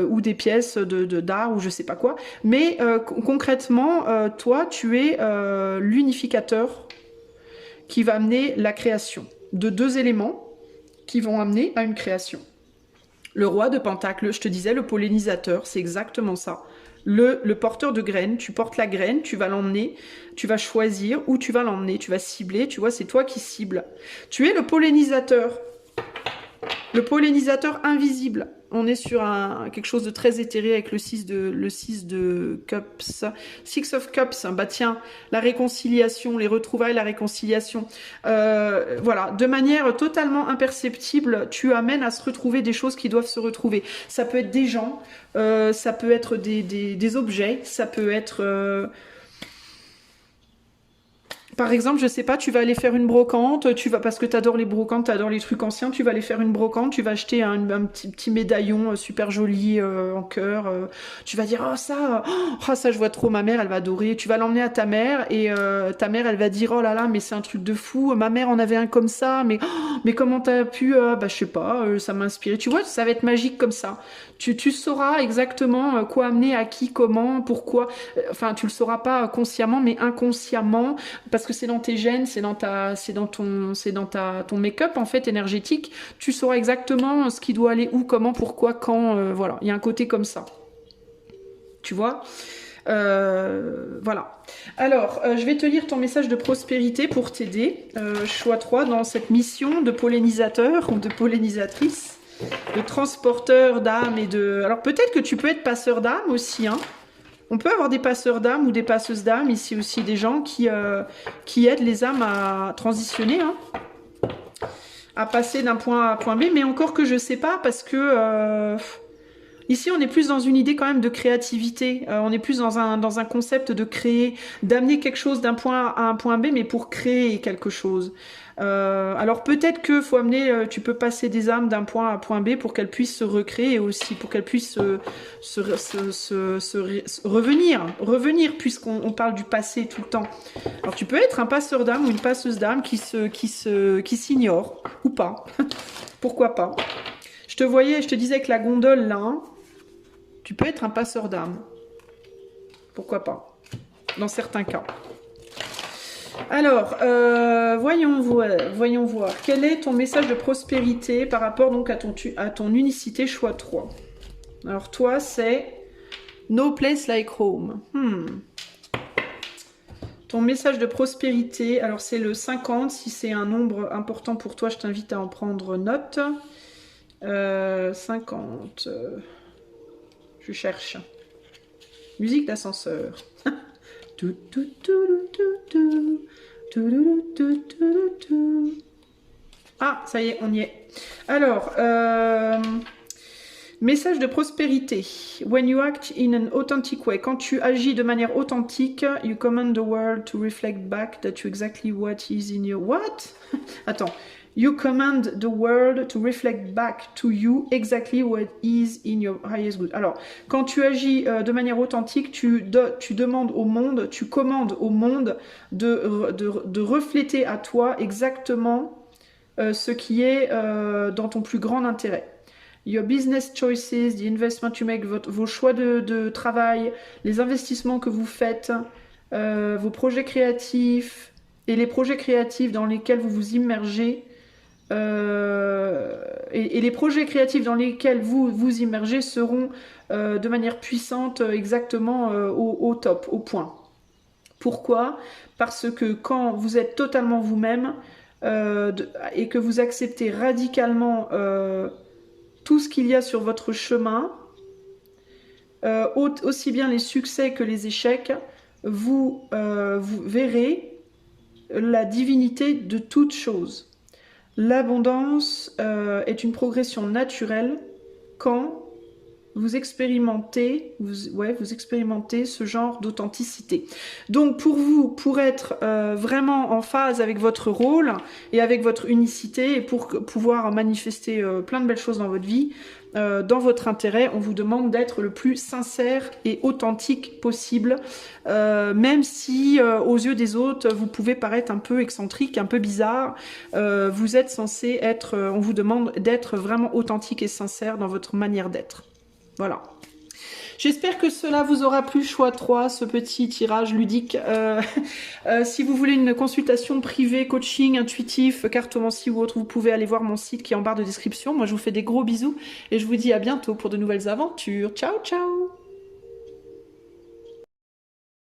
ou des pièces d'art, ou je sais pas quoi. Mais concrètement, toi, tu es l'unificateur qui va amener la création de deux éléments qui vont amener à une création. Le roi de Pentacle, je te disais, le pollinisateur, c'est exactement ça. Le porteur de graines, tu portes la graine, tu vas l'emmener, tu vas choisir où tu vas l'emmener, tu vas cibler, tu vois, c'est toi qui cibles. Tu es le pollinisateur invisible. On est sur quelque chose de très éthéré avec le 6 de Cups. Six of Cups, bah tiens, la réconciliation, les retrouvailles, la réconciliation. Voilà, de manière totalement imperceptible, tu amènes à se retrouver des choses qui doivent se retrouver. Ça peut être des gens, ça peut être des objets, ça peut être... Par exemple, je sais pas, tu vas aller faire une brocante, parce que tu adores les brocantes, tu adores les trucs anciens, tu vas aller faire une brocante, tu vas acheter un petit médaillon super joli en cœur, tu vas dire, oh ça je vois trop ma mère, elle va adorer, tu vas l'emmener à ta mère et ta mère elle va dire, oh là là, mais c'est un truc de fou, ma mère en avait un comme ça, mais comment t'as pu, bah je sais pas, ça m'a inspiré, tu vois, ça va être magique comme ça. Tu sauras exactement quoi amener à qui, comment, pourquoi, enfin tu le sauras pas consciemment mais inconsciemment, parce que c'est dans tes gènes, c'est dans ton make-up en fait énergétique, tu sauras exactement ce qui doit aller où, comment, pourquoi, quand, voilà, il y a un côté comme ça. Tu vois, voilà. Alors, je vais te lire ton message de prospérité pour t'aider. Choix 3 dans cette mission de pollinisateur ou de pollinisatrice, de transporteur d'âme et de... Alors peut-être que tu peux être passeur d'âme aussi, hein. On peut avoir des passeurs d'âme ou des passeuses d'âme, ici aussi des gens qui aident les âmes à transitionner, hein, à passer d'un point A à point B, mais encore que je sais pas, parce que ici on est plus dans une idée quand même de créativité, on est plus dans un concept de créer, d'amener quelque chose d'un point A à un point B, mais pour créer quelque chose. Alors peut-être que faut amener, tu peux passer des âmes d'un point A à point B pour qu'elles puissent se recréer aussi, pour qu'elles puissent revenir puisqu'on parle du passé tout le temps. Alors tu peux être un passeur d'âme ou une passeuse d'âme qui s'ignore ou pas. Pourquoi pas. Je te disais que la gondole là, hein, tu peux être un passeur d'âme. Pourquoi pas. Dans certains cas. Alors, voyons voir. Quel est ton message de prospérité par rapport donc à ton unicité choix 3? Alors toi, c'est No place like home. Ton message de prospérité, alors c'est le 50. Si c'est un nombre important pour toi, je t'invite à en prendre note. 50. Je cherche. Musique d'ascenseur. Ah, ça y est, on y est. Alors, message de prospérité. When you act in an authentic way. Quand tu agis de manière authentique, you command the world to reflect back that you exactly what is in your... What? Attends. You command the world to reflect back to you exactly what is in your highest good. Alors, quand tu agis de manière authentique, tu demandes au monde, tu commandes au monde de refléter à toi exactement ce qui est dans ton plus grand intérêt. Your business choices, the investment you make, vos choix de travail, les investissements que vous faites, vos projets créatifs et les projets créatifs dans lesquels vous vous immergez. Et les projets créatifs dans lesquels vous vous immergez seront de manière puissante exactement au top, au point. Pourquoi? Parce que quand vous êtes totalement vous-même et que vous acceptez radicalement tout ce qu'il y a sur votre chemin, aussi bien les succès que les échecs, vous verrez la divinité de toute chose. L'abondance est une progression naturelle quand vous expérimentez, vous expérimentez ce genre d'authenticité. Donc pour vous, pour être vraiment en phase avec votre rôle et avec votre unicité et pour pouvoir manifester plein de belles choses dans votre vie, dans votre intérêt, on vous demande d'être le plus sincère et authentique possible, même si aux yeux des autres, vous pouvez paraître un peu excentrique, un peu bizarre, vous êtes censé être, on vous demande d'être vraiment authentique et sincère dans votre manière d'être. Voilà. J'espère que cela vous aura plu, choix 3, ce petit tirage ludique. Si vous voulez une consultation privée, coaching, intuitif, cartomancie ou autre, vous pouvez aller voir mon site qui est en barre de description. Moi, je vous fais des gros bisous et je vous dis à bientôt pour de nouvelles aventures. Ciao, ciao!